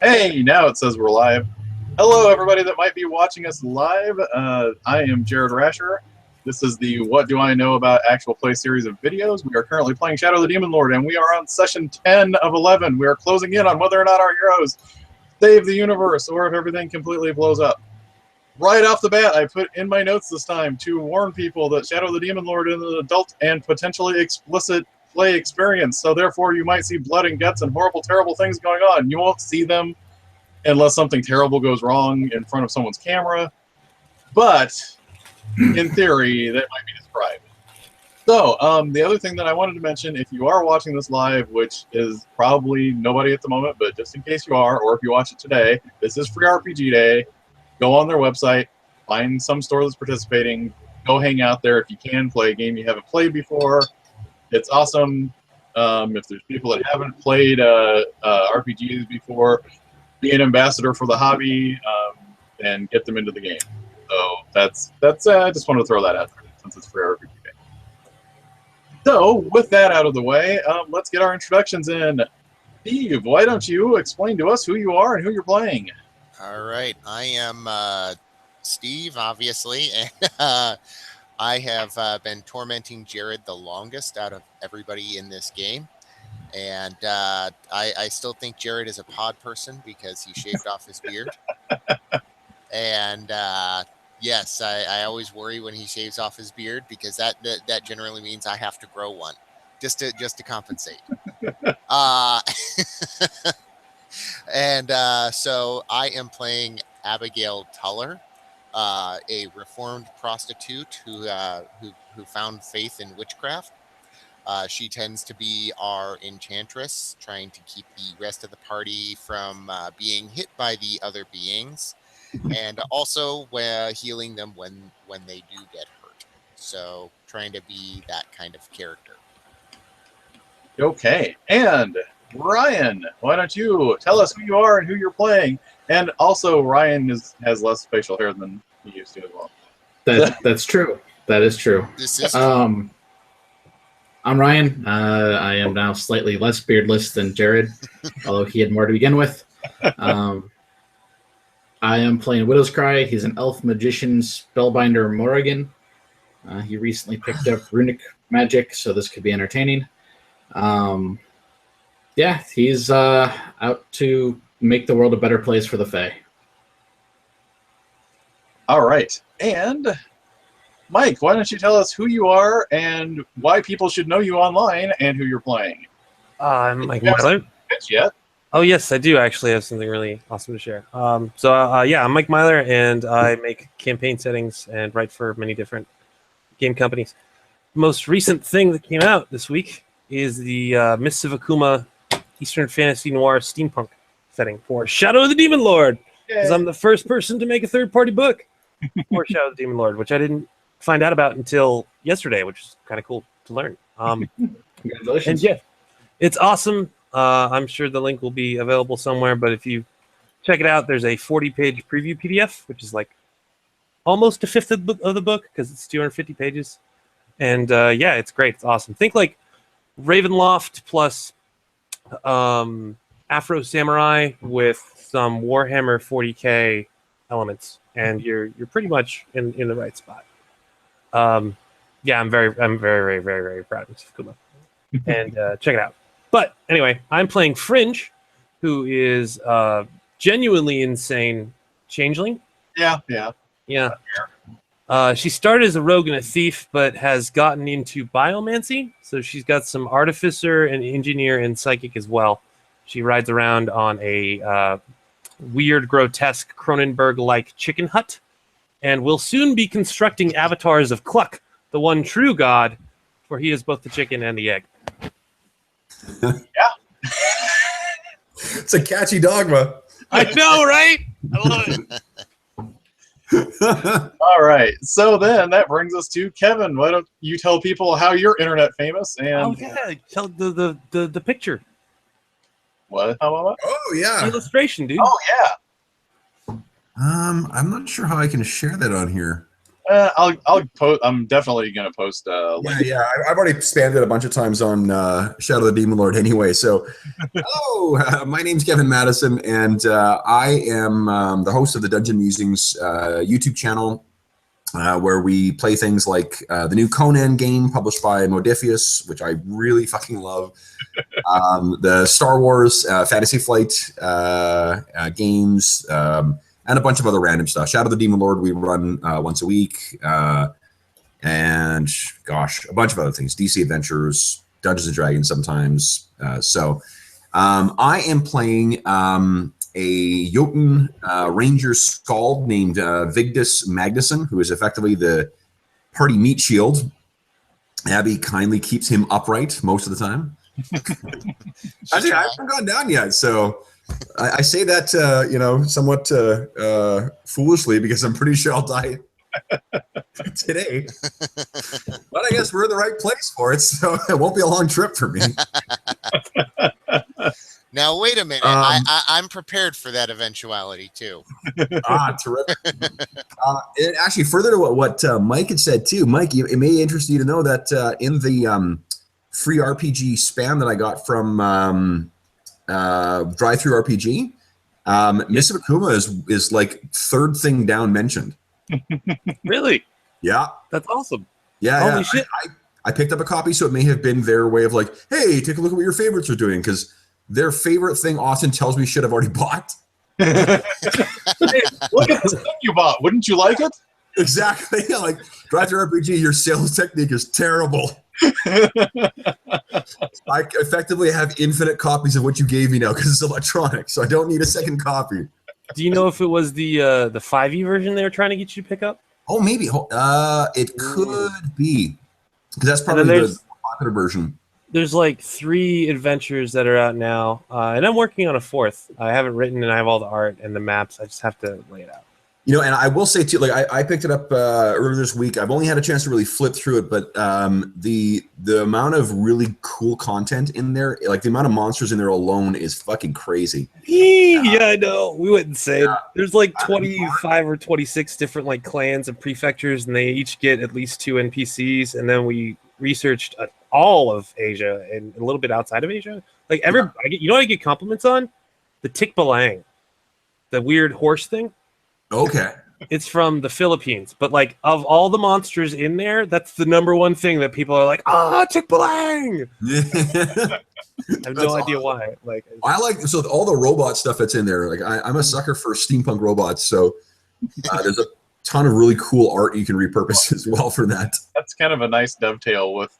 Hey, now it says we're live. Hello, everybody that might be watching us live. I am Jared Rasher. This is the What Do I Know About Actual Play series of videos. We are currently playing Shadow of the Demon Lord, and we are on session 10 of 11. We are closing in on whether or not our heroes save the universe or if everything completely blows up. Right off the bat, I put in my notes this time to warn people that Shadow of the Demon Lord is an adult and potentially explicit play experience, so therefore you might see blood and guts and horrible, terrible things going on. You won't see them unless something terrible goes wrong in front of someone's camera, but in theory, that might be described. So, the other thing that I wanted to mention, if you are watching this live, which is probably nobody at the moment, but just in case you are, or if you watch it today, this is Free RPG Day. Go on their website, find some store that's participating, go hang out there if you can, play a game you haven't played before. It's awesome. If there's people that haven't played RPGs before, be an ambassador for the hobby and get them into the game. So that's I just wanted to throw that out there since it's Free RPG Day. So with that out of the way, let's get our introductions in. Steve, why don't you explain to us who you are and who you're playing? All right, I am Steve, obviously, and I have been tormenting Jared the longest out of everybody in this game. And I still think Jared is a pod person because he shaved off his beard. And yes, I always worry when he shaves off his beard because that generally means I have to grow one just to compensate. And so I am playing Abigail Tuller, a reformed prostitute who found faith in witchcraft. She tends to be our enchantress, trying to keep the rest of the party from being hit by the other beings, and also healing them when they do get hurt. So trying to be that kind of character. Okay, and Ryan, why don't you tell us who you are and who you're playing? And also, Ryan has less facial hair than he used to as well. That's true. That is true. This is true. I'm Ryan. I am now slightly less beardless than Jared, although he had more to begin with. I am playing Widow's Cry. He's an elf magician, spellbinder Morrigan. He recently picked up runic magic, so this could be entertaining. Yeah, he's out to make the world a better place for the Fae. All right, and Mike, why don't you tell us who you are and why people should know you online and who you're playing? I'm Mike Myler. Yet? Oh, yes, I do actually have something really awesome to share. Yeah, I'm Mike Myler, and I make campaign settings and write for many different game companies. Most recent thing that came out this week is the Mists of Akuma Eastern Fantasy Noir Steampunk setting for Shadow of the Demon Lord. Because I'm the first person to make a third-party book for Shadow of the Demon Lord, which I didn't find out about until yesterday, which is kind of cool to learn. Congratulations. And yeah, it's awesome. I'm sure the link will be available somewhere, but if you check it out, there's a 40-page preview PDF, which is like almost a fifth of the book because it's 250 pages. And yeah, it's great. It's awesome. Think like Ravenloft plus Afro Samurai with some Warhammer 40K elements, and you're pretty much in the right spot. Yeah, I'm very, very, very proud of Kuma, and check it out. But anyway, I'm playing Fringe, who is genuinely insane changeling. Yeah. She started as a rogue and a thief, but has gotten into biomancy. So she's got some artificer and engineer and psychic as well. She rides around on a weird, grotesque Cronenberg-like chicken hut, and will soon be constructing avatars of Cluck, the one true god, for he is both the chicken and the egg. Yeah. It's a catchy dogma. I know, right? I love it. All right. So then that brings us to Kevin. Why don't you tell people how you're internet famous and Oh yeah, tell the picture. what? Oh yeah. Illustration, dude. Oh yeah. I'm not sure how I can share that on here. I'll post. I'm definitely gonna post. I've already spammed it a bunch of times on Shadow of the Demon Lord anyway. So, hello, my name's Kevin Madison, and I am the host of the Dungeon Musings YouTube channel, where we play things like the new Conan game published by Modiphius, which I really fucking love. The Star Wars Fantasy Flight games. And a bunch of other random stuff. Shadow of the Demon Lord we run once a week. And, gosh, a bunch of other things. DC Adventures, Dungeons & Dragons sometimes. I am playing a Jotun Ranger Skald named Vigdis Magnuson, who is effectively the party meat shield. Abby kindly keeps him upright most of the time. Actually, I haven't gone down yet, so... I say that, somewhat foolishly because I'm pretty sure I'll die today. But I guess we're in the right place for it, so it won't be a long trip for me. Now, wait a minute. I'm prepared for that eventuality, too. Terrific. And actually, further to what Mike had said, too, Mike, it may interest you to know that in the free RPG spam that I got from... Drive-Thru RPG, Miss Akuma is like third thing down mentioned. Really? Yeah. That's awesome. Yeah. Holy shit. I picked up a copy, so it may have been their way of like, hey, take a look at what your favorites are doing, because their favorite thing often tells me shit I've already bought. Hey, look at this thing you bought. Wouldn't you like it? Exactly. Like, Drive-Thru RPG, your sales technique is terrible. I effectively have infinite copies of what you gave me now because it's electronic, so I don't need a second copy. Do you know if it was the 5e version they were trying to get you to pick up? Oh, maybe. It could be, because that's probably the popular version. There's like 3 adventures that are out now, and I'm working on a 4th. I haven't written, and I have all the art and the maps. I just have to lay it out. You know, and I will say too, like I picked it up earlier this week. I've only had a chance to really flip through it, but the amount of really cool content in there, like the amount of monsters in there alone, is fucking crazy. Yeah, I know. We went insane. There's like 25 or 26 different like clans and prefectures, and they each get at least 2 NPCs. And then we researched all of Asia and a little bit outside of Asia. Like you know what I get compliments on? The Tikbalang, the weird horse thing. Okay. It's from the Philippines, but like of all the monsters in there, that's the #1 thing that people are like, Tikbalang. I have no idea why. Like, I like all the robot stuff that's in there. Like, I'm a sucker for steampunk robots, so there's a ton of really cool art you can repurpose as well for that. That's kind of a nice dovetail with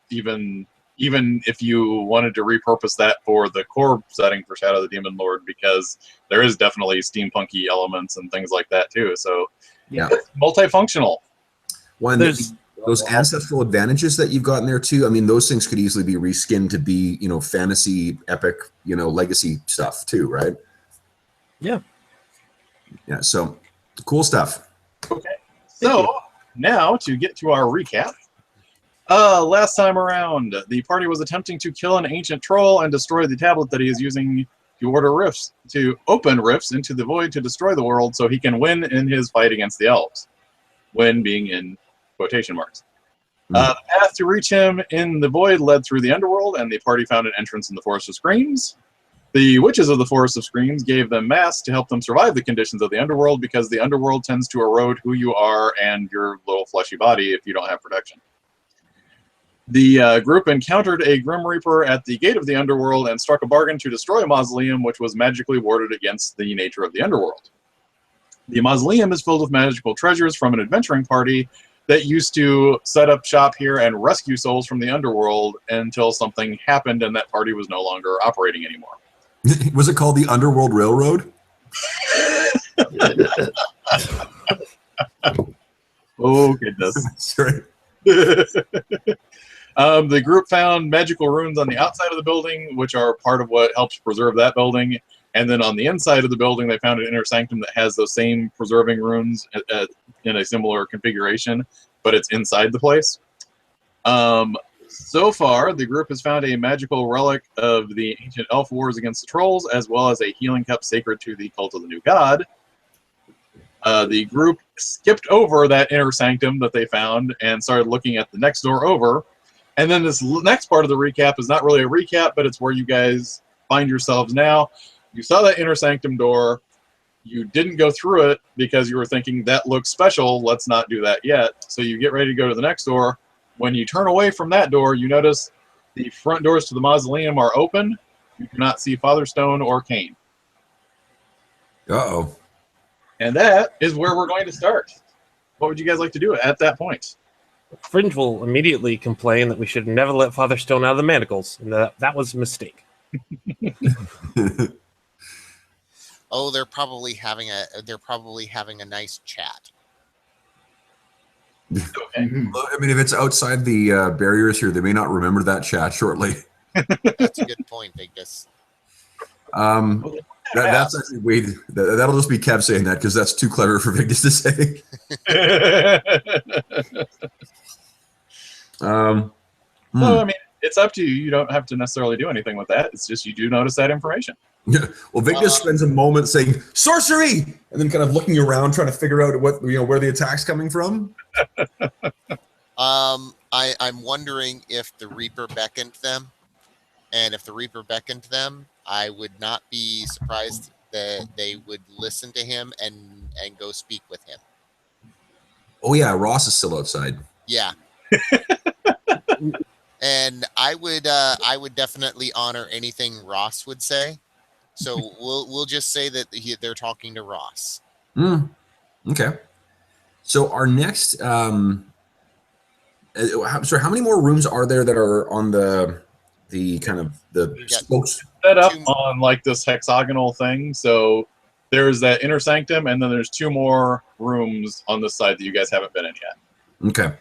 even if you wanted to repurpose that for the core setting for Shadow of the Demon Lord, because there is definitely steampunky elements and things like that too. So yeah, it's multifunctional. One, there's those ancestral advantages that you've got in there too. I mean, those things could easily be reskinned to be, fantasy, epic, legacy stuff too, right? Yeah. Yeah. So cool stuff. Okay. So now to get to our recap. Last time around, the party was attempting to kill an ancient troll and destroy the tablet that he is using to open rifts into the void to destroy the world so he can win in his fight against the elves. Win being in quotation marks. The path to reach him in the void led through the underworld, and the party found an entrance in the Forest of Screams. The witches of the Forest of Screams gave them masks to help them survive the conditions of the underworld, because the underworld tends to erode who you are and your little fleshy body if you don't have protection. The group encountered a Grim Reaper at the gate of the underworld and struck a bargain to destroy a mausoleum, which was magically warded against the nature of the underworld. The mausoleum is filled with magical treasures from an adventuring party that used to set up shop here and rescue souls from the underworld until something happened and that party was no longer operating anymore. Was it called the Underworld Railroad? Oh, goodness. Sorry. The group found magical runes on the outside of the building, which are part of what helps preserve that building. And then on the inside of the building, they found an inner sanctum that has those same preserving runes in a similar configuration, but it's inside the place. So far, the group has found a magical relic of the ancient elf wars against the trolls, as well as a healing cup sacred to the cult of the new god. The group skipped over that inner sanctum that they found and started looking at the next door over. And then this next part of the recap is not really a recap, but it's where you guys find yourselves now. You saw that inner sanctum door. You didn't go through it because you were thinking, that looks special, let's not do that yet. So you get ready to go to the next door. When you turn away from that door, you notice the front doors to the mausoleum are open. You do not see Father Stone or Kane. Uh-oh. And that is where we're going to start. What would you guys like to do at that point? Fringe will immediately complain that we should never let Father Stone out of the manacles, and that was a mistake. Oh, they're probably having a nice chat. Okay. I mean, if it's outside the barriers here, they may not remember that chat shortly. That's a good point, Victus. That's actually way. That'll just be Kev saying that because that's too clever for Victus to say. So, I mean, it's up to you. You don't have to necessarily do anything with that. It's just you do notice that information. Well, Victus spends a moment saying sorcery, and then kind of looking around, trying to figure out what where the attack's coming from. I'm wondering if the Reaper beckoned them, and if the Reaper beckoned them, I would not be surprised that they would listen to him and go speak with him. Oh yeah, Ross is still outside. Yeah. And I would definitely honor anything Ross would say. So we'll just say that they're talking to Ross. Okay. So our next, sorry, how many more rooms are there that are on the kind of the spokes? Set up on like this hexagonal thing. So there's that inner sanctum, and then there's 2 more rooms on this side that you guys haven't been in yet. Okay.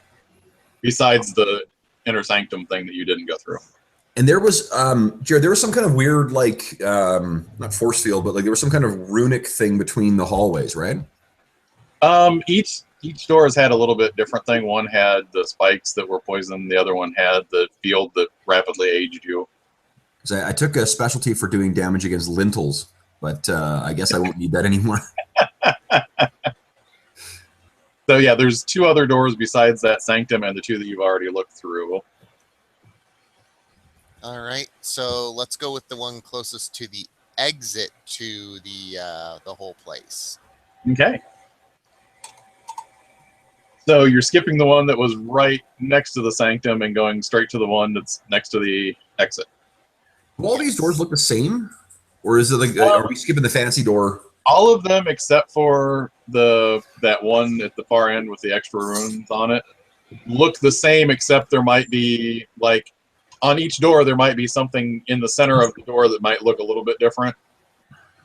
Besides the inner sanctum thing that you didn't go through. And there was, Jared, there was some kind of weird, like, not force field, but like there was some kind of runic thing between the hallways, right? Each door has had a little bit different thing. One had the spikes that were poison. The other one had the field that rapidly aged you. So I took a specialty for doing damage against lintels, but I guess I won't need that anymore. So yeah, there's 2 other doors besides that sanctum and the 2 that you've already looked through. All right, so let's go with the one closest to the exit to the whole place. Okay. So you're skipping the one that was right next to the sanctum and going straight to the one that's next to the exit. Do all these doors look the same? Or is it like, are we skipping the fancy door? All of them except for that one at the far end with the extra runes on it look the same, except there might be, like, on each door there might be something in the center of the door that might look a little bit different.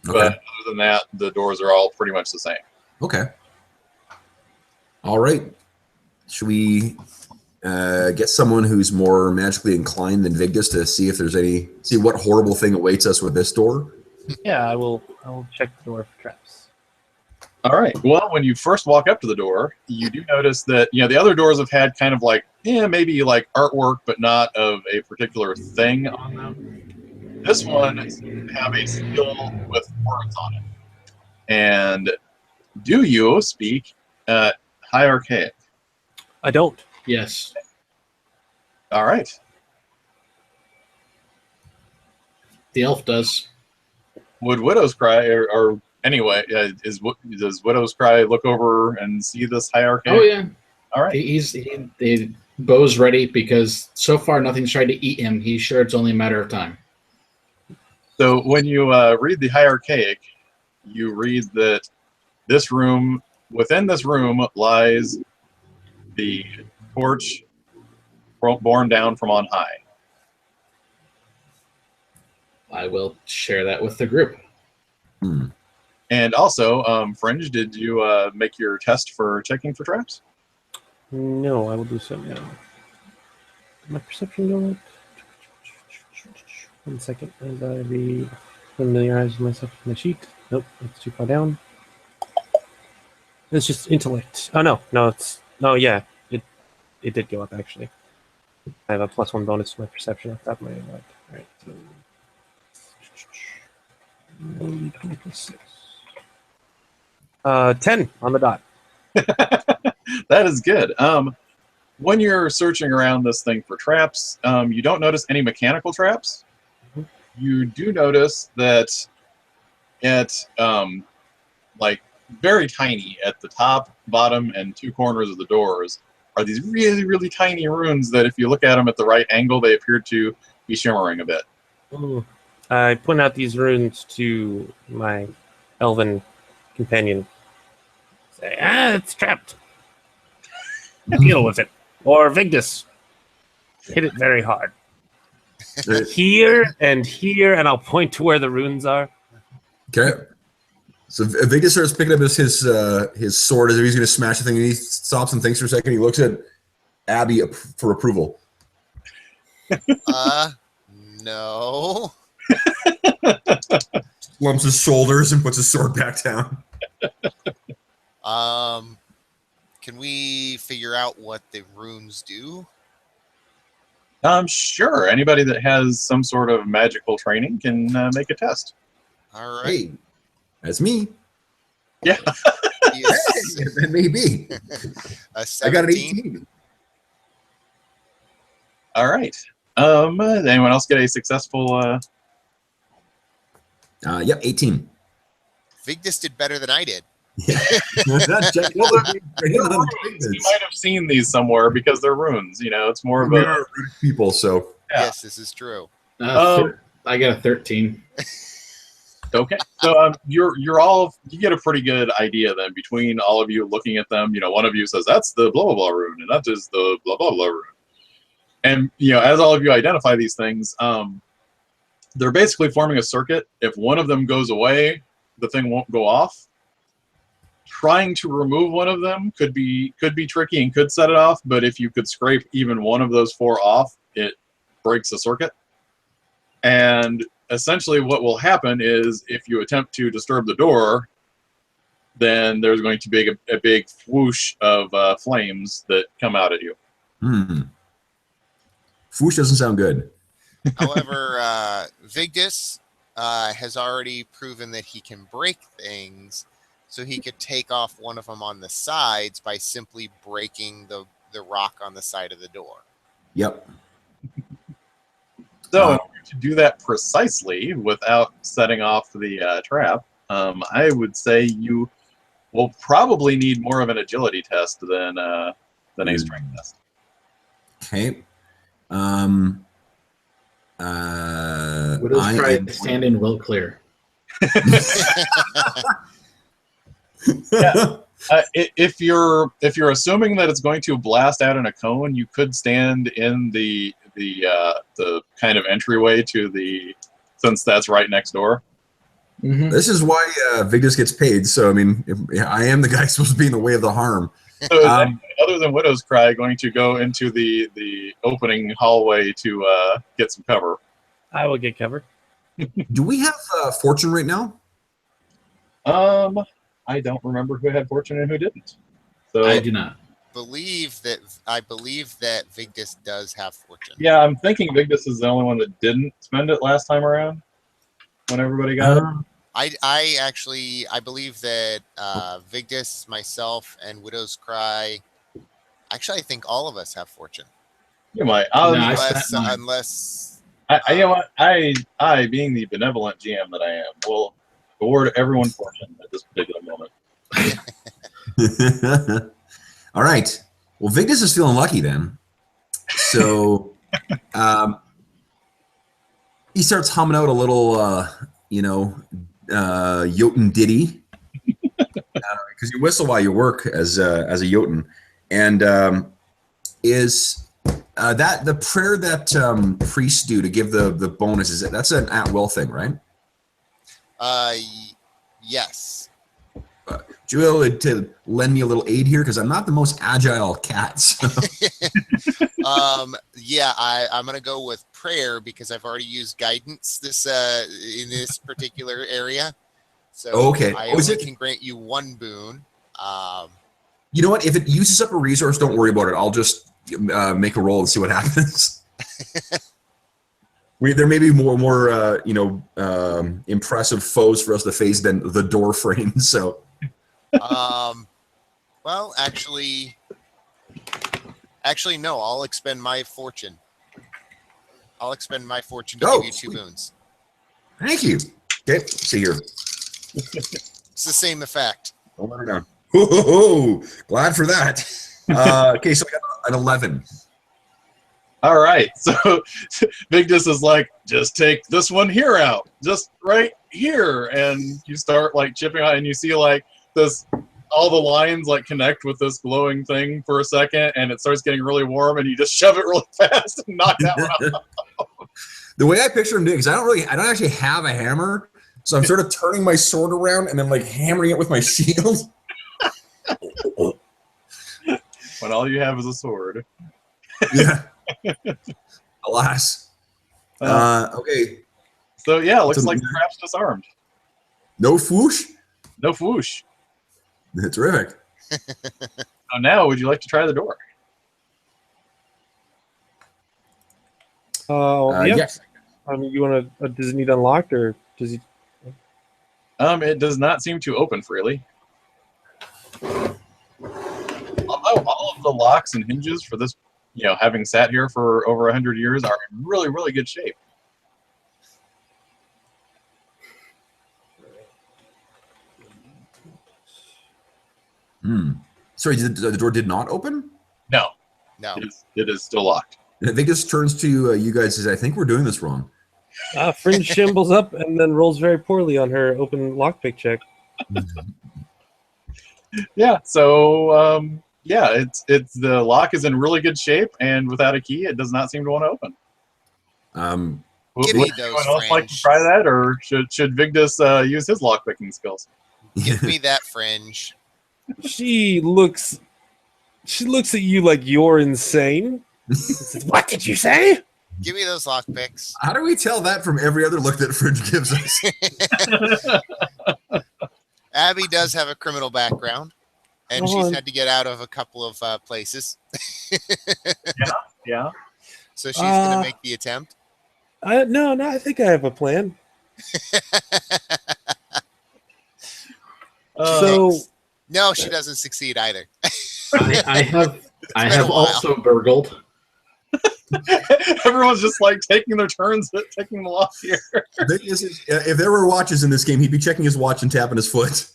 Okay. But other than that, the doors are all pretty much the same. Okay. All right. Should we get someone who's more magically inclined than Vigdis to see if there's see what horrible thing awaits us with this door? Yeah, I will check the door for traps. All right. Well, when you first walk up to the door, you do notice that, the other doors have had kind of like, maybe like artwork, but not of a particular thing on them. This one have a seal with words on it. And do you speak High Archaic? I don't. Yes. All right. The elf does. Would Widow's Cry, or anyway, does Widow's Cry look over and see this High Archaic? Oh, yeah. All right. The bow's ready because so far nothing's tried to eat him. He's sure it's only a matter of time. So when you read the High Archaic, you read that within this room lies the torch borne down from on high. I will share that with the group. And also, Fringe, did you make your test for checking for traps? No, I will do so now. My perception going. 1 second, as I familiarize myself with my sheet. Nope, it's too far down. It's just intellect. Oh no, yeah, it did go up actually. I have a +1 bonus to my perception off that my intellect. All right, so 26. 10 on the dot. That is good. When you're searching around this thing for traps, you don't notice any mechanical traps. You do notice that at like very tiny at the top, bottom, and two corners of the doors are these really, really tiny runes that if you look at them at the right angle, they appear to be shimmering a bit. Ooh. I point out these runes to my elven companion. Say, it's trapped. Deal with it. Or Vigdis. Hit it very hard. Here, and I'll point to where the runes are. Okay. So Vigdis starts picking up his sword as if he's going to smash the thing, and he stops and thinks for a second. He looks at Abby for approval. No. Lumps his shoulders and puts his sword back down. Can we figure out what the runes do? Sure. Anybody that has some sort of magical training can make a test. All right. Hey, that's me. Yeah. Yes. That may be. I got an 18. All right. Did anyone else get a successful? Yep, 18. Vigdis did better than I did. Yeah. You might have seen these somewhere because they're runes. You know, it's more of We a. are people, so Yeah. Yes, this is true. I got a 13. Okay, so you get a pretty good idea then between all of you looking at them. You know, one of you says that's the blah blah blah rune, and that is the blah blah blah rune. And you know, as all of you identify these things, they're basically forming a circuit. If one of them goes away, the thing won't go off. Trying to remove one of them could be tricky and could set it off. But if you could scrape even one of those four off, it breaks the circuit. And essentially what will happen is if you attempt to disturb the door, then there's going to be a big whoosh of flames that come out at you. Foosh doesn't sound good. However, Vigdis has already proven that he can break things, so he could take off one of them on the sides by simply breaking the rock on the side of the door. Yep. So in order to do that precisely without setting off the trap, I would say you will probably need more of an agility test than a strength test. Okay. Widow's Cry stand in well clear. Yeah. If you're assuming that it's going to blast out in a cone, you could stand in the kind of entryway to since that's right next door. Mm-hmm. This is why Vigdis gets paid. So I mean, I am the guy supposed to be in the way of the harm. So is anyone other than Widow's Cry going to go into the opening hallway to get some cover? I will get cover. Do we have fortune right now? I don't remember who had fortune and who didn't. So I do not. I believe that Vigdis does have fortune. yeah, I'm thinking Vigdis is the only one that didn't spend it last time around when everybody got it. I believe that Vigdis, myself, and Widow's Cry. Actually, I think all of us have fortune. You might. Unless You know what? I, being the benevolent GM that I am, will award everyone fortune at this particular moment. All right. Well, Vigdis is feeling lucky then. So he starts humming out a little, Jotun ditty, because you whistle while you work as a Jotun, and is that the prayer that priests do to give the bonuses? That's an at-will thing, right? yes. Do you be able to lend me a little aid here? Because I'm not the most agile cat. So. Yeah, I'm gonna go with prayer because I've already used guidance in this particular area. So okay. I only can grant you one boon. You know what? If it uses up a resource, don't worry about it. I'll just make a roll and see what happens. There may be more impressive foes for us to face than the door frame. So Well, actually, no. I'll expend my fortune. I'll expend my fortune to Oh, give you 2 sweet. boons. Thank you. Okay, see here. It's the same effect. Don't let her down. Whoa, glad for that. Okay, so we got an 11. All right, so Vigdis is like, just take this one here out, just right here, and you start like chipping on, and you see like this, all the lines like connect with this glowing thing for a second, and it starts getting really warm, and you just shove it really fast and knock that one out. The way I picture him doing, because I don't actually have a hammer, so I'm sort of turning my sword around and then like hammering it with my shield. When all you have is a sword. Yeah. Alas. Okay. So yeah, looks So- like the trap's disarmed. No foosh. No foosh. Terrific. So now, would you like to try the door? Yeah. Yes. You want to? Does it need unlocked or does he? It does not seem to open freely. Although all of the locks and hinges for this, having sat here for over 100 years, are in really, really good shape. Sorry, the door did not open? No, No. it is still locked. I think this turns to you guys as I think we're doing this wrong. Fringe shambles up and then rolls very poorly on her open lockpick check. Yeah. So yeah, it's the lock is in really good shape, and without a key, it does not seem to want to open. Give Would me those, anyone else like to Fringe. try that, or should Vigdis use his lockpicking skills? Give me that fringe. She looks at you like you're insane. Says, what did you say? Give me those lockpicks. How do we tell that from every other look that Fridge gives us? Abby does have a criminal background, and Go she's on. had to get out of a couple of places. Yeah. So she's going to make the attempt. No, I think I have a plan. So No, she doesn't succeed either. I have been a while. also burgled. Everyone's just like taking their turns at taking the lock here. If there were watches in this game, he'd be checking his watch and tapping his foot.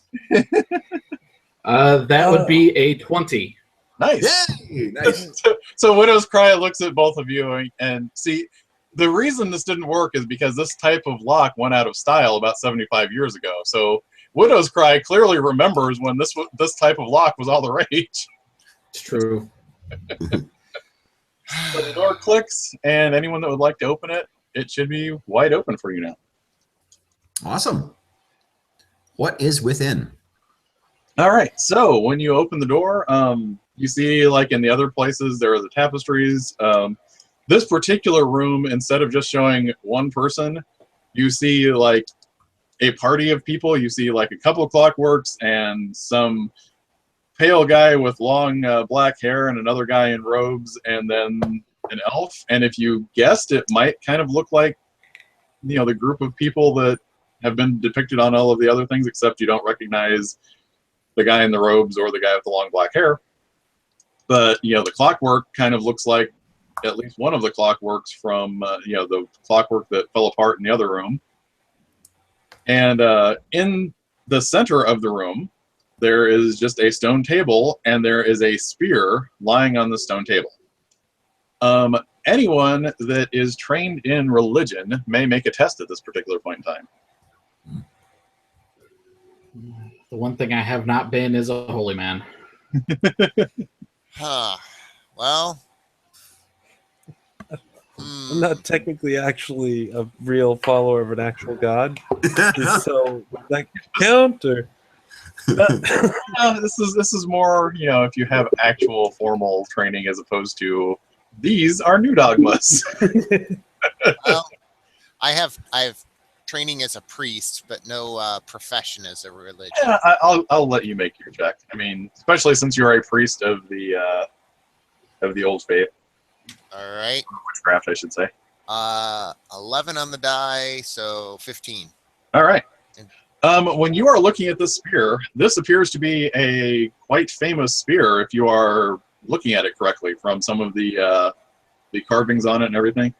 That would be a 20. Nice. Yay! Nice. So Widow's Cry looks at both of you and see, the reason this didn't work is because this type of lock went out of style about 75 years ago. So Widow's Cry clearly remembers when this type of lock was all the rage. It's true. So the door clicks, and anyone that would like to open it, it should be wide open for you now. Awesome. What is within? All right. So when you open the door, you see, like in the other places, there are the tapestries. This particular room, instead of just showing one person, you see like a party of people. You see like a couple of clockworks and some pale guy with long black hair and another guy in robes, and then an elf. And if you guessed, it might kind of look like, the group of people that have been depicted on all of the other things, except you don't recognize the guy in the robes or the guy with the long black hair. But, the clockwork kind of looks like at least one of the clockworks from, the clockwork that fell apart in the other room. And in the center of the room, there is just a stone table, and there is a spear lying on the stone table. Anyone that is trained in religion may make a test at this particular point in time. The one thing I have not been is a holy man. Huh. Well. I'm not technically actually a real follower of an actual god. So would that count or? This is more, if you have actual formal training as opposed to these are new dogmas. Well, I have training as a priest, but no profession as a religion. Yeah, I'll let you make your check. I mean, especially since you're a priest of the old faith, All right. witchcraft, I should say. 11 on the die, so 15. All right. When you are looking at this spear, this appears to be a quite famous spear if you are looking at it correctly from some of the carvings on it and everything.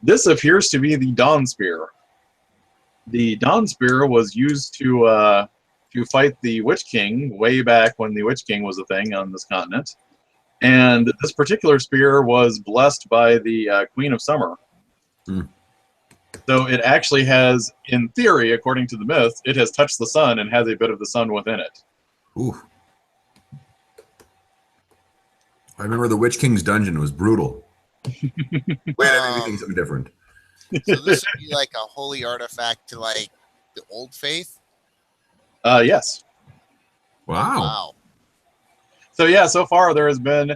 This appears to be the Dawn Spear. The Dawn Spear was used to fight the Witch King way back when the Witch King was a thing on this continent. And this particular spear was blessed by the Queen of Summer. Hmm. So it actually has, in theory, according to the myth, it has touched the sun and has a bit of the sun within it. Ooh. I remember the Witch King's dungeon was brutal. Wait, I'm thinking something different. So this would be like a holy artifact to like the Old Faith. Yes. Wow. Wow. So yeah, so far there has been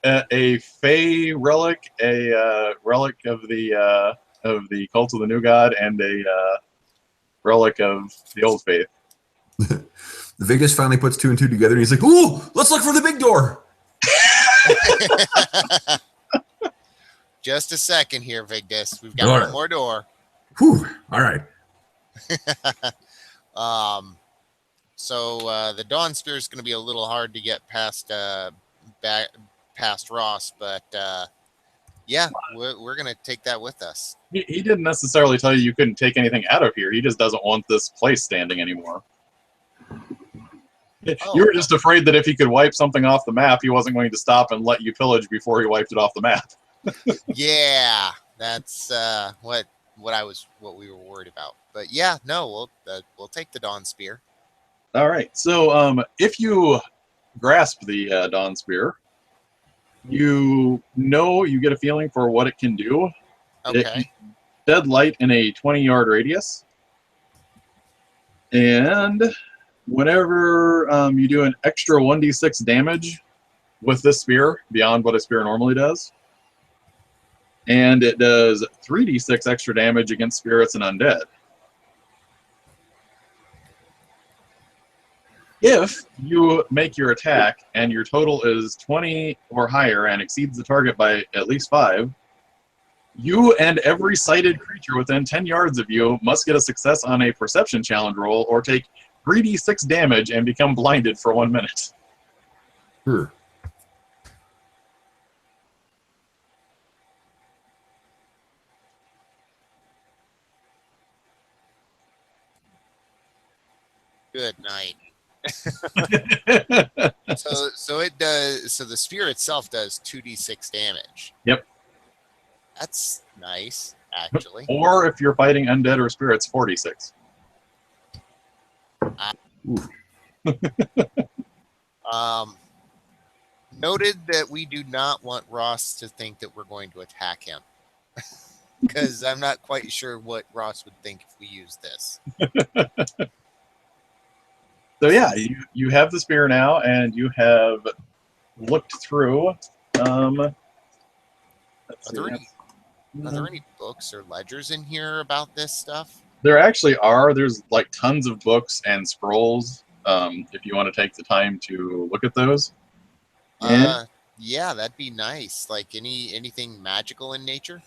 a Fey relic, a relic of the Cult of the New God, and a relic of the Old Faith. Victus finally puts 2 and 2 together, and he's like, "Ooh, let's look for the big door." Just a second here, Vigdis. We've got All one right. more door. Whew. All right. So the Dawn Spear is going to be a little hard to get past past Ross, but yeah, we're going to take that with us. He didn't necessarily tell you couldn't take anything out of here. He just doesn't want this place standing anymore. Oh. You were just afraid that if he could wipe something off the map, he wasn't going to stop and let you pillage before he wiped it off the map. Yeah, that's what we were worried about. But yeah, no, we'll take the Dawn Spear. All right. So if you grasp the Dawn Spear, you get a feeling for what it can do. It can Okay. dead light in a 20-yard radius. And whenever you do an extra 1d6 damage with this spear, beyond what a spear normally does, and it does 3d6 extra damage against spirits and undead. If you make your attack and your total is 20 or higher and exceeds the target by at least 5, you and every sighted creature within 10 yards of you must get a success on a perception challenge roll or take 3d6 damage and become blinded for 1 minute. Sure. Good night. So it does. So the spear itself does 2d6 damage. Yep. That's nice, actually. Or if you're fighting undead or spirits, 46. Noted that we do not want Ross to think that we're going to attack him, because I'm not quite sure what Ross would think if we use this. So yeah, you have the spear now, and you have looked through. Let's Are there see. any books or ledgers in here about this stuff? There actually are. There's like tons of books and scrolls. If you want to take the time to look at those. And, Yeah, that'd be nice. Like anything magical in nature.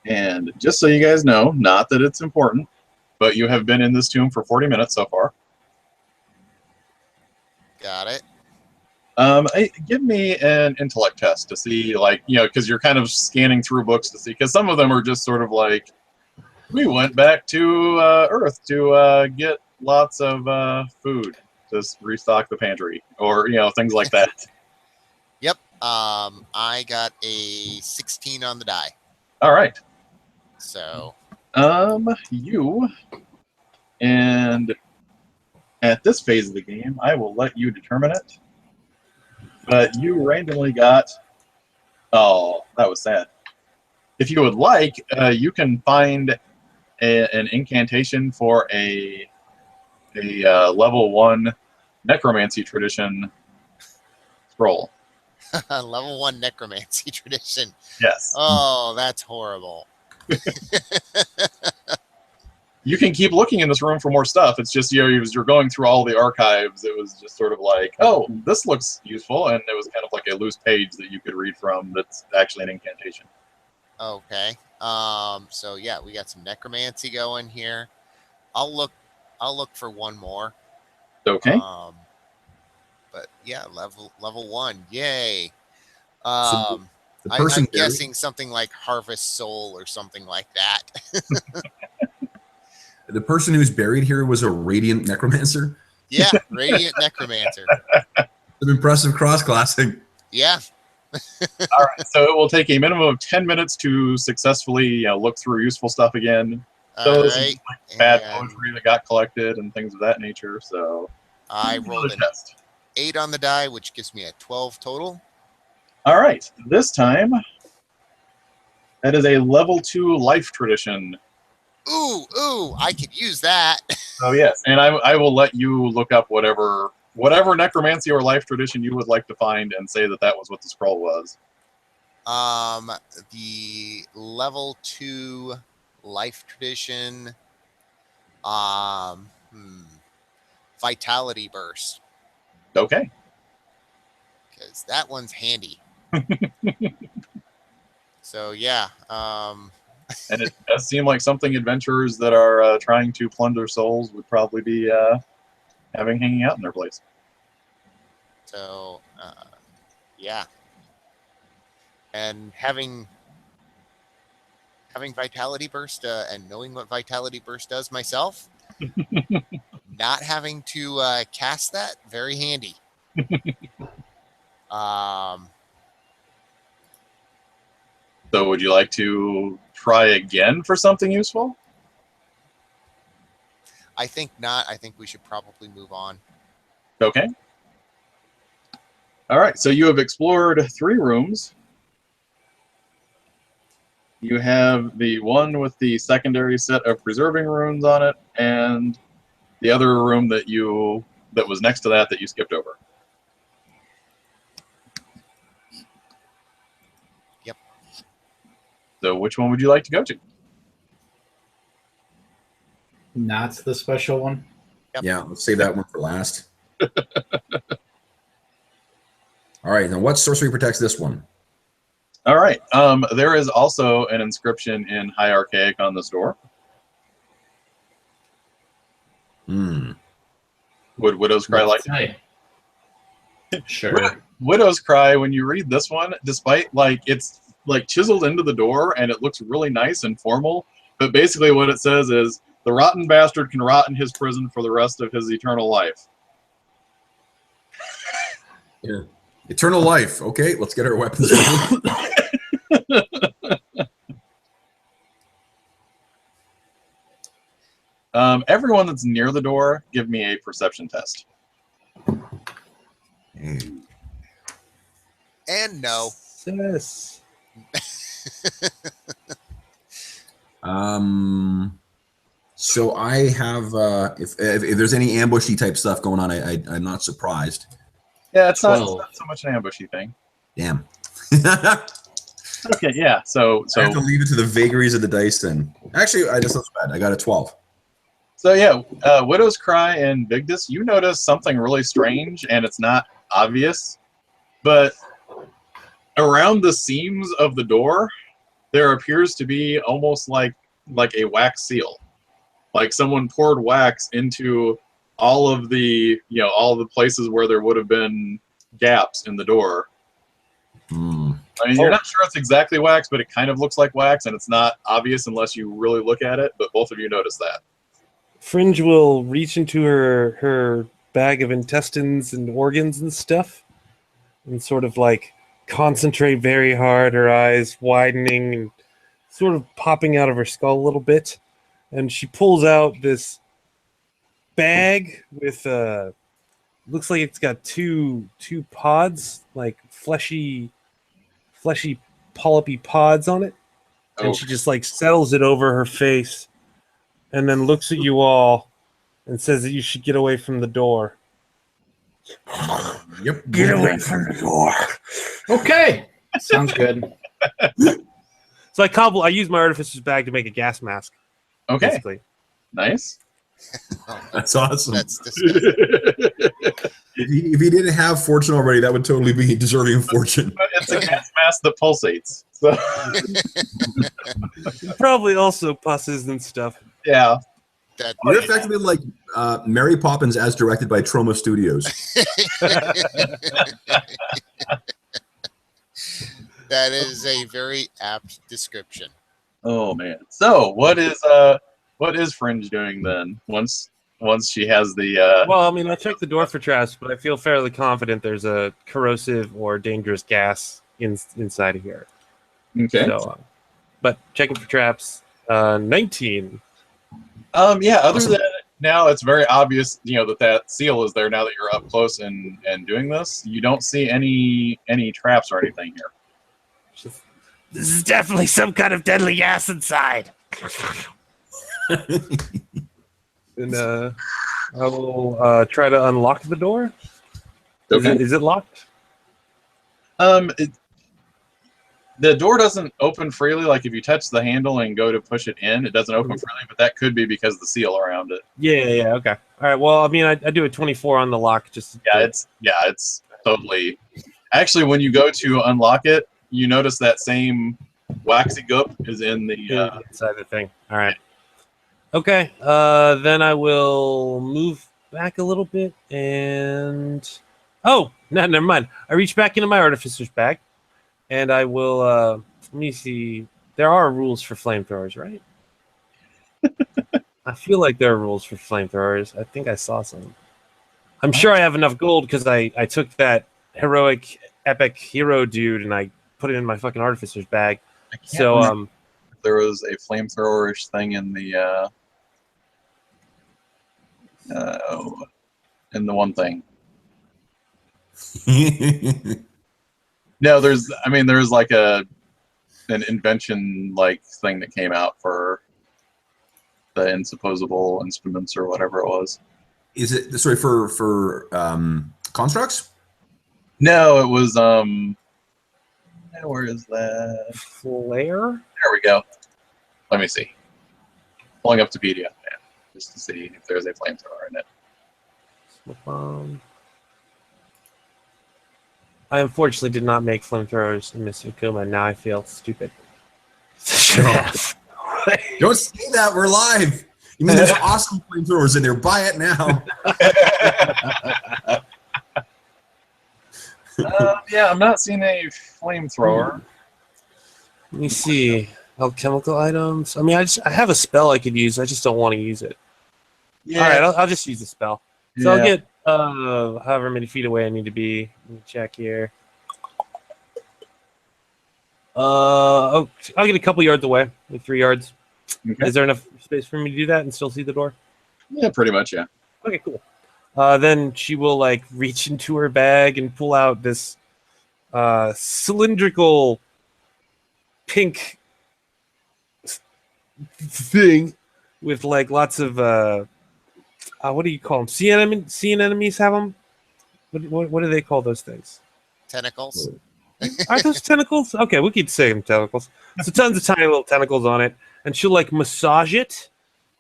and just so you guys know, not that it's important, but you have been in this tomb for 40 minutes so far. Got it. Give me an intellect test to see, like, because you're kind of scanning through books to see, because some of them are just sort of like, we went back to Earth to get lots of food to restock the pantry, or things like that. Yep. I got a 16 on the die. All right. So You and at this phase of the game, I will let you determine it. But you randomly got. Oh, that was sad. If you would like, you can find an incantation for a level 1 necromancy tradition scroll. level 1 necromancy tradition. Yes. Oh, that's horrible. You can keep looking in this room for more stuff. It's just, as you're going through all the archives, it was just sort of like, oh, this looks useful. And it was kind of like a loose page that you could read from that's actually an incantation. Okay. So yeah, we got some necromancy going here. I'll look I'll look for one more. Okay. But yeah, level 1. Yay. The I'm person guessing something like Harvest Soul or something like that. The person who's buried here was a Radiant Necromancer. Yeah, Radiant Necromancer. Some impressive cross-classing. Yeah. All right. So it will take a minimum of 10 minutes to successfully look through useful stuff again. So All this right. is like bad And poetry that got collected and things of that nature. So I another rolled an test. 8 on the die, which gives me a 12 total. All right. This time, that is a level 2 life tradition. Ooh, I could use that. Oh yes, and I will let you look up whatever necromancy or life tradition you would like to find and say that was what the scroll was. The level 2 life tradition, Vitality Burst, Okay. because that one's handy. So yeah, And it does seem like something adventurers that are trying to plunder souls would probably be having hanging out in their place. so yeah, and having Vitality Burst and knowing what Vitality Burst does myself, not having to cast that, very handy. So would you like to try again for something useful? I think not. I think we should probably move on. Okay. All right, so you have explored 3 rooms. You have the one with the secondary set of preserving runes on it, and the other room that was next to that you skipped over. Yep. So which one would you like to go to? Not the special one. Yep. Yeah, let's save that one for last. All right, now what sorcery protects this one? All right. There is also an inscription in High Archaic on this door. Hmm. Would Widow's Cry like to? Hey. Sure. Widow's Cry, when you read this one, despite it's chiseled into the door and it looks really nice and formal, but basically what it says is the rotten bastard can rot in his prison for the rest of his eternal life. Yeah. Eternal life. Okay, let's get our weapons ready. Everyone that's near the door, give me a perception test. And no. Yes. So I have if there's any ambushy type stuff going on, I'm not surprised. Yeah, it's not 12. so much an ambushy thing. Damn. Okay, yeah. So I have to leave it to the vagaries of the dice then. Actually, I just not bad. I got a 12. So yeah, Widow's Cry and Vigdis, you notice something really strange, and it's not obvious, but around the seams of the door, there appears to be almost like a wax seal, like someone poured wax into all of the places where there would have been gaps in the door. Hmm. I mean, you're not sure it's exactly wax, but it kind of looks like wax, and it's not obvious unless you really look at it. But both of you notice that. Fringe will reach into her bag of intestines and organs and stuff and sort of concentrate very hard, her eyes widening and sort of popping out of her skull a little bit. And she pulls out this bag with looks like it's got two pods, like fleshy polypy pods on it. And she just settles it over her face and then looks at you all and says that you should get away from the door. Yep. Get away from the door. Okay. Sounds good. So I use my artificer's bag to make a gas mask. Okay, Basically. nice. That's awesome. That's disgusting. If he didn't have fortune already, that would totally be deserving of fortune. But it's a gas mask that pulsates. So Probably also pusses and stuff. yeah. That You're effectively like Mary Poppins as directed by Troma Studios. that is a very apt description. Oh man. So what is Fringe doing then? Once she has the Well, I mean, I checked the door for traps, but I feel fairly confident there's a corrosive or dangerous gas inside of here. okay. So, but checking for traps. 19. Yeah. Other than now, it's very obvious, that seal is there now that you're up close and doing this. You don't see any traps or anything here. This is definitely some kind of deadly gas inside. And I will try to unlock the door. Okay. Is it locked? The door doesn't open freely. Like if you touch the handle and go to push it in, it doesn't open freely. But that could be because of the seal around it. Yeah. Okay. All right. Well, I mean, I do a 24 on the lock. It's totally. Actually, when you go to unlock it, you notice that same waxy goop is in the inside the thing. All right. Okay. Then I will move back a little bit and never mind. I reach back into my artificer's bag, and I will. Let me see. There are rules for flamethrowers, right? I feel like there are rules for flamethrowers. I think I saw some. I'm sure I have enough gold because I took that heroic epic hero dude and I put it in my fucking artificer's bag. So if there was a flamethrower-ish thing in the one thing. No, there's like an invention like thing that came out for the insupposable instruments or whatever it was. Is it for constructs? No, it was where is that? flare. There we go. Let me see. Pulling up Wikipedia, just to see if there's a flamethrower in it. I unfortunately did not make flamethrowers in Mr. Kuma. Now I feel stupid. Don't say that. We're live. You mean there's awesome flamethrowers in there? Buy it now. Yeah, I'm not seeing a flamethrower. Let me see. Alchemical items. I mean, I have a spell I could use. I just don't want to use it. Yeah. All right, I'll just use the spell. So Yeah. I'll get however many feet away I need to be. Let me check here. I'll get a couple yards away, like 3 yards. Okay. Is there enough space for me to do that and still see the door? Yeah, pretty much, yeah. Okay, cool. Then she will like reach into her bag and pull out this cylindrical pink thing with like lots of what do you call them? Sea anemones have them. What do they call those things? Tentacles. Are those tentacles? Okay, we could say them tentacles. So tons of tiny little tentacles on it, and she'll like massage it,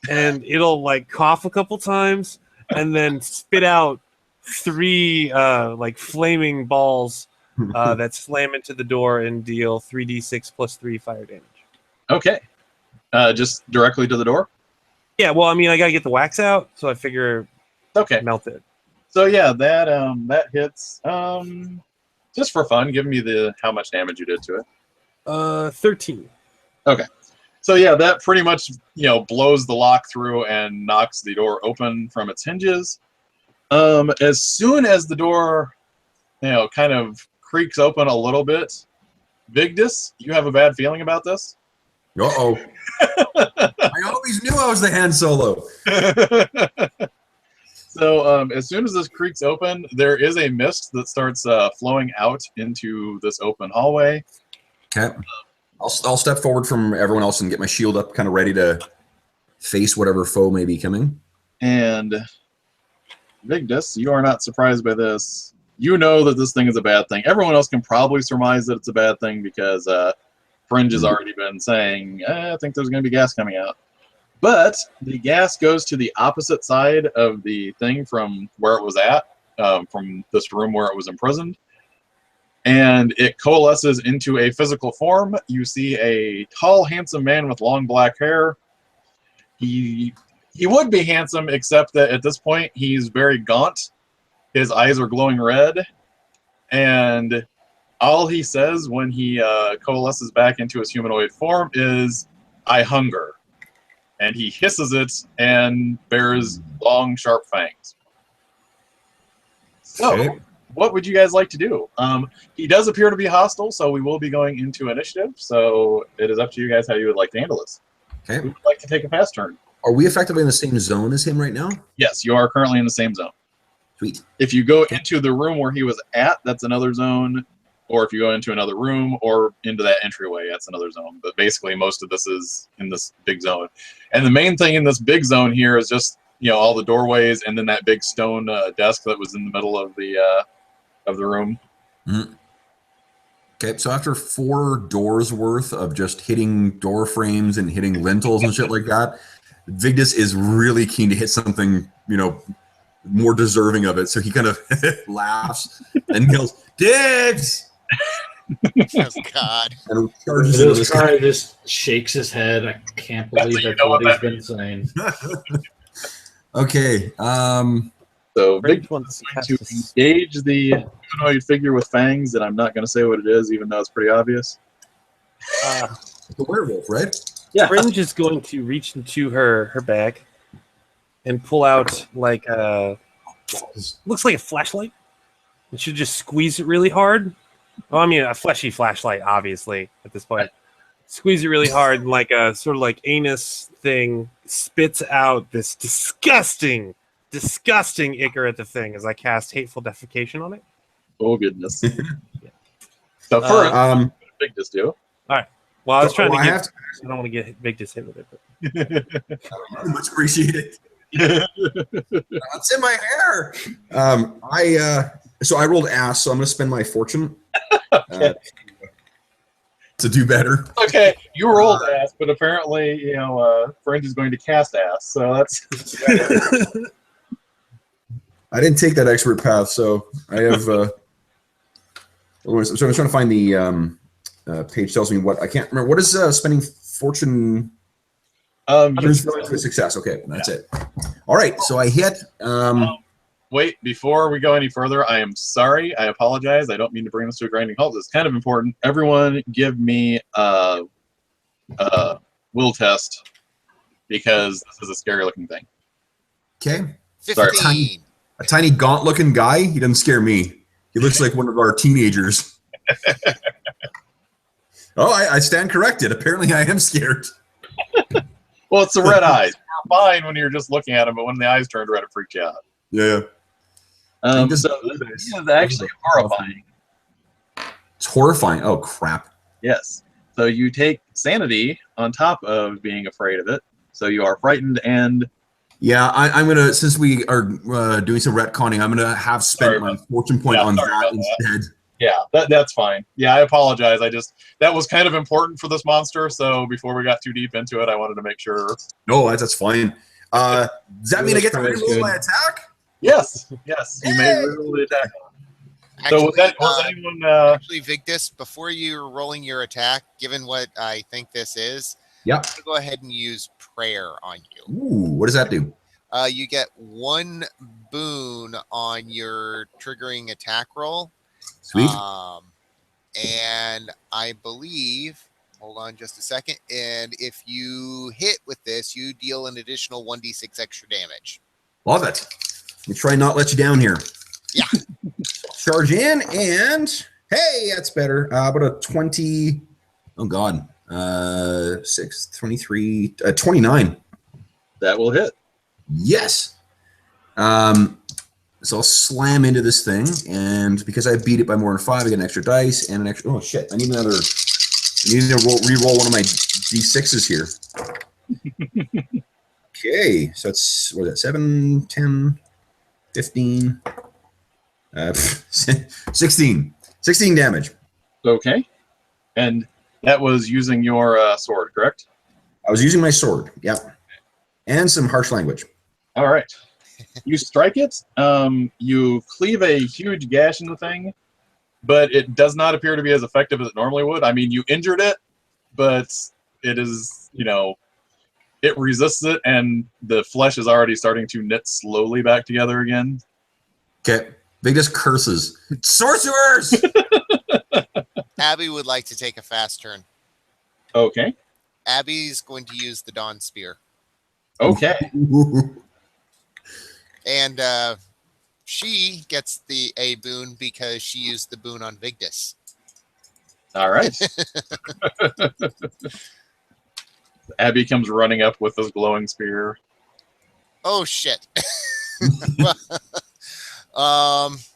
and it'll like cough a couple times, and then spit out 3 like flaming balls that slam into the door and deal 3d6 plus 3 fire damage. Okay. Just directly to the door? Yeah, well, I mean, I gotta get the wax out, so I figure Okay. melt it. So yeah, that hits. Just for fun, give me how much damage you did to it. 13. So yeah, that pretty much blows the lock through and knocks the door open from its hinges. As soon as the door, kind of creaks open a little bit, Vigdis, you have a bad feeling about this? Uh-oh. I always knew I was the Han Solo. So as soon as this creaks open, there is a mist that starts flowing out into this open hallway. Okay. I'll step forward from everyone else and get my shield up, kind of ready to face whatever foe may be coming. And Vigdis, you are not surprised by this. You know that this thing is a bad thing. Everyone else can probably surmise that it's a bad thing because Fringe has already been saying, I think there's going to be gas coming out. But the gas goes to the opposite side of the thing from where it was at, from this room where it was imprisoned. And it coalesces into a physical form. You see a tall, handsome man with long black hair. He He would be handsome, except that at this point he's very gaunt. His eyes are glowing red, and all he says when he coalesces back into his humanoid form is, "I hunger." And he hisses it and bears long, sharp fangs. So, Okay. what would you guys like to do? He does appear to be hostile, so we will be going into initiative. So it is up to you guys how you would like to handle this. Okay. Who would like to take a fast turn? Are we effectively in the same zone as him right now? Yes, you are currently in the same zone. Sweet. If you go into the room where he was at, that's another zone. Or if you go into another room or into that entryway, that's another zone. But basically, most of this is in this big zone. And the main thing in this big zone here is just, all the doorways and then that big stone desk that was in the middle of the room. Mhm. Okay, so after 4 doors worth of just hitting door frames and hitting lintels and shit like that, Vigdis is really keen to hit something, more deserving of it. So he kind of laughs and yells, "Dibs!" Oh, God. and charges into This this guy just shakes his head. I can't believe that's what he's been saying. Okay. So Rage Big wants going to to engage the humanoid figure with fangs, and I'm not going to say what it is, even though it's pretty obvious. The werewolf, right? Yeah. Fringe is going to reach into her bag and pull out like looks like a flashlight. And she'll just squeeze it really hard. Well, I mean a fleshy flashlight, obviously, at this point. Squeeze it really hard, and like a sort of like anus thing spits out this disgusting ichor at the thing as I cast Hateful Defecation on it. Oh, goodness. So first, Big just do. Well, I was trying to I get. have to I don't want to get big hit with it. But. much appreciate it. It's in my hair. So I rolled ass, so I'm gonna spend my fortune to do better. Okay, you rolled ass, but apparently, Fringe is going to cast ass, so that's... I didn't take that expert path, so I have. So I'm trying to find the page tells me what I can't remember. What is spending fortune? Turns into a success. Okay, that's it. All right, so I hit. Wait, before we go any further, I am sorry. I apologize. I don't mean to bring this to a grinding halt. It's kind of important. Everyone give me a will test, because this is a scary-looking thing. Okay. 15. A tiny gaunt-looking guy. He doesn't scare me. He looks like one of our teenagers. Oh, I stand corrected. Apparently, I am scared. Well, it's the red eyes. You're fine when you're just looking at him, but when the eyes turned red, it freaked you out. Yeah. So this is actually horrifying. It's horrifying. Oh, crap. Yes. So you take sanity on top of being afraid of it. So you are frightened and... Yeah, I'm going to, since we are doing some retconning, I'm going to have spent my fortune point on that instead. Yeah, that's fine. Yeah, I apologize. That was kind of important for this monster, so before we got too deep into it, I wanted to make sure. No, that's fine. Does that mean I get to That's reroll good. my attack? Yes, you may reroll the attack. So was anyone... Actually, Vigdis, before you're rolling your attack, given what I think this is, Yeah. I'm gonna go ahead and use prayer on you. Ooh, what does that do? You get 1 boon on your triggering attack roll. Sweet. And I believe, hold on just a second, and if you hit with this, you deal an additional 1d6 extra damage. Love it. Let me try and not let you down here. Yeah. Charge in, and hey, that's better. About a 20. Oh, God. 6, 23, 29. That will hit. Yes. So I'll slam into this thing, and because I beat it by more than 5, I get an extra dice and an extra. Oh shit! I need another. I need to re-roll one of my d6s here. Okay, so it's what is that? 7, 10, 15, 16. 16 damage. Okay. And that was using your sword, correct? I was using my sword. Yep. And some harsh language. All right. You strike it. You cleave a huge gash in the thing, but it does not appear to be as effective as it normally would. I mean, you injured it, but it is, it resists it, and the flesh is already starting to knit slowly back together again. Okay. Vigdis curses. Sorcerers! Abby would like to take a fast turn. Okay. Abby's going to use the Dawn Spear. Okay. And she gets a boon because she used the boon on Vigdis. All right. Abby comes running up with this glowing spear. Oh shit.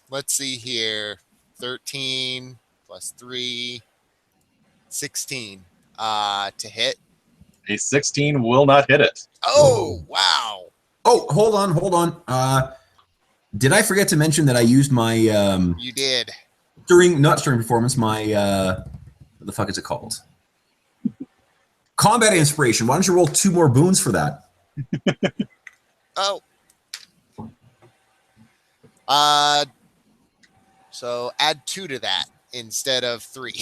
Let's see here. 13 plus 3, 16. To hit. A 16 will not hit it. Oh, wow. Oh, hold on. Did I forget to mention that I used my You did. not during performance, my what the fuck is it called? Combat inspiration. Why don't you roll 2 more boons for that? Oh. So add 2 to that instead of 3.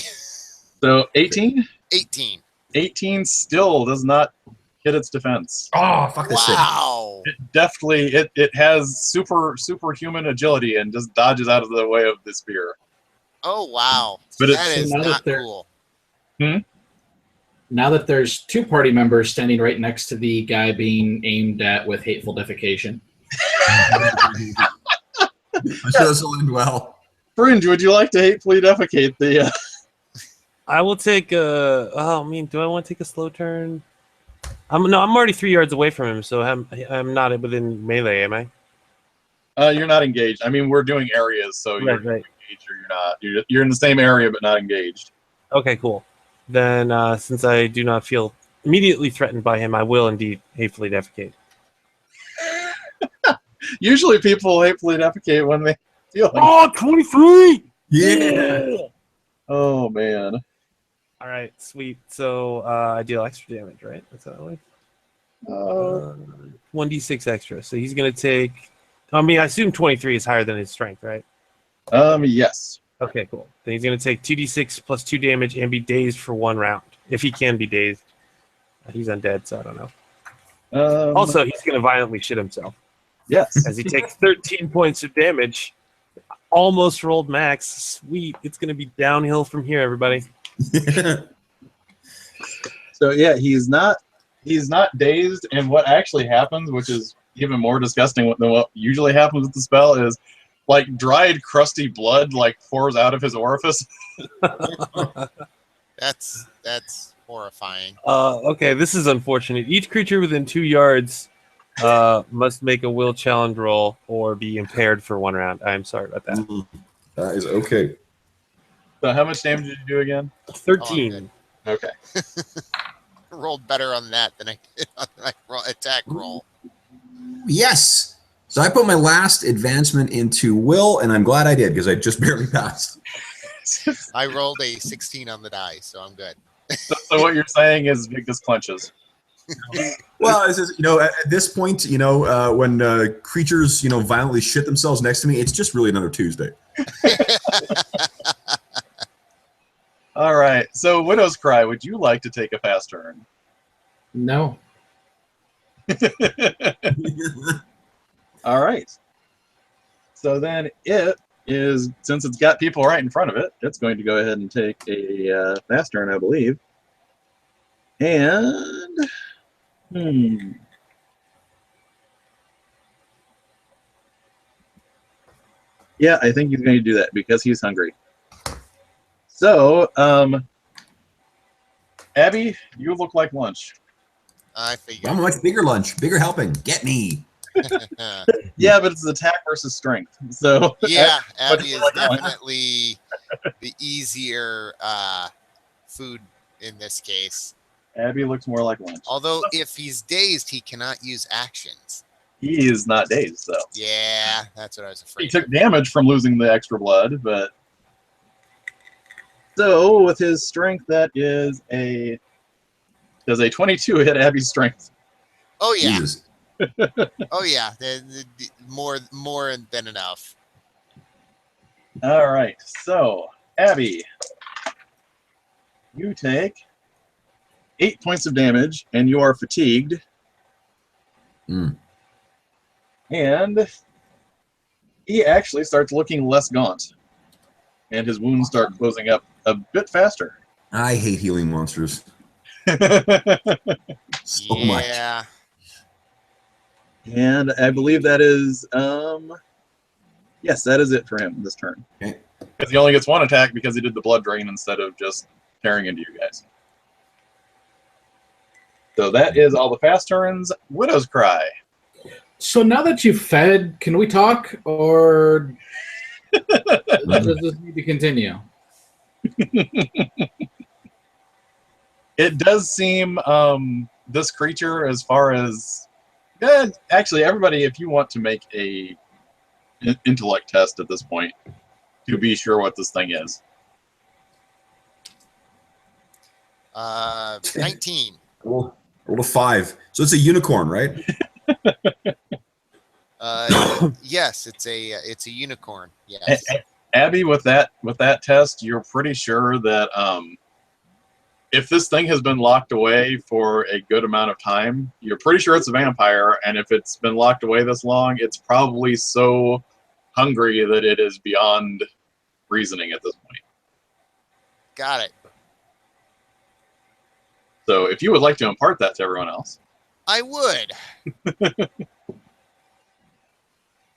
So 18? 18. 18 still does not hit its defense. Oh, fuck this thing. Wow. It definitely it has superhuman agility and just dodges out of the way of the spear. Oh, wow. But That it's- is now that not they're- cool. Now that there's 2 party members standing right next to the guy being aimed at with hateful defecation. I'm sure this will end well. Fringe, would you like to hatefully defecate the I will take a. Oh, I mean, do I want to take a slow turn? I'm already 3 yards away from him, so I'm not within melee, am I? You're not engaged. I mean, we're doing areas, so you're Right, right. engaged or you're not. You're in the same area but not engaged. Okay, cool. Then, since I do not feel immediately threatened by him, I will indeed hatefully defecate. Usually people hatefully defecate when they feel like, Oh, 23! Yeah. oh man. All right, sweet. So I deal extra damage, right? That's how it works. 1d6 extra. So he's going to take. I mean, I assume 23 is higher than his strength, right? Yes. Okay, cool. Then he's going to take 2d6 plus 2 damage and be dazed for 1 round. If he can be dazed. He's undead, so I don't know. Also, he's going to violently shit himself yes. as he takes 13 points of damage. Almost rolled max. Sweet. It's going to be downhill from here, everybody. So yeah, he's not dazed, and what actually happens, which is even more disgusting than what usually happens with the spell, is like dried, crusty blood like pours out of his orifice. That's horrifying. Okay, this is unfortunate. Each creature within 2 yards must make a will challenge roll or be impaired for 1 round. I'm sorry about that. That is okay. So how much damage did you do again? 13. Okay. I rolled better on that than I did on my attack roll. Yes. So I put my last advancement into will, and I'm glad I did because I just barely passed. I rolled a 16 on the die, so I'm good. So what you're saying is Victus clenches. Well, it's just, at this point, when creatures, violently shit themselves next to me, it's just really another Tuesday. All right. So Widow's Cry, would you like to take a fast turn? No. All right. So then it is, since it's got people right in front of it, it's going to go ahead and take a fast turn, I believe. And yeah, I think he's going to do that because he's hungry. So, Abby, you look like lunch. I I'm figured. a much bigger lunch, bigger helping. Get me. Yeah, but it's attack versus strength. So Yeah, Abby is like lunch. definitely the easier food in this case. Abby looks more like lunch. Although, if he's dazed, he cannot use actions. He is not dazed, though. Yeah, that's what I was He afraid took of. damage from losing the extra blood, but so with his strength, that is does a 22 hit Abby's strength? Oh, yeah. Jesus. Oh, yeah. More than enough. All right, so Abby, you take 8 points of damage, and you are fatigued Mm. And he actually starts looking less gaunt. And his wounds start closing up a bit faster. I hate healing monsters so much. Yeah. And I believe that is, yes, that is it for him this turn. Okay. Because he only gets one attack because he did the blood drain instead of just tearing into you guys. So that is all the fast turns. Widow's Cry. So now that you've fed, can we talk, or does this need to continue? It does seem this creature, as far as actually everybody, if you want to make a intellect test at this point to be sure what this thing is. 19. Roll a 5. So it's a unicorn, right? Yes, it's a unicorn. Yes. Abby, with that test, you're pretty sure that if this thing has been locked away for a good amount of time, you're pretty sure it's a vampire, and if it's been locked away this long, it's probably so hungry that it is beyond reasoning at this point. Got it. So if you would like to impart that to everyone else. I would.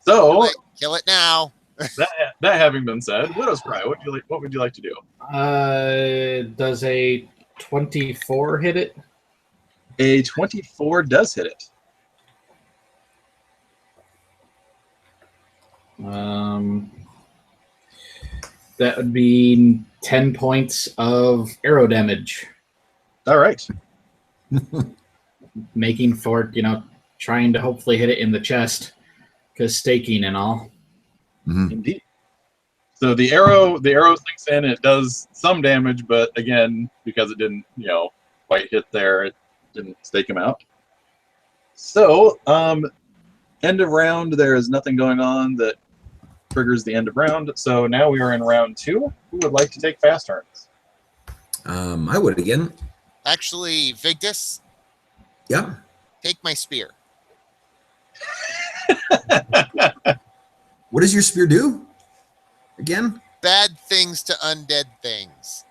So Kill it now. that having been said, Widow's Cry, what would you like to do? Does a 24 hit it? A 24 does hit it. That would be 10 points of arrow damage, All right. making for, trying to hopefully hit it in the chest, because staking and all. Mhm. Indeed. So the arrow sinks in. It does some damage, but again, because it didn't, quite hit there, it didn't stake him out. So, end of round. There is nothing going on that triggers the end of round. So now we are in round 2. Who would like to take fast turns? I would again. Actually, Vigdis, Yeah. take my spear. What does your spear do? Again? Bad things to undead things.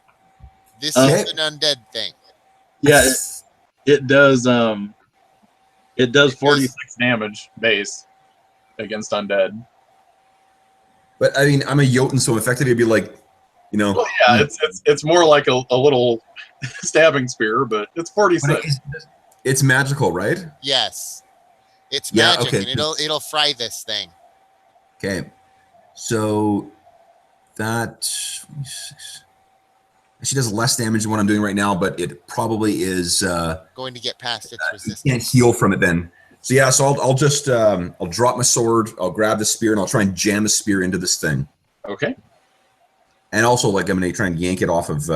This Okay. is an undead thing. Yeah, it does. It does 46 damage base against undead. But I mean, I'm a Jotun, so effectively it'd be like, Well, yeah, it's more like a little stabbing spear, but it's 46. It's magical, right? Yes. It's Yeah, magic, okay. and it'll fry this thing. Okay. So that she does less damage than what I'm doing right now, but it probably is Going to get past its you resistance. can't heal from it then. So yeah, so I'll just I'll drop my sword, I'll grab the spear, and I'll try and jam the spear into this thing. Okay. And also, like, I'm gonna try and yank it off of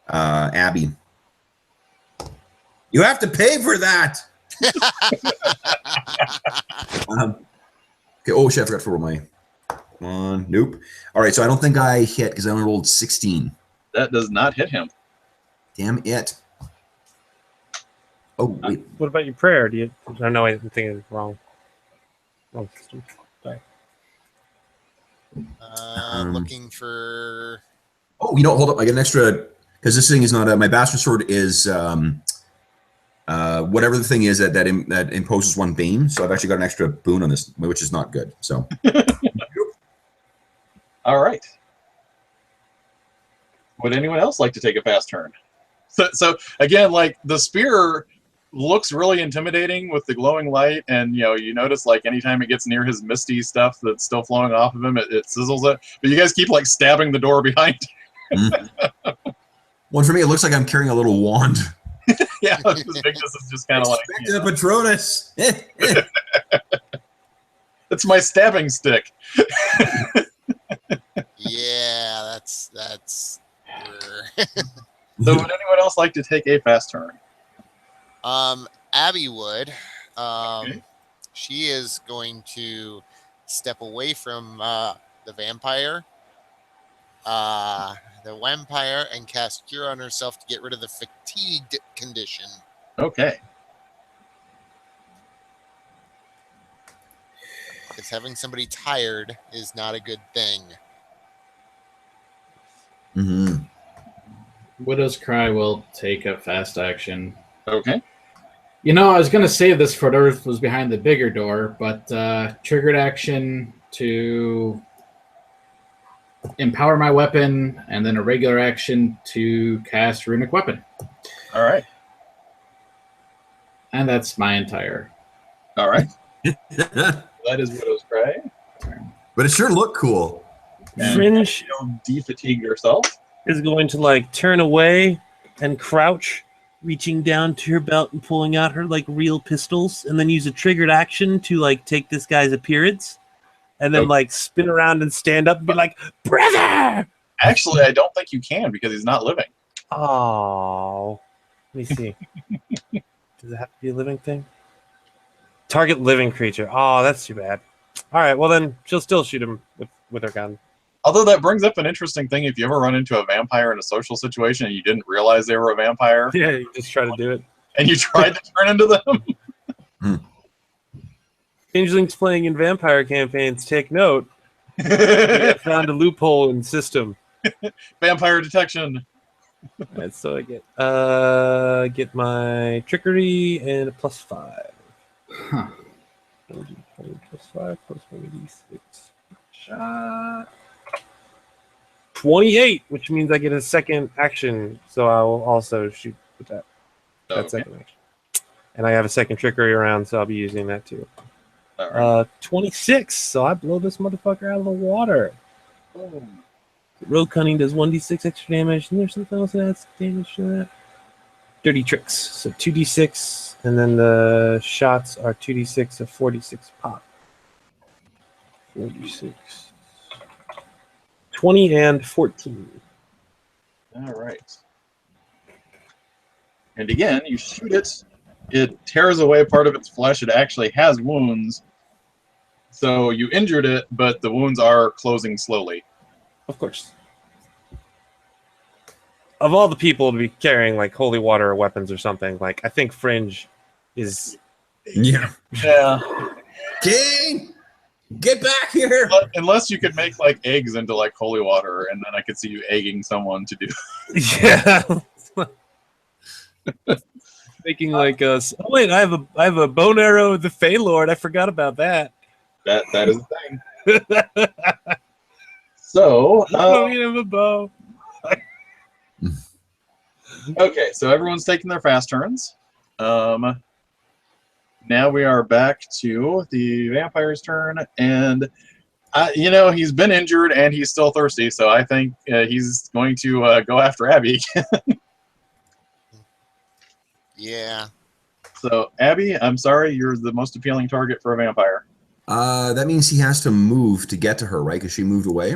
Abby. You have to pay for that. Okay. Oh shit! I forgot to roll my. Come on. Nope. All right. So I don't think I hit because I only rolled 16. That does not hit him. Damn it. Oh wait. What about your prayer? Do you? I know I'm thinking wrong. Wrong system. Sorry. Looking for. Oh, hold up. I get an extra because this thing is not my bastard sword is whatever the thing is that imposes 1 bane. So I've actually got an extra boon on this, which is not good. So. All right. Would anyone else like to take a fast turn? So again, like, the spear looks really intimidating with the glowing light, and you notice, like, anytime it gets near his misty stuff that's still flowing off of him, it sizzles it. But you guys keep, like, stabbing the door behind you. Well, for me, it looks like I'm carrying a little wand. Yeah, this is just kind of like, Expecto Patronus. it's my stabbing stick. Yeah, that's. So would anyone else like to take a fast turn? Abby would. Okay. She is going to step away from the vampire. And cast Cure on herself to get rid of the fatigued condition. Okay. because having somebody tired is not a good thing. Mm-hmm. Widow's Cry will take a fast action. Okay. You know, I was going to save this for Earth was behind the bigger door, but triggered action to empower my weapon, and then a regular action to cast Runic Weapon. All right. And that's my entire All right. But That is Widow's Cry. turn. it sure looked cool. And Fringe you'll de-fatigue yourself. is going to like turn away and crouch, reaching down to her belt and pulling out her like real pistols, and then use a triggered action to like take this guy's appearance, and then Okay. like spin around and stand up and be like, "Brother!" Actually, I don't think you can because he's not living. Oh, let me see. Does it have to be a living thing? Target living creature. Oh, that's too bad. All right, well then she'll still shoot him with her gun. Although that brings up an interesting thing. If you ever run into a vampire in a social situation and you didn't realize they were a vampire Yeah, you just try to do it. and you tried to turn into them, Changelings playing in vampire campaigns, take note. We have found a loophole in the system. vampire detection. All right, so I get my trickery and a +5. Huh. 5 plus 1d6. Shot. 28, which means I get a second action, so I will also shoot with that. That's Okay. second action. And I have a second trickery around, so I'll be using that too. All right. 26, so I blow this motherfucker out of the water. Boom. Rogue Cunning does 1d6 extra damage, and there's something else that adds damage to that. Dirty Tricks, so 2d6, and then the shots are 2d6 of 4d6 pop. 4d6. 20 and 14. All right. And again, you shoot it. It tears away part of its flesh. It actually has wounds. So you injured it, but the wounds are closing slowly. Of course. Of all the people to be carrying like holy water or weapons or something, like I think Fringe is Yeah. Yeah. King, get back here. Unless you could make like eggs into like holy water, and then I could see you egging someone to do. yeah. Making like us. Oh wait, I have a bone arrow of the Fey Lord. I forgot about that. That is the thing. So I mean, I have a bow. okay, so everyone's taking their fast turns. Now we are back to the vampire's turn, and he's been injured and he's still thirsty, so I think he's going to go after Abby. Yeah. So Abby, I'm sorry, you're the most appealing target for a vampire. That means he has to move to get to her, right? Because she moved away.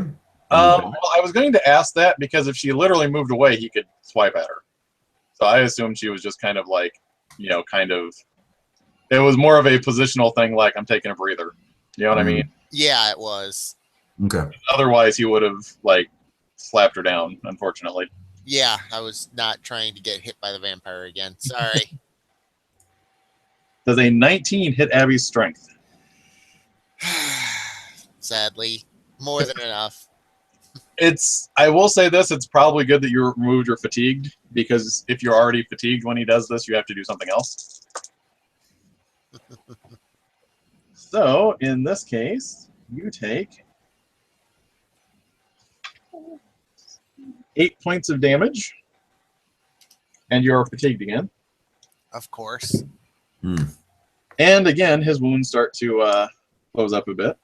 Well, I was going to ask that because if she literally moved away, he could swipe at her. So I assumed she was just kind of like, it was more of a positional thing, like I'm taking a breather. You know what I mean? Yeah, it was. Okay. Otherwise, he would have like slapped her down. Unfortunately. Yeah, I was not trying to get hit by the vampire again. Sorry. Does a 19 hit Abby's strength? Sadly, more than enough. I will say this, it's probably good that you removed your fatigued, because if you're already fatigued when he does this, you have to do something else. So, in this case, you take 8 points of damage, and you're fatigued again. Of course. And again, his wounds start to close up a bit.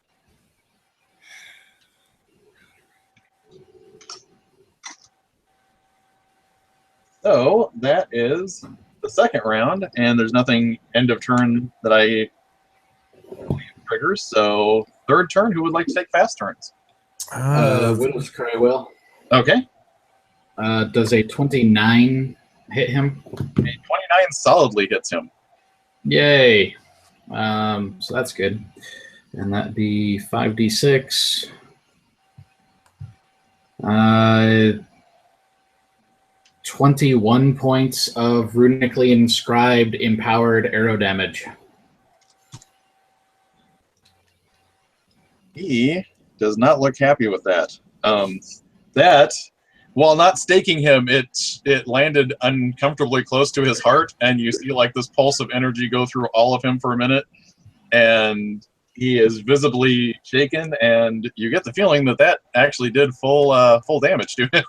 So that is the second round, and there's nothing end of turn that I triggers. So third turn, who would like to take fast turns? Widow's Cry will. Okay, Does a 29 hit him? a 29 solidly hits him. Yay. So that's good. And that'd be 5d6. 21 points of runically inscribed empowered arrow damage. He does not look happy with that. That, while not staking him, it landed uncomfortably close to his heart, and you see like this pulse of energy go through all of him for a minute, and he is visibly shaken, and you get the feeling that actually did full damage to him.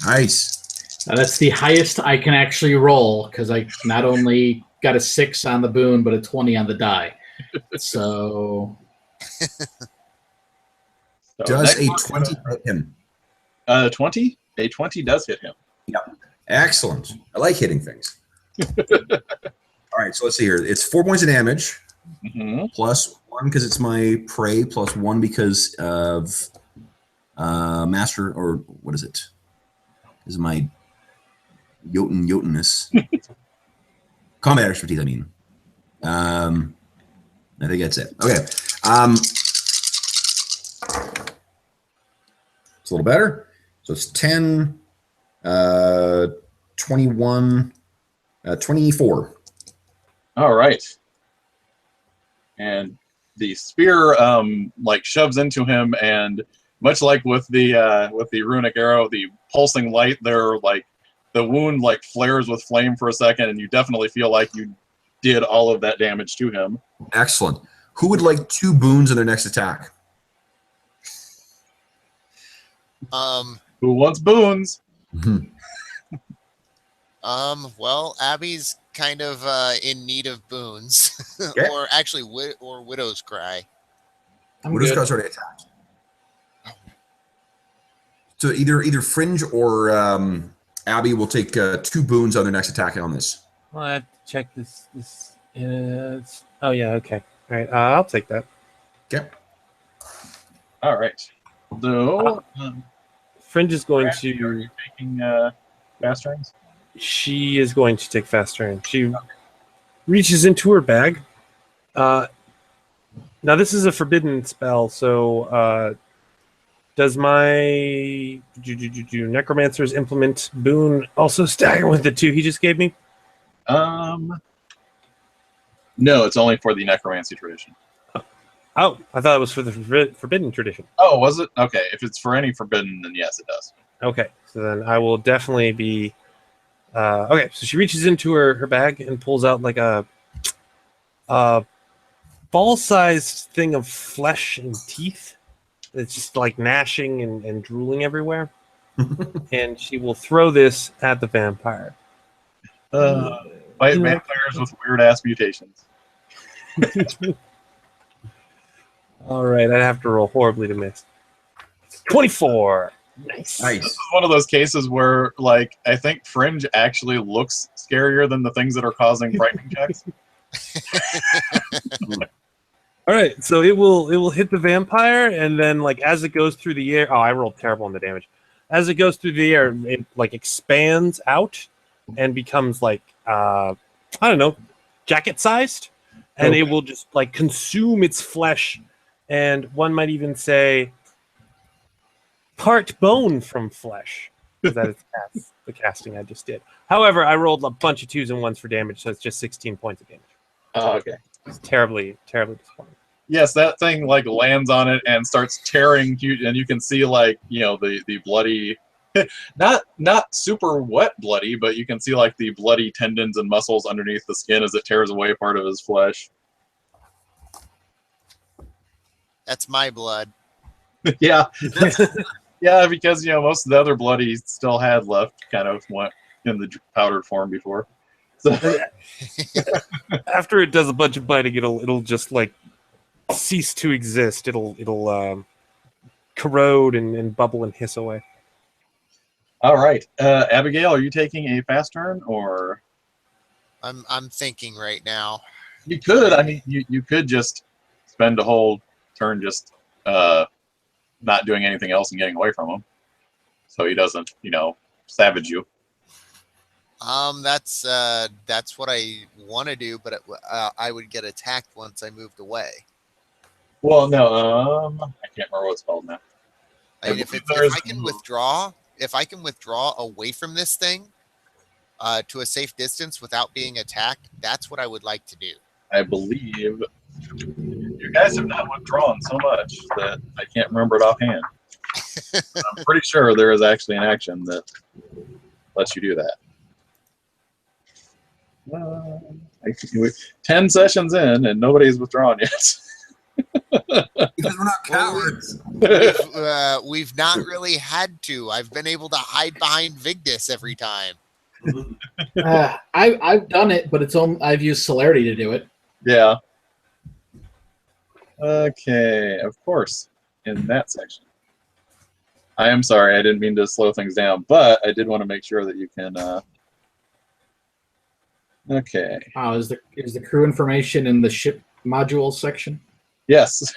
Nice. That's the highest I can actually roll because I not only got a 6 on the boon, but a 20 on the die. So Does a next 20 hit him? 20? A 20 does hit him. Excellent. I like hitting things. All right, so let's see here. It's 4 points of damage, plus 1 because it's my prey, plus 1 because of master, or what is it? This is my Jotunness. Combat expertise, I mean. I think that's it. Okay. It's a little better. So it's 10, 21, 24. All right. And the spear like shoves into him, and much like with the runic arrow, the pulsing light there, like the wound like flares with flame for a second, and you definitely feel like you did all of that damage to him. Excellent. Who would like 2 boons in their next attack? Who wants boons? Well, Abby's kind of in need of boons, Okay. or actually, or Widow's Cry. Widow's Cry's already attacked. So either Fringe or Abby will take 2 boons on their next attack on this. Well, I have to check this. This is. Oh yeah. Okay. All right. I'll take that. Okay. All right. So, Fringe is going are you to. taking fast turns? She is going to take fast turn. She reaches into her bag. Now this is a forbidden spell, so does my Necromancer's Implement boon also stagger with the 2 he just gave me? No, it's only for the necromancy tradition. Oh, I thought it was for the forbidden tradition. Oh, was it? Okay, if it's for any forbidden, then yes, it does. Okay, so then I will definitely be. Okay, so she reaches into her bag and pulls out like a ball-sized thing of flesh and teeth. It's just like gnashing and drooling everywhere. And she will throw this at the vampire. Fight vampires with weird-ass mutations. All right, I'd have to roll horribly to miss. 24. Nice. This is one of those cases where, like, I think Fringe actually looks scarier than the things that are causing frightening checks. All right, so it will hit the vampire, and then like as it goes through the air. Oh, I rolled terrible on the damage. As it goes through the air, it like expands out and becomes like I don't know, jacket sized, and it will just like consume its flesh, and one might even say part bone from flesh. That is the casting I just did. However, I rolled a bunch of 2s and 1s for damage, so it's just 16 points of damage. Oh, okay. It's terribly disappointing. Yes, that thing like lands on it and starts tearing, and you can see like the bloody, not super wet bloody, but you can see like the bloody tendons and muscles underneath the skin as it tears away part of his flesh. That's my blood. Yeah, yeah, because most of the other blood he still had left kind of went in the powdered form before. So After it does a bunch of biting, it'll just like cease to exist. It'll corrode and bubble and hiss away. all right, Abigail, are you taking a fast turn, or I'm thinking right now. you could? I mean, you could just spend a whole turn just not doing anything else and getting away from him, so he doesn't savage you. That's what I want to do, but I would get attacked once I moved away. Well, no, I can't remember what it's called now. I mean, if I can withdraw away from this thing to a safe distance without being attacked, that's what I would like to do. I believe You guys have not withdrawn so much that I can't remember it offhand. I'm pretty sure there is actually an action that lets you do that. 10 sessions in and nobody's withdrawn yet. Because we're not cowards. We've not really had to. I've been able to hide behind Vigdis every time. I've done it, but I've used celerity to do it. Yeah. Okay, of course, in that section. I am sorry, I didn't mean to slow things down, but I did want to make sure that you can. Okay. Is the crew information in the ship modules section? Yes,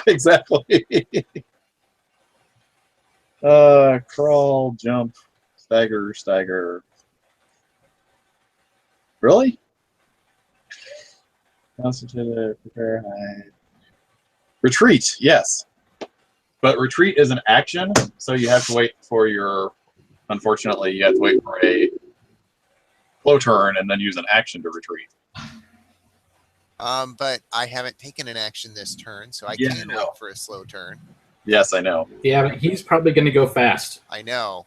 exactly. Crawl, jump, stagger. Really? Concentrate, prepare, hide. Retreat, yes. But retreat is an action, so you have to wait for your. Unfortunately, you have to wait for a slow turn and then use an action to retreat. But I haven't taken an action this turn, so I Yeah, can I know. wait for a slow turn. Yes, I know. Yeah, but he's probably going to go fast. I know.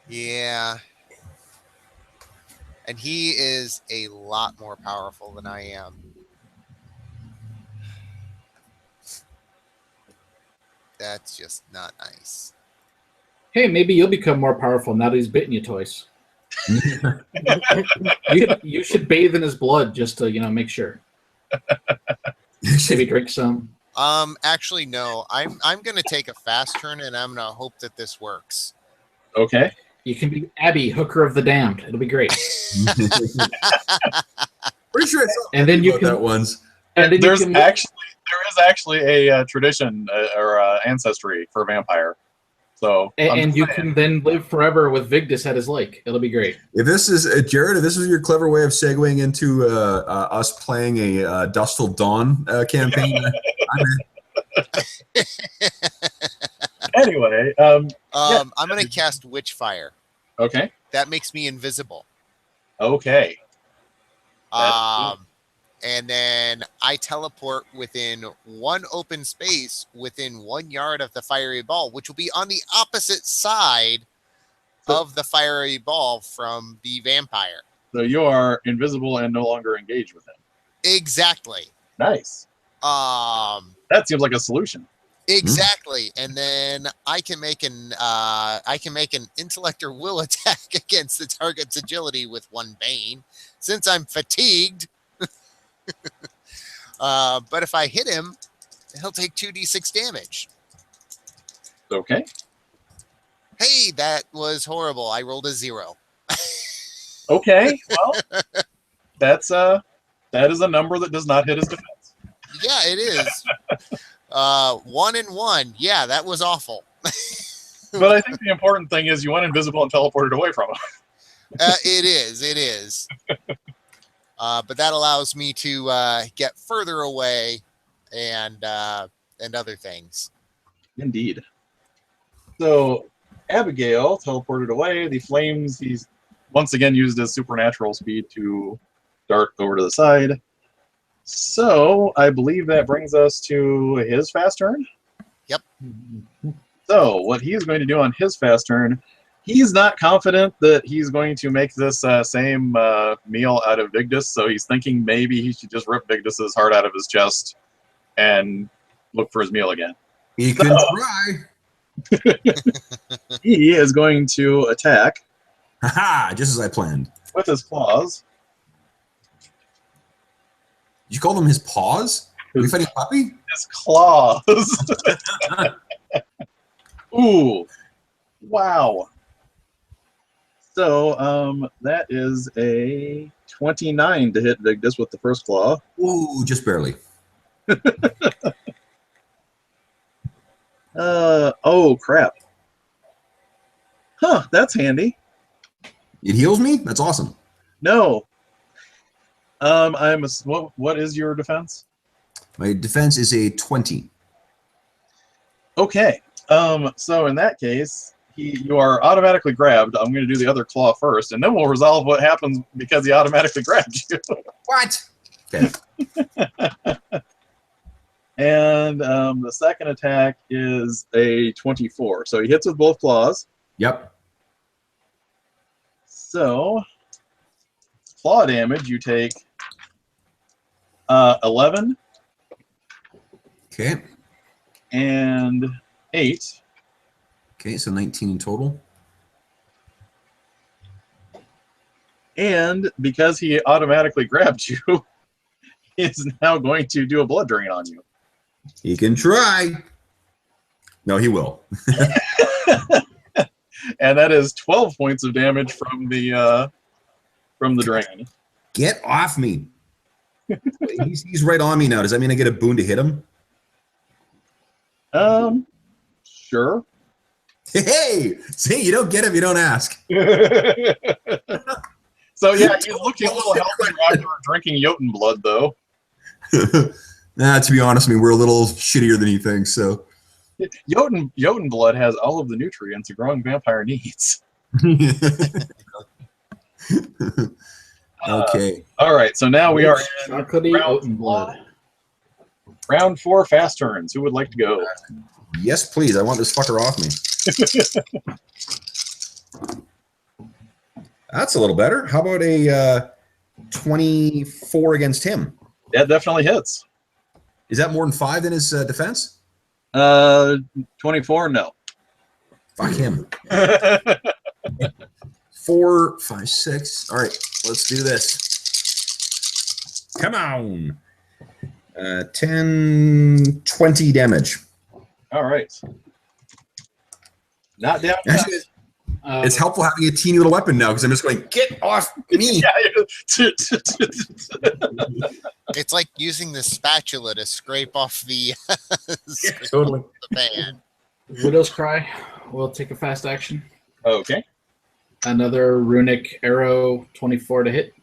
Yeah. And he is a lot more powerful than I am. That's just not nice. Hey, maybe you'll become more powerful now that he's bitten you twice. You should bathe in his blood just to, make sure. Maybe drink some. Actually, no. I'm gonna take a fast turn, and I'm gonna hope that this works. Okay. You can be Abby, Hooker of the Damned. It'll be great. Pretty sure I saw And then you about can. that once. And then There is you can. actually a tradition or ancestry for vampire. So And you can then live forever with Vigdis at his lake. It'll be great. If this is Jared, if this is your clever way of segueing into us playing a Dusk Till Dawn campaign, I'm in. Anyway, I'm gonna cast Witchfire. okay. That makes me invisible. Okay. That's And then I teleport within one open space within 1 yard of the fiery ball, which will be on the opposite side of the fiery ball from the vampire. So you are invisible and no longer engaged with him. Exactly. Nice. That seems like a solution. Exactly. And then I can make an intellect or will attack against the target's agility with 1 bane, since I'm fatigued. But if I hit him, he'll take 2d6 damage. Okay. Hey, that was horrible. I rolled a 0. Okay. Well, that is a number that does not hit his defense. Yeah, it is. 1 and 1. Yeah, that was awful. But I think the important thing is you went invisible and teleported away from him. It is. But that allows me to get further away and other things. Indeed. So Abigail teleported away. The flames, he's once again used his supernatural speed to dart over to the side. So I believe that brings us to his fast turn. Yep. So what he's going to do on his fast turn, he's not confident that he's going to make this same meal out of Vigdis, so he's thinking maybe he should just rip Vigdis's heart out of his chest and look for his meal again. You can try. He is going to attack Haha, just as I planned. with his claws. Did you call them his paws? Are we fighting a puppy? His claws. Ooh. Wow. So that is a 29 to hit Vigdis with the first claw. Ooh, just barely. Oh crap. Huh, that's handy. It heals me? That's awesome. No. What is your defense? My defense is a 20. Okay. So in that case, you are automatically grabbed. I'm going to do the other claw first, and then we'll resolve what happens because he automatically grabbed you. What? Okay. And the second attack is a 24. So he hits with both claws. Yep. So claw damage, you take 11 Okay. and 8. Okay, so 19 in total. And because he automatically grabbed you, he's now going to do a blood drain on you. He can try. No, he will. And that is 12 points of damage from the drain. Get off me. He's right on me now. Does that mean I get a boon to hit him? Sure. Hey, see, you don't get him, you don't ask. So yeah, he's looking a little healthier after drinking Jotun blood, though. Nah, to be honest, I mean, we're a little shittier than he thinks, so. Jotun blood has all of the nutrients a growing vampire needs. Okay. All right, so now we are in Chocolatey round oat and blood. round 4 fast turns. Who would like to go? Yes, please. I want this fucker off me. That's a little better. How about a 24 against him? That definitely hits. Is that more than 5 in his defense? 24, no. Fuck him. 4, 5, 6. All right, let's do this. Come on. 10, 20 damage. All right. Not down. Actually, it's helpful having a teeny little weapon now because I'm just going, get off me. It's like using the spatula to scrape off the, Totally. the pan. Widow's Cry will take a fast action. Okay. Another runic arrow, 24 to hit.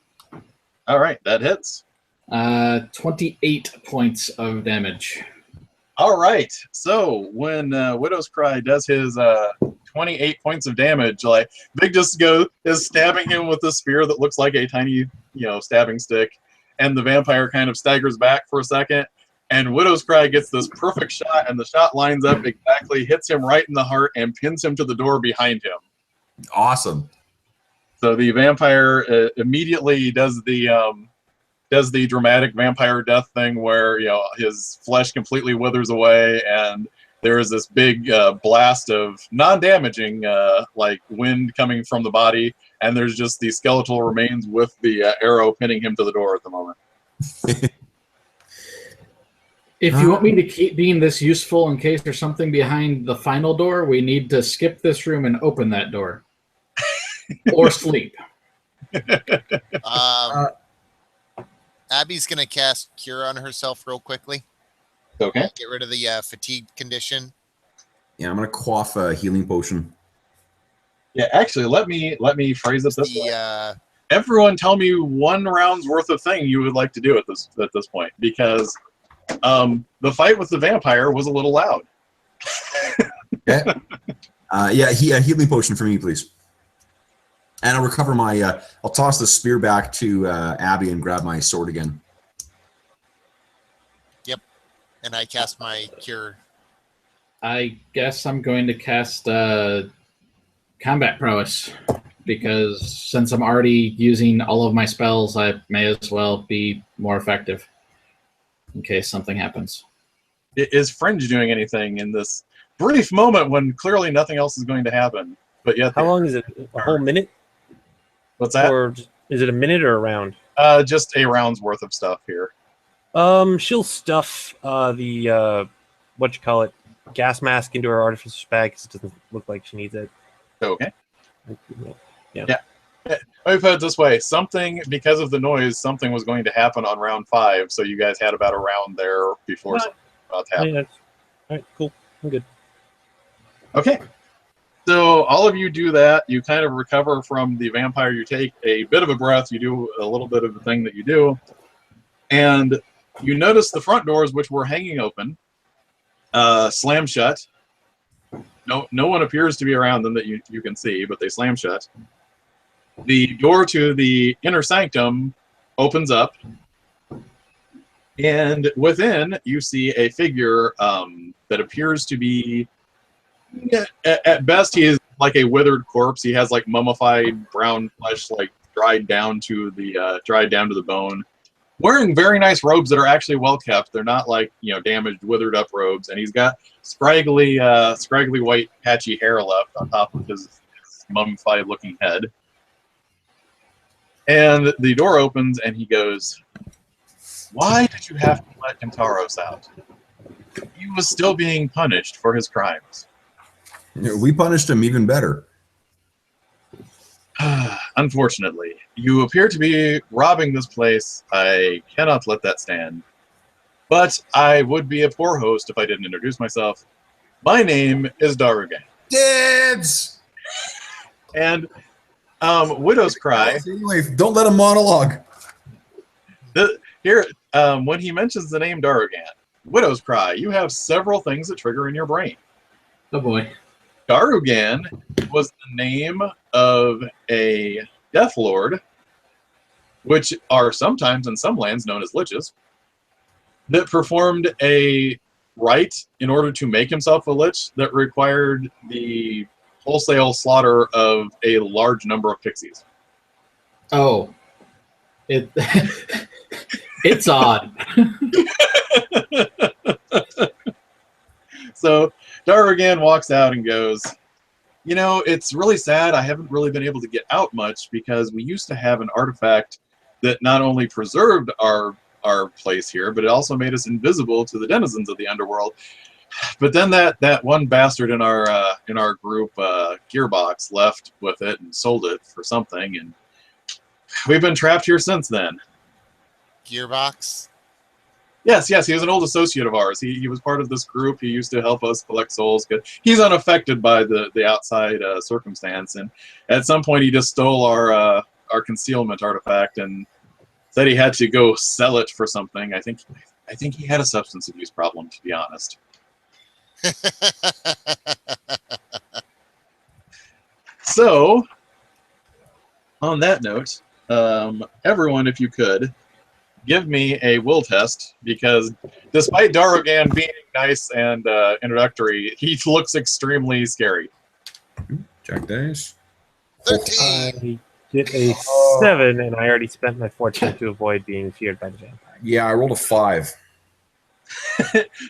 All right, that hits. 28 points of damage. All right. So when Widow's Cry does his 28 points of damage, like Big just is stabbing him with a spear that looks like a tiny, stabbing stick, and the vampire kind of staggers back for a second, and Widow's Cry gets this perfect shot, and the shot lines up exactly, hits him right in the heart, and pins him to the door behind him. Awesome. So the vampire immediately does the dramatic vampire death thing where his flesh completely withers away, and there is this big blast of non-damaging like wind coming from the body, and there's just the skeletal remains with the arrow pinning him to the door at the moment. If you want me to keep being this useful in case there's something behind the final door, we need to skip this room and open that door. Or sleep. Abby's going to cast Cure on herself real quickly. Okay. Get rid of the fatigue condition. Yeah, I'm going to quaff a healing potion. Yeah, actually, let me phrase it this way. The, Everyone, tell me 1 round's worth of thing you would like to do at this point, because the fight with the vampire was a little loud. Okay. Healing potion for me, please. And I'll recover my. I'll toss the spear back to Abby and grab my sword again. Yep. And I cast my Cure. I guess I'm going to cast combat prowess, because since I'm already using all of my spells, I may as well be more effective in case something happens. Is Fringe doing anything in this brief moment when clearly nothing else is going to happen? But yet, How long is it? A whole minute? What's that? Or is it a minute or a round? Just a round's worth of stuff here. She'll stuff the gas mask into her artificer's bag because it doesn't look like she needs it. Okay. Yeah. Let me put it this way: because of the noise, something was going to happen on round 5. So you guys had about a round there before something about to happen. Yeah, all right, cool. I'm good. Okay. So all of you do that. You kind of recover from the vampire. You take a bit of a breath. You do a little bit of the thing that you do. And you notice the front doors, which were hanging open, slam shut. No one appears to be around them that you can see, but they slam shut. The door to the inner sanctum opens up, and within you see a figure that appears to be, at best, he is like a withered corpse. He has like mummified brown flesh, like dried down to the bone. Wearing very nice robes that are actually well kept. They're not like, damaged, withered up robes. And he's got scraggly white patchy hair left on top of his mummified looking head. And the door opens and he goes, "Why did you have to let Kintaros out? He was still being punished for his crimes." We punished him even better. Unfortunately, you appear to be robbing this place. I cannot let that stand. But I would be a poor host if I didn't introduce myself. My name is Darugan. Dibs! And Widow's Cry. Anyway, don't let him monologue. When he mentions the name Darugan, Widow's Cry, you have several things that trigger in your brain. Oh boy. Darugan was the name of a Death Lord, which are sometimes in some lands known as liches, that performed a rite in order to make himself a lich that required the wholesale slaughter of a large number of pixies. Oh. It's odd. So Darugan walks out and goes, it's really sad. I haven't really been able to get out much because we used to have an artifact that not only preserved our place here, but it also made us invisible to the denizens of the underworld. But then that one bastard in our group, Gearbox, left with it and sold it for something, and we've been trapped here since then. Gearbox? Yes, he was an old associate of ours. He was part of this group. He used to help us collect souls. He's unaffected by the outside circumstance, and at some point he just stole our concealment artifact and said he had to go sell it for something. I think he had a substance abuse problem, to be honest. So, on that note, everyone, if you could, give me a will test, because despite Darugan being nice and introductory, he looks extremely scary. Check dice. 13! I get a 7, and I already spent my fortune to avoid being feared by the vampire. Yeah, I rolled a 5.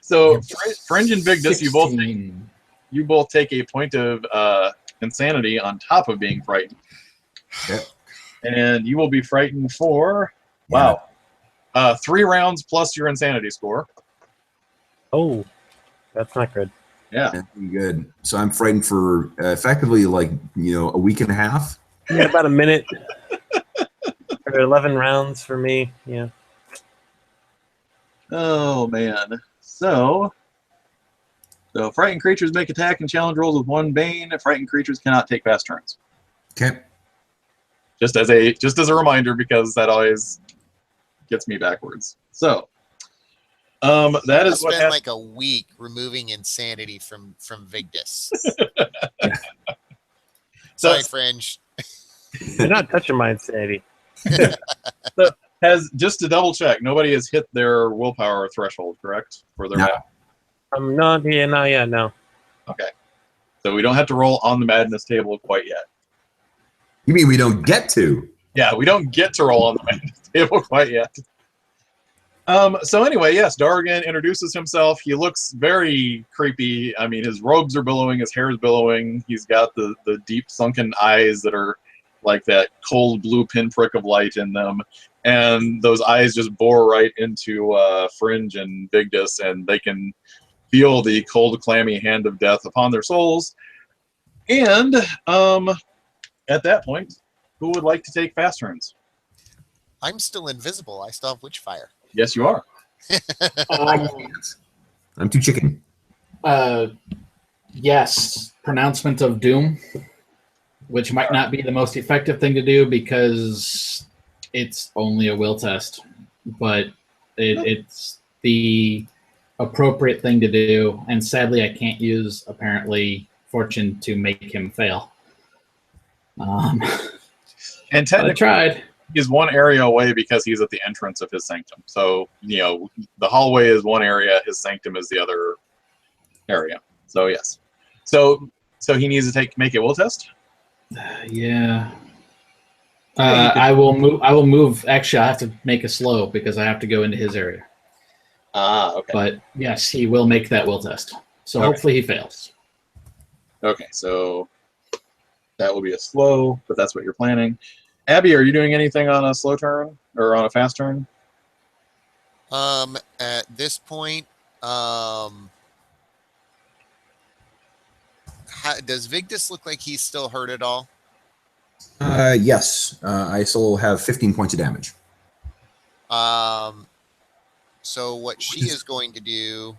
So, Fringe and Vigdis, you $16. both take a point of insanity on top of being frightened. Yep. And you will be frightened for, wow, 3 rounds plus your insanity score. Oh, that's not good. Yeah. Yeah, pretty good. So I'm frightened for effectively a week and a half. Yeah, about a minute. Or 11 rounds for me. Yeah. Oh, man. So frightened creatures make attack and challenge rolls with 1 bane. Frightened creatures cannot take fast turns. Okay. Just as a reminder, because that always gets me backwards. So, that is what spent like a week removing insanity from Vigdis. Sorry, Fringe. You're not touching my insanity. Just to double check, nobody has hit their willpower threshold, correct? For their No. I'm not yet, no. Okay. So we don't have to roll on the madness table quite yet. You mean we don't get to? Yeah, we don't get to roll on the madness table quite yet. So anyway, yes, Darugan introduces himself. He looks very creepy. I mean, his robes are billowing, his hair is billowing. He's got the deep sunken eyes that are like that cold blue pinprick of light in them. And those eyes just bore right into Fringe and Vigdis, and they can feel the cold, clammy hand of death upon their souls. And at that point, who would like to take fast turns? I'm still invisible. I still have Witchfire. Yes, you are. I'm too chicken. Yes, pronouncement of doom, which might not be the most effective thing to do because it's only a will test, but it's the appropriate thing to do. And sadly, I can't use apparently fortune to make him fail. And I technically, tried. he's one area away because he's at the entrance of his sanctum. So, you know, the hallway is one area, his sanctum is the other area. So, yes. So he needs to make a will test? Yeah. I will move. Actually, I have to make a slow because I have to go into his area. Ah, okay. But yes, he will make that will test. So Okay. hopefully he fails. Okay, so that will be a slow, but that's what you're planning. Abby, are you doing anything on a slow turn or on a fast turn? At this point, does Vigdis look like he's still hurt at all? Yes. I still have 15 points of damage. So what she is going to do,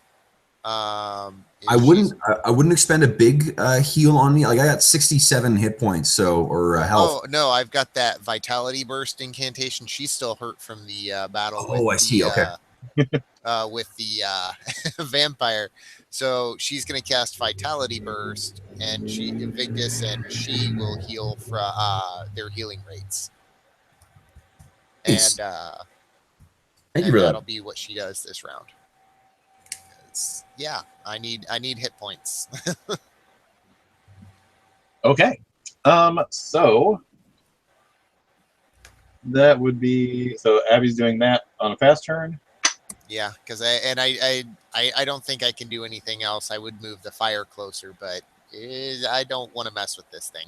I wouldn't expend a big heal on me. Like I got 67 hit points, or health. Oh no, I've got that vitality burst incantation. She's still hurt from the battle. Oh, I see. Okay. With the vampire, so she's going to cast vitality burst, and Vigdis and she will heal from their healing rates. Nice. And Thank you for that. that'll be what she does this round. Yeah, I need hit points. Okay. So that would be, so Abby's doing that on a fast turn. Yeah, because I don't think I can do anything else. I would move the fire closer, but I don't want to mess with this thing.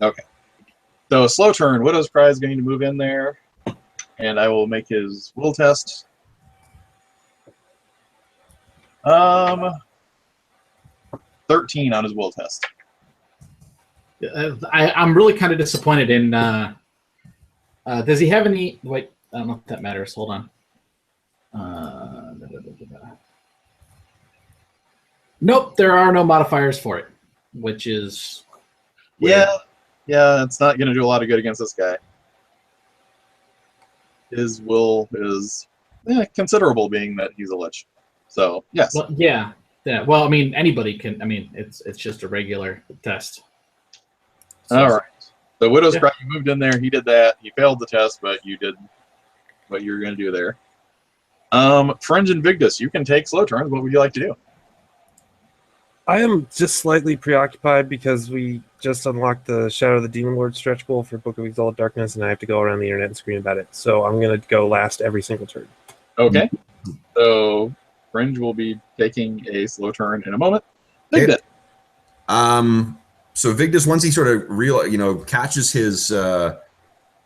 Okay. So a slow turn, Widow's Cry is going to move in there, and I will make his will test. 13 on his will test. I'm really kind of disappointed in. Does he have any? Wait, I don't know if that matters. Hold on. Nope, there are no modifiers for it, which is weird. Yeah, it's not going to do a lot of good against this guy. His will is considerable, being that he's a lich. So yes. Well, yeah. Well, I mean, anybody can. I mean, it's just a regular test. So, All right. The Widow's Yeah. Cry, you moved in there. He did that. He failed the test, but you did what you were going to do there. Fringe and Vigdis, you can take slow turns. What would you like to do? I am just slightly preoccupied because we just unlocked the Shadow of the Demon Lord stretch goal for Book of Exalted Darkness, and I have to go around the internet and scream about it. So I'm going to go last every single turn. Okay. So Fringe will be taking a slow turn in a moment. Vigdis. So Vigdis, once he sort of catches his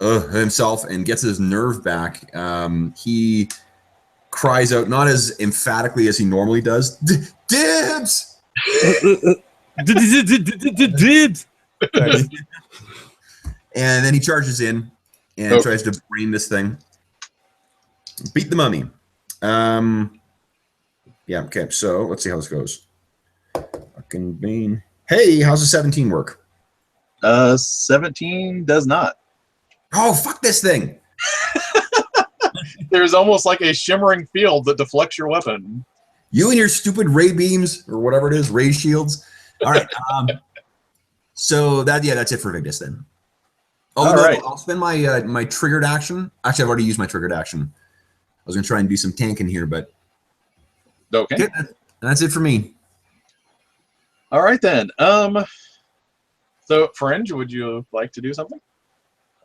himself and gets his nerve back, he cries out, not as emphatically as he normally does, "Dibs!" Did. And then he charges in and tries to brain this thing. Beat the mummy. Yeah, okay, so let's see how this goes. Fucking Bane. Hey, how's the 17 work? 17 does not. Oh, fuck this thing. There's almost like a shimmering field that deflects your weapon. You and your stupid ray beams, or whatever it is, ray shields. All right. So that's it for Vigdis then. Oh, no, right. I'll spend my my triggered action. Actually, I've already used my triggered action. I was gonna try and do some tanking here, but Okay. that's it for me. All right then. So Fringe, would you like to do something?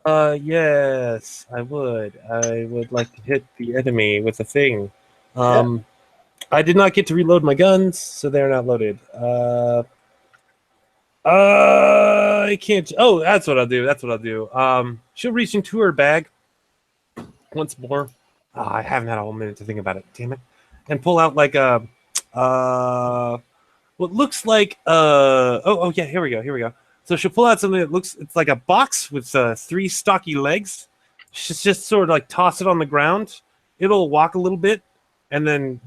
Yes, I would. I would like to hit the enemy with a thing. I did not get to reload my guns, so they're not loaded. I can't. Oh, that's what I'll do. She'll reach into her bag once more. I haven't had a whole minute to think about it. Damn it! And pull out like a what looks like oh yeah, here we go. So she'll pull out something that it's like a box with 3 stocky legs. She'll just sort of like toss it on the ground. It'll walk a little bit, and then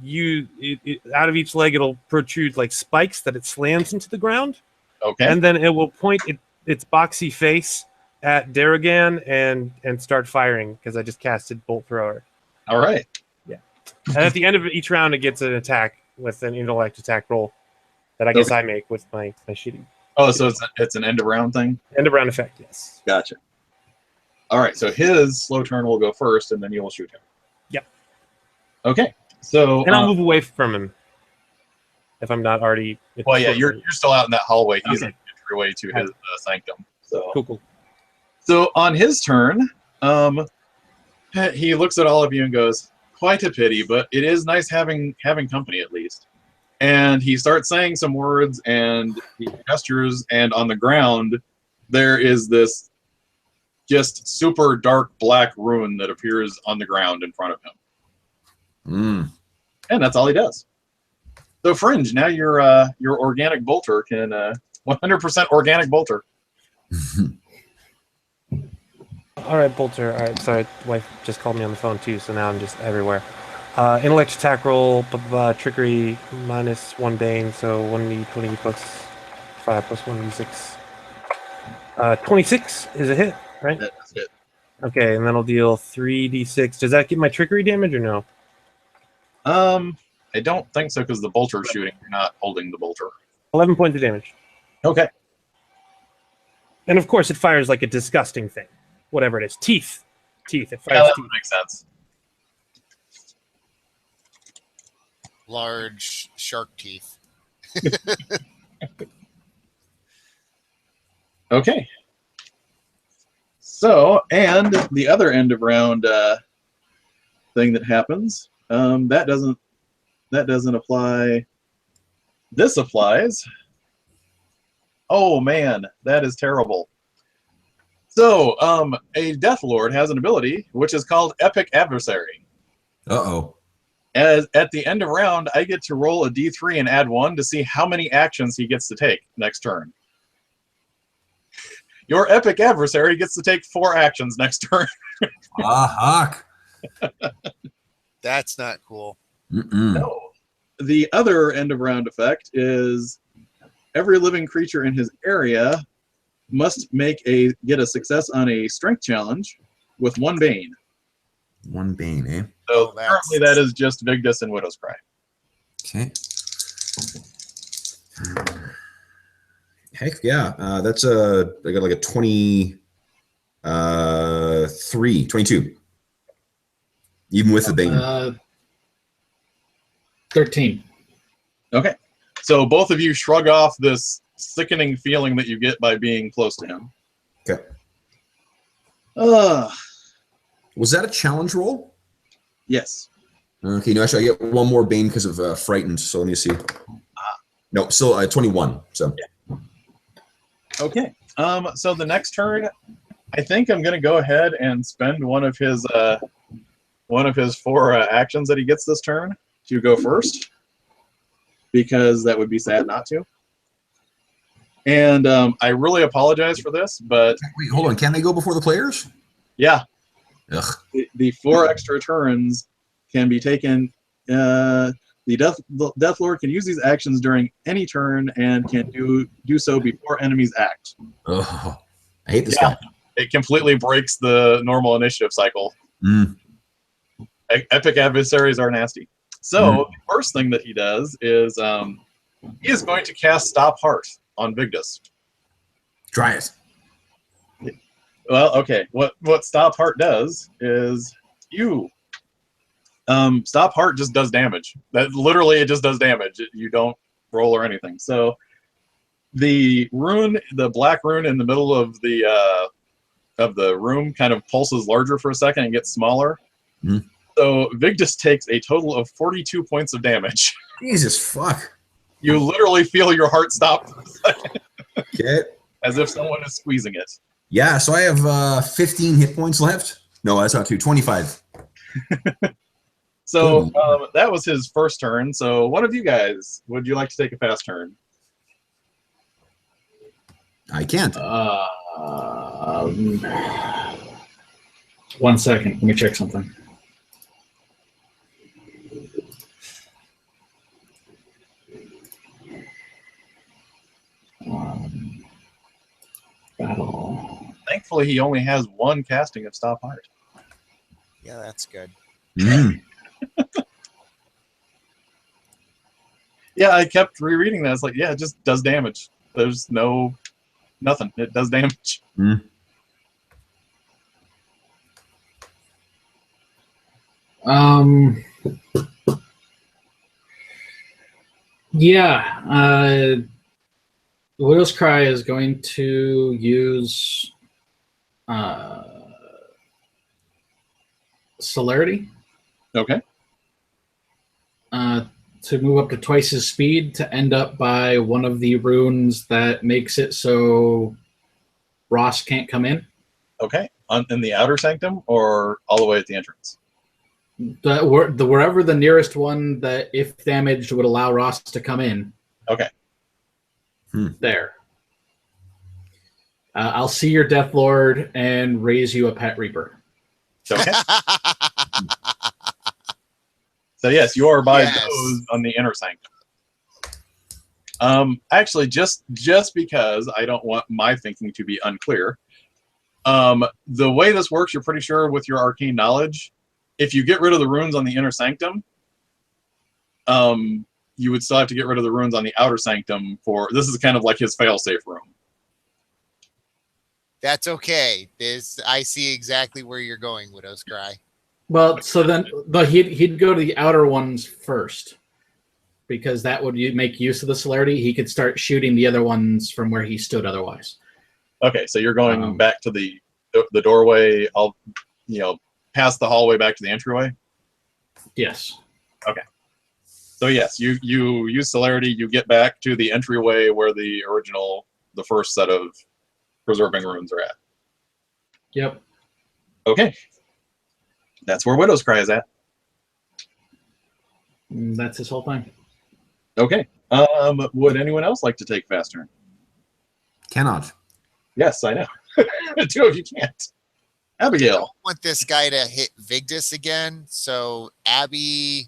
out of each leg it'll protrude like spikes that it slams into the ground. Okay. And then it will point its boxy face at Daragan and start firing because I just casted Bolt Thrower. All right. And at the end of each round, it gets an attack with an intellect attack roll that I guess I make with my shitty Oh, so it's an end of round thing. End of round effect. Yes. Gotcha. All right, so his slow turn will go first, and then you will shoot him. Yep. Okay. So And I'll move away from him if I'm not already. well, yeah, you're still out in that hallway. He's Okay. in the entryway to his sanctum. So cool. So on his turn, he looks at all of you and goes, "Quite a pity, but it is nice having company at least." And he starts saying some words and he gestures, and on the ground there is this just super dark black rune that appears on the ground in front of him. And that's all he does. So Fringe, now your organic bolter can 100% organic bolter. All right, Bolter. All right, sorry, wife just called me on the phone too, so now I'm just everywhere. Intellect attack roll, trickery -1 bane, so 1d20 plus 5 plus 1d6. 26 is a hit, right? That's it. Okay, and then I'll deal 3d6. Does that get my trickery damage or no? I don't think so because the bolter shooting, you're not holding the bolter. 11 points of damage. Okay. And of course, it fires like a disgusting thing. Whatever it is. Teeth. It Yeah, fires that teeth. makes sense. Large shark teeth. Okay. So, and the other end of round thing that happens, that doesn't apply. This applies. Oh man, that is terrible. So, a Death Lord has an ability which is called Epic Adversary. Uh-oh. As at the end of round, I get to roll a d3 and add 1 to see how many actions he gets to take next turn. Your Epic Adversary gets to take 4 actions next turn. Huck. That's not cool. No. The other end of round effect is every living creature in his area must get a success on a strength challenge with 1 bane. 1 bane, eh? So Oh, that's- currently that is just Vigdis and Widow's Cry. Okay. Heck yeah. That's I got like a 22. Even with the bane. 13. Okay. So both of you shrug off this sickening feeling that you get by being close to him. Okay. Uh, Was that a challenge roll? yes. Okay, no, actually, I get 1 more bane because of frightened. So let me see. No, still 21. So Okay. So the next turn, I think I'm going to go ahead and spend one of his 4 actions that he gets this turn to go first, because that would be sad not to. And I really apologize for this, but wait, hold on. Can they go before the players? yeah, Ugh. the 4 extra turns can be taken. The Death Lord can use these actions during any turn and can do so before enemies act. Ugh. I hate this Yeah. guy. It completely breaks the normal initiative cycle. Epic adversaries are nasty. So the first thing that he does is he is going to cast Stop Heart on Vigdis. Try it. Well, okay. What Stop Heart does is Stop Heart just does damage. That literally it just does damage. You don't roll or anything. So the black rune in the middle of the room kind of pulses larger for a second and gets smaller. So Vigdis takes a total of 42 points of damage. Jesus fuck. You literally feel your heart stop for a second, Okay. as if someone is squeezing it. Yeah, so I have 15 hit points left. No, that's not 25. So that was his first turn. So one of you guys, would you like to take a fast turn? I can't. 1 second. Let me check something. Battle. Thankfully, he only has 1 casting of Stop Heart. Yeah, that's good. Yeah, I kept rereading that. It's like, yeah, it just does damage. There's nothing. It does damage. Yeah. Widow's Cry is going to use Celerity Okay. to move up to twice his speed to end up by one of the runes that makes it so Ross can't come in. Okay. In the outer sanctum or all the way at the entrance? Wherever the nearest one that, if damaged, would allow Ross to come in. Okay. There. I'll see your Death Lord and raise you a Pet Reaper. Okay. So yes, you are by Yes. those on the inner sanctum. Actually, just because I don't want my thinking to be unclear, the way this works, you're pretty sure with your arcane knowledge, if you get rid of the runes on the inner sanctum, you would still have to get rid of the runes on the outer sanctum for. This is kind of like his fail-safe room. That's okay. I see exactly where you're going, Widow's Cry. Well, so then, but he'd go to the outer ones first, because that would make use of the celerity. He could start shooting the other ones from where he stood otherwise. Okay, so you're going back to the doorway. I'll, past the hallway back to the entryway. Yes. Okay. So yes, you use celerity. You get back to the entryway where the first set of preserving runes are at. Yep. Okay. That's where Widow's Cry is at. That's his whole thing. Okay. Would anyone else like to take fast turn? Cannot. Yes, I know. Two of you can't. I Abigail. don't want this guy to hit Vigdis again. So Abby,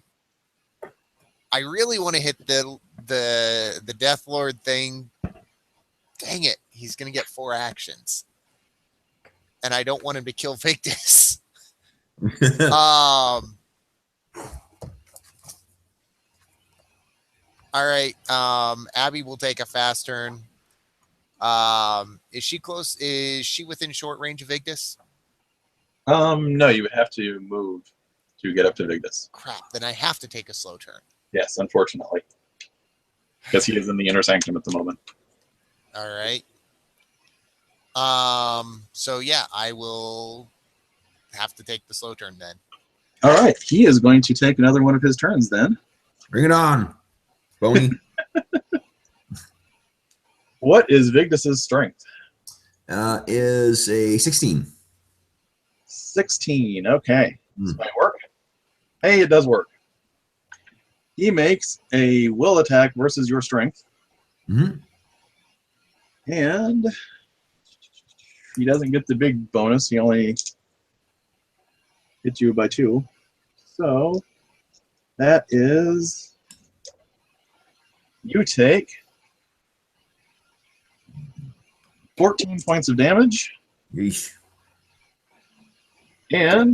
I really want to hit the Death Lord thing. Dang it, he's gonna get 4 actions, and I don't want him to kill Vigdis. All right. Abby will take a fast turn. Is she close? Is she within short range of Vigdis? No, you would have to move to get up to Vigdis. Crap. Then I have to take a slow turn. Yes, unfortunately. Because he is in the inner sanctum at the moment. All right. So yeah, I will have to take the slow turn then. All right. He is going to take another one of his turns then. Bring it on, Boney. What is Vigdis's strength? Is a 16. 16. Okay. This might work. Hey, it does work. He makes a will attack versus your strength. Mm-hmm. And he doesn't get the big bonus. He only hits you by 2. So that is, you take 14 points of damage. Yeesh. And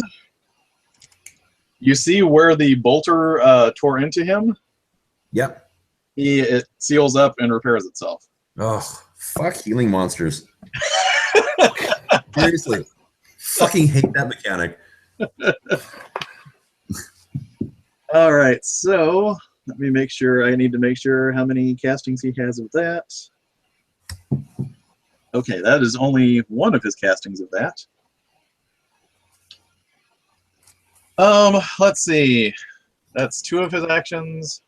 you see where the bolter tore into him? Yep. It seals up and repairs itself. Oh, fuck healing monsters. Seriously. Fucking hate that mechanic. All right, so let me make sure. I need to make sure how many castings he has of that. Okay, that is only one of his castings of that. Let's see. That's 2 of his actions.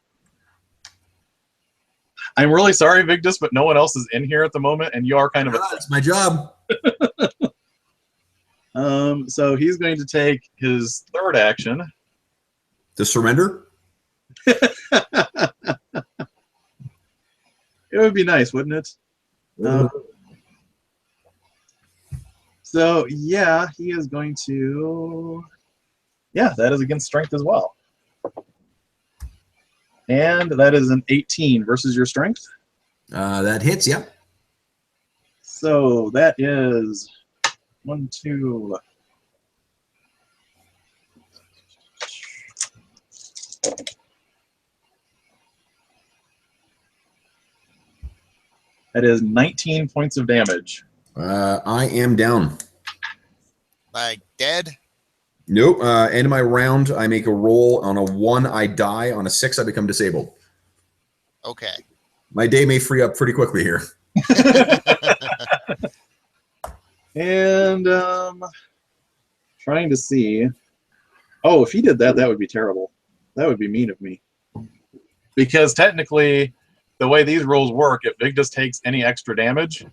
I'm really sorry, Vigdis, but no one else is in here at the moment, and you are kind of a... That's my job. So he's going to take his 3rd action. To surrender? It would be nice, wouldn't it? So, yeah, he is going to... Yeah, that is against strength as well. And that is an 18 versus your strength. That hits, yeah. So that is 1, 2... That is 19 points of damage. I am down. Like dead? Nope. End of my round, I make a roll. On a 1, I die. On a 6, I become disabled. Okay. My day may free up pretty quickly here. And trying to see. Oh, if he did that, that would be terrible. That would be mean of me. Because technically, the way these rules work, if Vigdis takes any extra damage,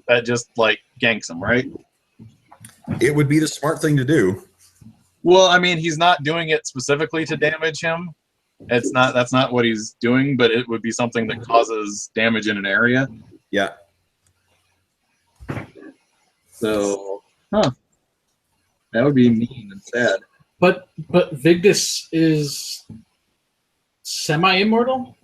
that just like ganks him, right? It would be the smart thing to do. Well, I mean, he's not doing it specifically to damage him. It's not. That's not what he's doing. But it would be something that causes damage in an area. Yeah. So, that would be mean and sad. But Vigdis is semi-immortal?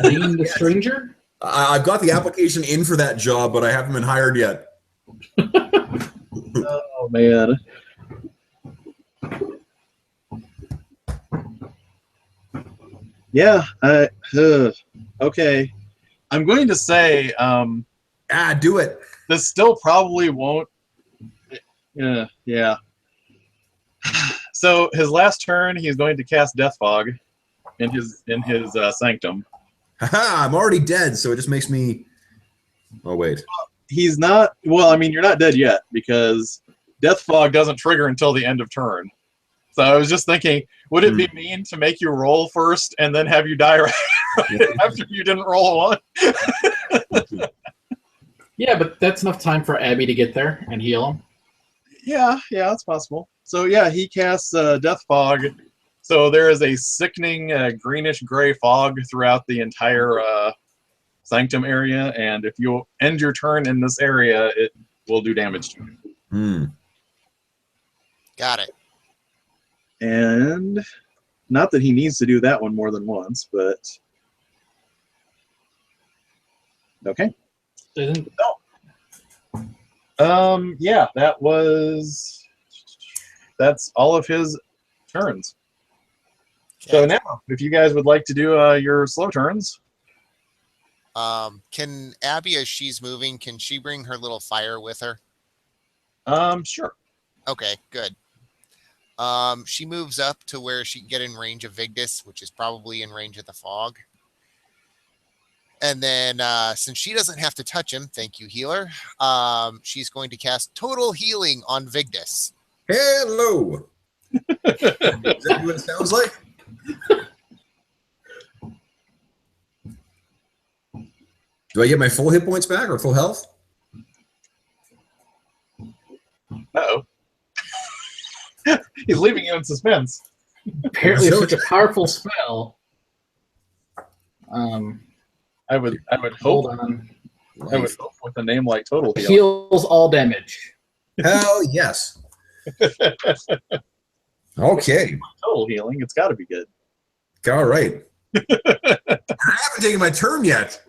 Being the stranger? I've got the application in for that job, but I haven't been hired yet. Oh man. Yeah. Okay. I'm going to say Do it. this still probably won't. Yeah. So his last turn, he's going to cast Death Fog in his sanctum. Haha, I'm already dead, so it just makes me. Oh wait. He's not. Well, I mean, you're not dead yet because Death Fog doesn't trigger until the end of turn. So I was just thinking, would it be mean to make you roll first and then have you die right after you didn't roll one? Yeah, but that's enough time for Abby to get there and heal him. Yeah, that's possible. So yeah, he casts Death Fog. So there is a sickening greenish-gray fog throughout the entire sanctum area, and if you end your turn in this area, it will do damage to you. Got it. And not that he needs to do that one more than once, but okay. Yeah, that's all of his turns. So now, if you guys would like to do your slow turns. Can Abby, as she's moving, can she bring her little fire with her? Sure. Okay, good. She moves up to where she can get in range of Vigdis, which is probably in range of the fog. And then, since she doesn't have to touch him, thank you, healer, she's going to cast Total Healing on Vigdis. Hello. Is that what it sounds like? Do I get my full hit points back or full health? Uh-oh. He's leaving you in suspense. Apparently, it's such a powerful spell. I would hope. Hold on. I would hope with a name like Total Heal. Heals all damage. Hell yes. Okay. Total healing. It's got to be good. All right. I haven't taken my turn yet.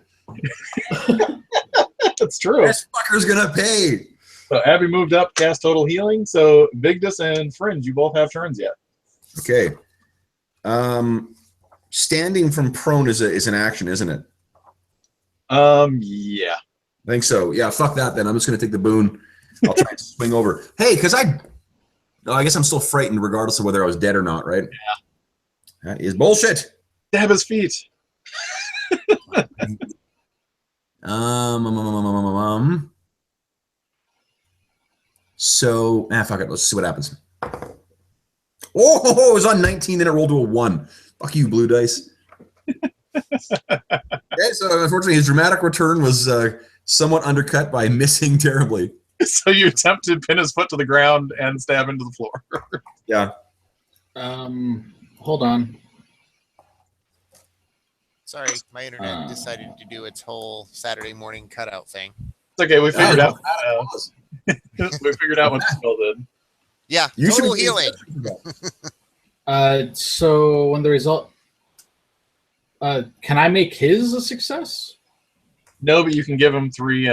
That's true. This fucker's gonna pay. So Abby moved up, cast Total Healing. So Vigdis and Fringe, you both have turns yet. Okay. Standing from prone is an action, isn't it? Yeah. I think so. Yeah, fuck that then. I'm just gonna take the boon. I'll try and swing over. Hey, because I guess I'm still frightened regardless of whether I was dead or not, right? Yeah. That is bullshit. Stab his feet. So, fuck it. Let's see what happens. Oh, it was on 19, then it rolled to a 1. Fuck you, blue dice. Okay, so unfortunately, his dramatic return was somewhat undercut by missing terribly. So you attempt to pin his foot to the ground and stab into the floor. Yeah. Hold on. Sorry, my internet decided to do its whole Saturday morning cutout thing. It's okay. We figured out. We figured out what the spell did. Yeah, You should Total be- Healing. So when the result, can I make his a success? No, but you can give him three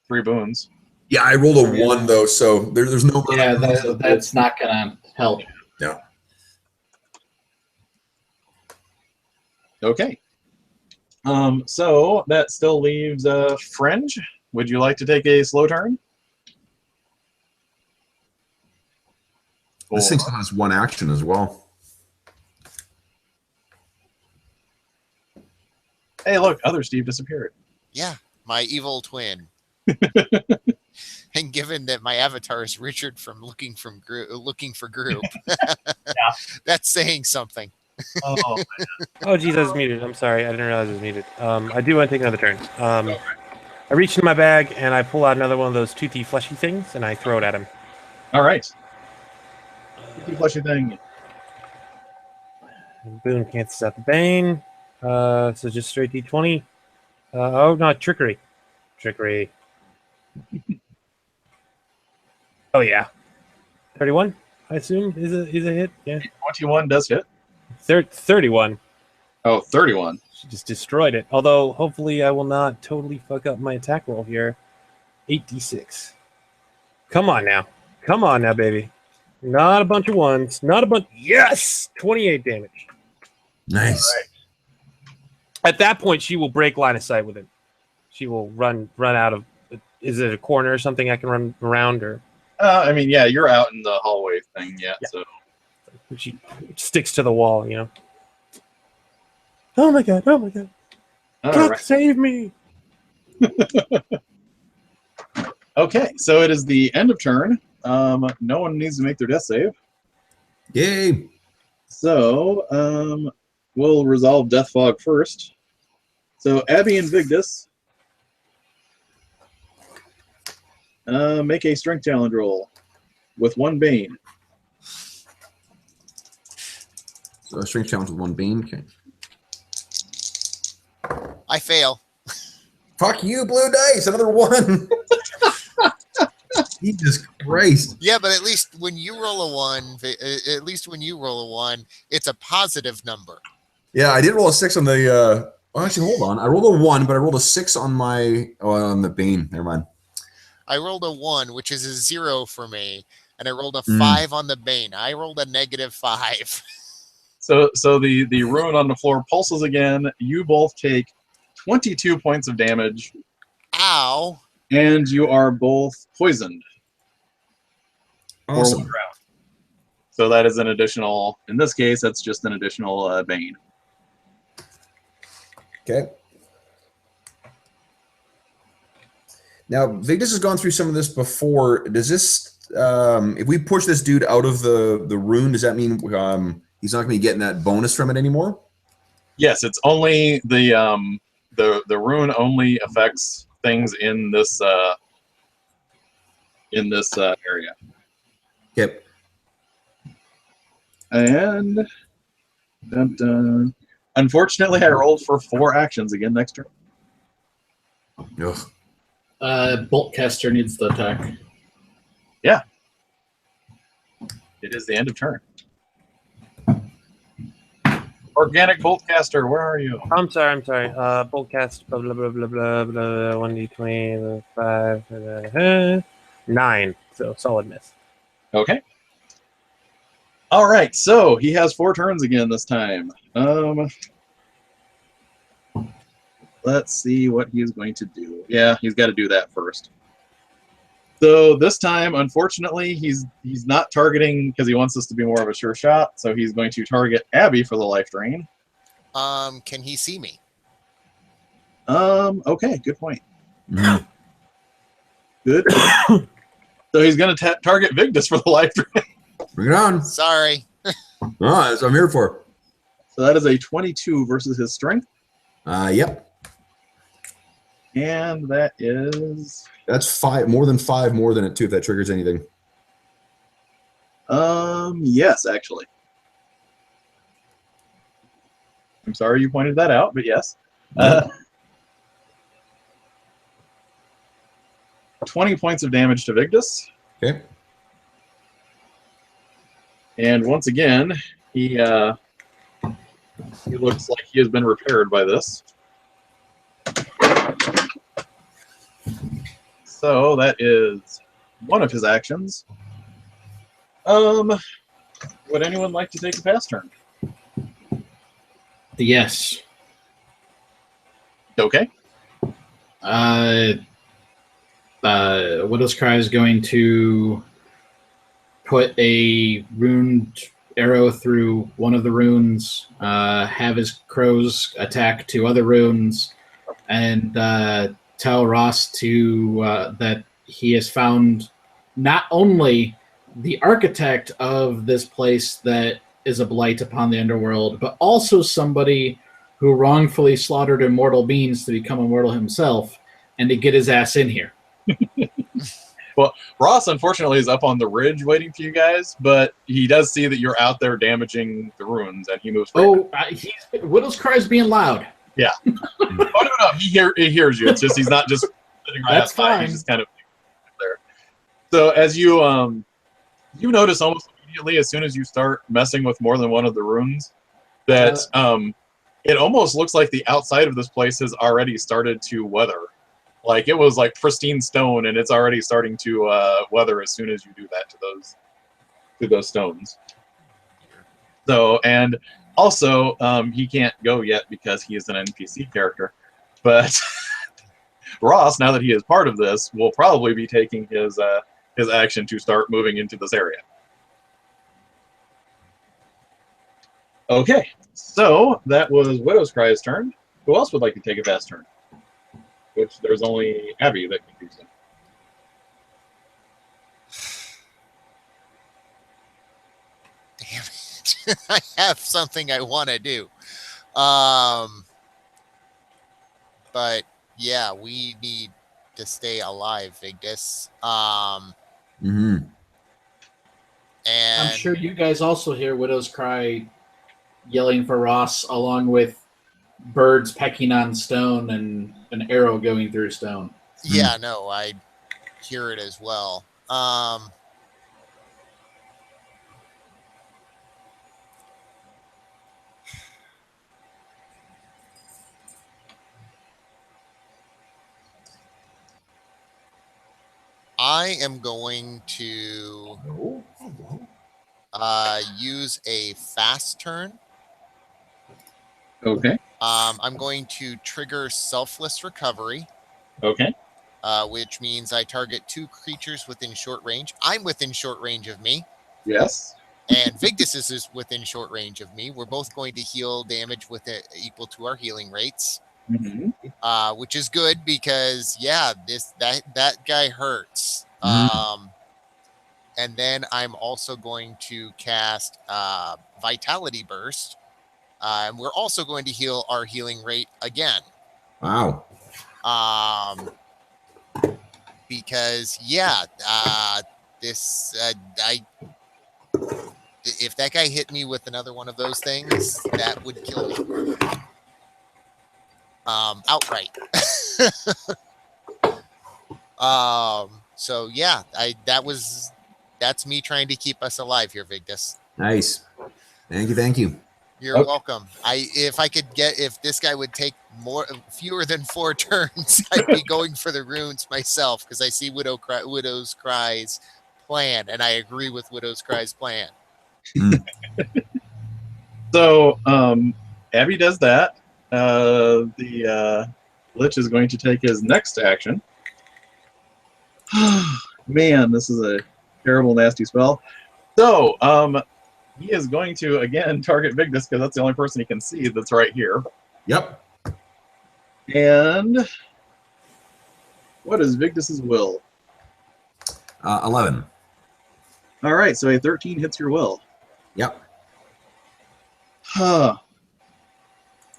boons. Yeah, I rolled a 1 though, so there's no. Yeah, that's not gonna help. Okay. So that still leaves Fringe. Would you like to take a slow turn? This thing still has one action as well. Hey, look, other Steve disappeared. Yeah, my evil twin. And given that my avatar is Richard from Looking for Group, that's saying something. Oh, Oh, geez, I was muted. I'm sorry. I didn't realize I was muted. I do want to take another turn. I reach into my bag and I pull out another one of those toothy, fleshy things, and I throw it at him. all right. Fleshy thing. And boom, cancels out the bane. So just straight D20. Oh, no, trickery. Trickery. Oh, yeah. 31, I assume, is a hit. Yeah. 21 does hit. 31. Oh, 31. She just destroyed it. Although, hopefully, I will not totally fuck up my attack roll here. 8d6. Come on now. Come on now, baby. Not a bunch of ones. Not a bunch. Yes! 28 damage. Nice. At that point, she will break line of sight with it. She will run out of. Is it a corner or something I can run around, or I mean, yeah, you're out in the hallway thing, yeah. So she sticks to the wall? You know. Oh my god! Oh my god! all God, right. save me! Okay, so it is the end of turn. No one needs to make their death save. Yay. So we'll resolve Death Fog first. So Abby and Vigdis, make a strength challenge roll with one Bane. So a strength challenge with one Bane. Okay. I fail. Fuck you, blue dice. Another one. Jesus Christ. Yeah, but at least when you roll a 1, it's a positive number. Yeah, I did roll a 6 on the. Well, actually, hold on. I rolled a 1, but I rolled a 6 on my on the Bane. Never mind. I rolled a 1, which is a 0 for me, and I rolled a 5 on the Bane. I rolled a -5. So the rune on the floor pulses again. You both take 22 points of damage, Ow. and you are both poisoned. For Awesome. 1 round. So that is an additional. In this case, that's just an additional Bane. Okay. Now, Vigdis has gone through some of this before. Does this, if we push this dude out of the rune, does that mean he's not going to be getting that bonus from it anymore? Yes, it's only the rune only affects things in this area. Okay. And dun, dun. Unfortunately, I rolled for 4 actions again next turn. Ugh. Boltcaster needs the attack. It is the end of turn. Organic Boltcaster, where are you? I'm sorry. Boltcast. Blah blah blah blah blah blah. 1d20, 5, 9. So solid miss. Okay. All right, so he has 4 turns again this time. Let's see what he's going to do. Yeah, he's got to do that first. So this time, unfortunately, he's not targeting because he wants this to be more of a sure shot. So he's going to target Abby for the life drain. Can he see me? Okay, good point. Mhm. Good. So he's going to target Vigdis for the life drain. Bring it on. Sorry. Oh, that's what I'm here for. So that is a 22 versus his strength. Yep. And that is That's 5, more than 5 more than it too, if that triggers anything. yes, actually. I'm sorry you pointed that out, but yes. 20 points of damage to Vigdis. Okay. And once again, he looks like he has been repaired by this. So that is one of his actions. Would anyone like to take a pass turn? Yes. Okay. Widow's Cry is going to put a runed arrow through one of the runes, have his crows attack 2 other runes, and tell Ross to that he has found not only the architect of this place that is a blight upon the underworld, but also somebody who wrongfully slaughtered immortal beings to become immortal himself, and to get his ass in here. Well, Ross, unfortunately, is up on the ridge waiting for you guys, but he does see that you're out there damaging the ruins, and he moves forward. Widow's Cry is being loud. Oh, no, he hears you. It's just he's not just sitting right That's outside. fine. He's just kind of there. So as you you notice almost immediately, as soon as you start messing with more than one of the runes, that it almost looks like the outside of this place has already started to weather. Like it was like pristine stone, and it's already starting to weather as soon as you do that to those stones. So, and also he can't go yet because he is an NPC character. But Ross, now that he is part of this, will probably be taking his action to start moving into this area. Okay, so that was Widow's Cry's turn. Who else would like to take a fast turn? Which there's only Abby that can do so. Damn it. I have something I want to do. But yeah, we need to stay alive, Vigdis. Mm-hmm. And I'm sure you guys also hear Widow's Cry yelling for Ross, along with birds pecking on stone and an arrow going through stone. yeah, no, I hear it as well. I am going to use a fast turn. Okay. I'm going to trigger Selfless Recovery, Okay. which means I target 2 creatures within short range. I'm within short range of me, Yes. and Vigdis is within short range of me. We're both going to heal damage with it equal to our healing rates, which is good because yeah, that guy hurts. And then I'm also going to cast Vitality Burst. And we're also going to heal our healing rate again. Wow. Because yeah, if that guy hit me with another one of those things, that would kill me. Outright. So yeah, that's me trying to keep us alive here, Vigdis. Nice. Thank you. You're welcome. If this guy would take fewer than 4 turns, I'd be going for the runes myself because I see Widow's Cry's plan, and I agree with Widow's Cry's plan. So Abby does that. The Lich is going to take his next action. Man, this is a terrible, nasty spell. So he is going to again target Vigdis because that's the only person he can see that's right here. Yep. And what is Vigdis's will? 11. All right, so a 13 hits your will. Yep.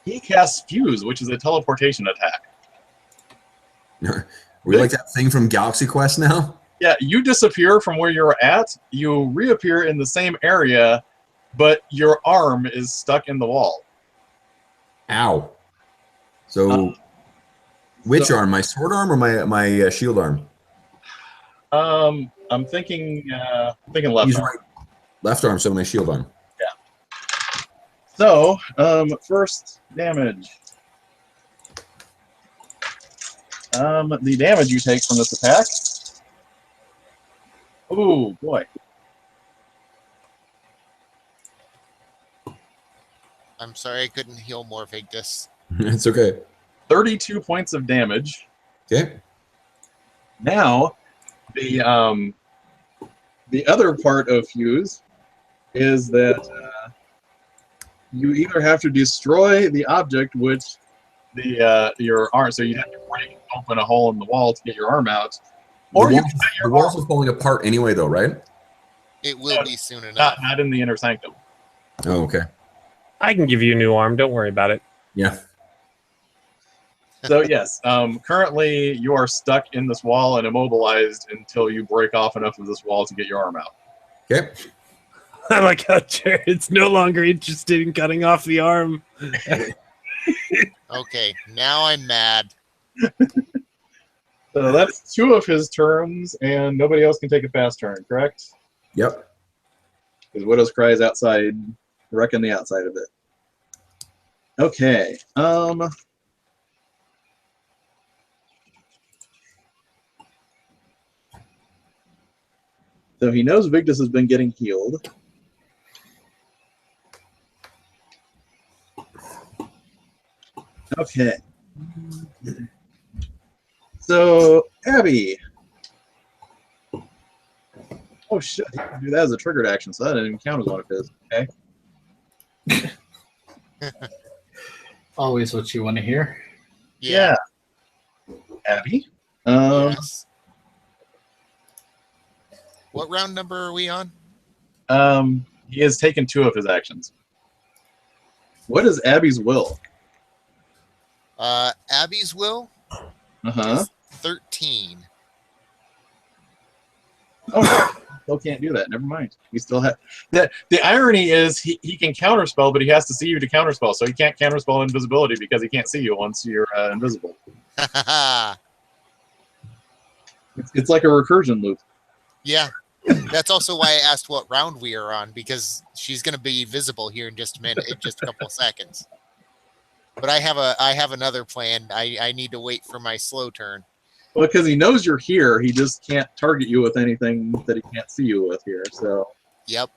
He casts Fuse, which is a teleportation attack. We like that thing from Galaxy Quest now? Yeah, you disappear from where you're at. You reappear in the same area, but your arm is stuck in the wall. Ow. So, which arm? My sword arm or my shield arm? I'm thinking left He's arm. right. Left arm, so my shield arm. Yeah. So, first damage. The damage you take from this attack. Oh boy. I'm sorry I couldn't heal more, Vigdis. It's okay. 32 points of damage. Okay. Now, the other part of Fuse is that you either have to destroy the object, which your arm, so you have to break open a hole in the wall to get your arm out, or the you walls, can cut the your walls arm. are falling apart anyway, though, right? It will be soon enough. Not in the inner sanctum. Oh, okay. I can give you a new arm. Don't worry about it. Yeah. So yes, currently you are stuck in this wall and immobilized until you break off enough of this wall to get your arm out. Okay. I like how Jared's no longer interested in cutting off the arm. Okay, now I'm mad. So that's 2 of his turns, and nobody else can take a fast turn, correct? Yep. Because Widow's Cry is outside, wrecking the outside of it. Okay. So he knows Vigdis has been getting healed. Okay. So, Abby. Oh, shit. He can do that as a triggered action, so that didn't even count as one of his. Okay. Always what you want to hear. Yeah. Abby. Yes. What round number are we on? He has taken 2 of his actions. What is Abby's will? Abby's will Uh-huh. is 13. Oh, still can't do that. Never mind. We still have that. The irony is he can counterspell, but he has to see you to counterspell. So he can't counterspell invisibility because he can't see you once you're invisible. It's like a recursion loop. Yeah. That's also why I asked what round we are on, because she's going to be visible here in just a minute, in just a couple of seconds. But I have another plan. I need to wait for my slow turn. Well, because he knows you're here, he just can't target you with anything that he can't see you with here. So. Yep.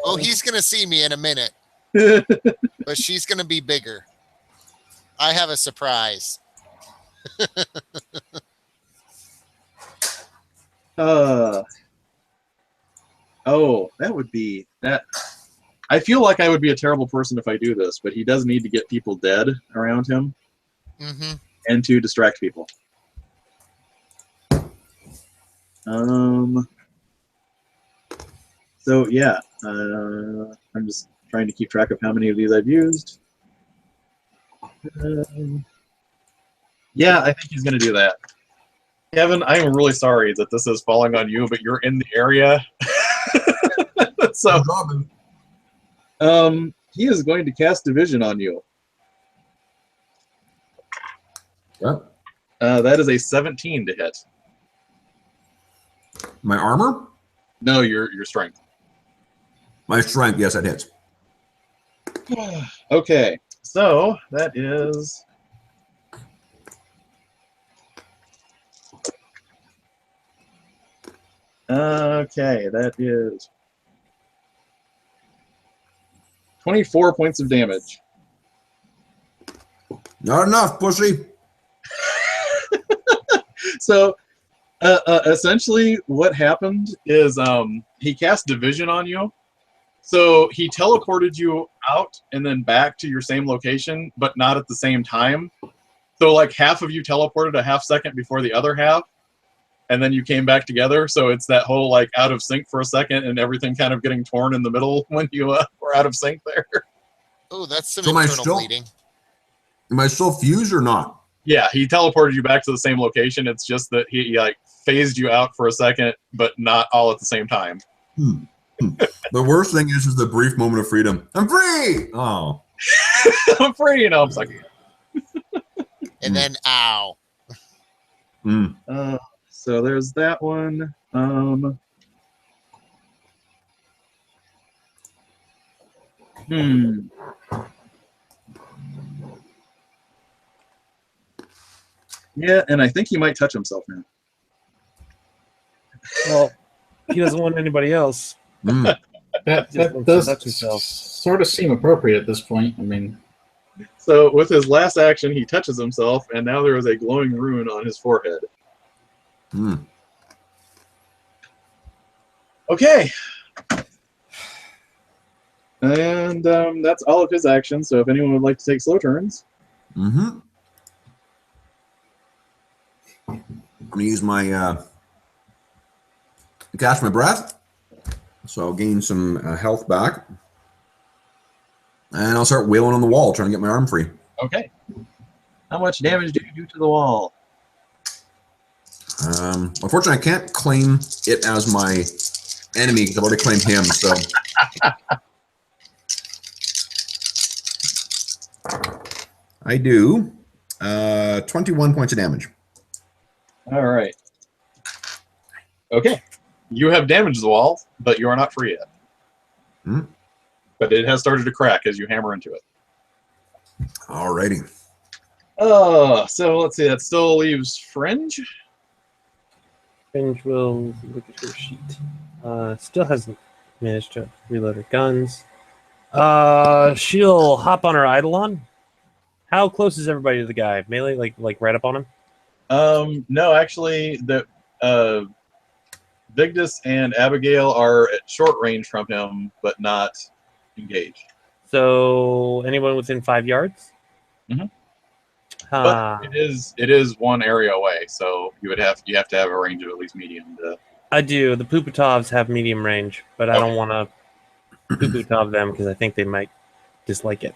Oh, he's going to see me in a minute, but she's going to be bigger. I have a surprise. Oh, that would be that. I feel like I would be a terrible person if I do this, but he does need to get people dead around him Mm-hmm. and to distract people. So yeah, I'm just trying to keep track of how many of these I've used. Yeah, I think he's gonna do that. Kevin, I am really sorry that this is falling on you, but you're in the area. So, he is going to cast Division on you. Yep. That is a 17 to hit. My armor? No, your strength. My strength, yes, that hits. Okay, so that is. Okay, that is 24 points of damage. Not enough, pussy. So, essentially, what happened is he cast Division on you. So he teleported you out and then back to your same location, but not at the same time. So, like, half of you teleported a half second before the other half, and then you came back together. So it's that whole, like, out of sync for a second and everything kind of getting torn in the middle when you were out of sync there. Oh, that's some So am I internal still- bleeding. Am I still fused or not? Yeah, he teleported you back to the same location. It's just that he like phased you out for a second, but not all at the same time. The worst thing is the brief moment of freedom. I'm free. Oh, I'm free, I'm like, And then, ow. so there's that one. Yeah, and I think he might touch himself now. Well, he doesn't want anybody else. That Just does touch himself. sort of seem appropriate at this point. I mean, So with his last action, he touches himself, and now there is a glowing rune on his forehead. Hmm. Okay. And that's all of his actions. So if anyone would like to take slow turns. Mm-hmm. I'm gonna use my catch my breath, so I'll gain some health back, and I'll start wailing on the wall, trying to get my arm free. Okay. How much damage do you do to the wall? Unfortunately, I can't claim it as my enemy because I've already claimed him. So I do 21 points of damage. All right. Okay. You have damaged the wall, but you are not free yet. Hmm. But it has started to crack as you hammer into it. Alrighty. So let's see. That still leaves Fringe. Fringe will look at her sheet. Still hasn't managed to reload her guns. She'll hop on her Eidolon. How close is everybody to the guy? Melee, like right up on him? No, actually, the Vigdis and Abigail are at short range from him, but not engaged. So anyone within 5 yards? Mhm. Ah, But it is one area away, so you have to have a range of at least medium. I do. The Puputovs have medium range, but I don't want to Puputov them because I think they might dislike it.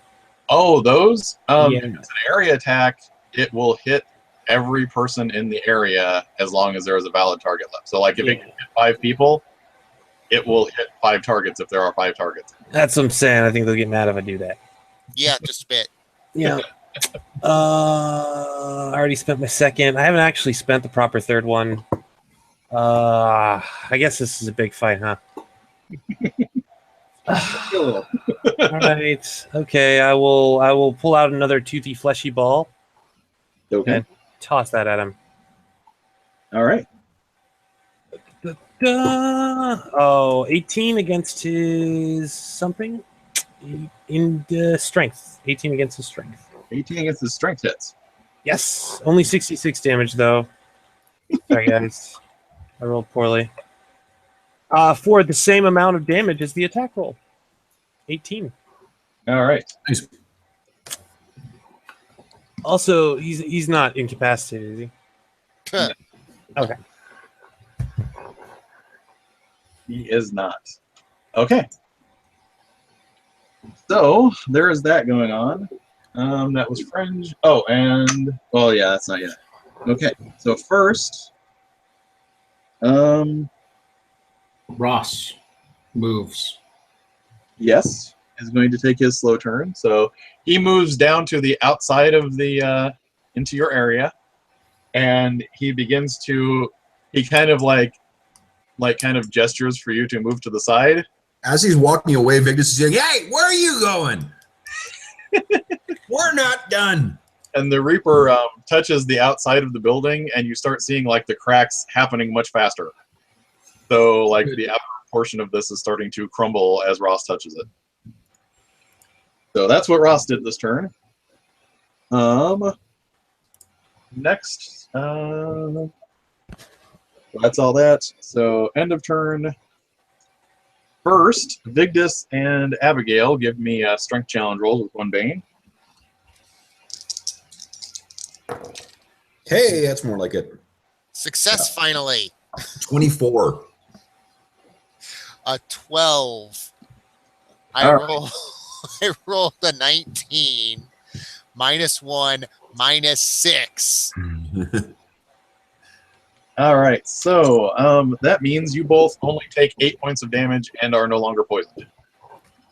Oh, those? Yeah. If it's an area attack, it will hit every person in the area as long as there is a valid target left. So, like, if it can hit 5 people, it will hit 5 targets if there are 5 targets. That's what I'm saying. I think they'll get mad if I do that. Yeah, just a bit. Yeah. I already spent my second. I haven't actually spent the proper third one. I guess this is a big fight, huh? All right. Okay. I will pull out another toothy fleshy ball. Okay. And toss that at him. All right. Oh, 18 against his something in the strength. 18 against his strength. 18 against the strength hits. Yes. Only 66 damage though. Sorry guys. I rolled poorly. For the same amount of damage as the attack roll. 18. All right. Nice. Also, he's not incapacitated, is he? Okay. He is not. Okay. So there is that going on. That was Fringe. Oh, and well, yeah, that's not yet. Okay. So first, Ross moves. yes, is going to take his slow turn. So he moves down to the outside of the into your area, and he begins to kind of like kind of gestures for you to move to the side. As he's walking away, Vigdis is saying, "Hey, where are you going? We're not done." And the Reaper touches the outside of the building, and you start seeing like the cracks happening much faster. So like the outer portion of this is starting to crumble as Ross touches it. So that's what Ross did this turn. Next, that's all that. So end of turn. First, Vigdis and Abigail give me strength challenge rolls with 1 Bane. Hey, that's more like it. Success finally. 24. A 12. All right. I rolled a 19. -1, -6. All right, so that means you both only take 8 points of damage and are no longer poisoned.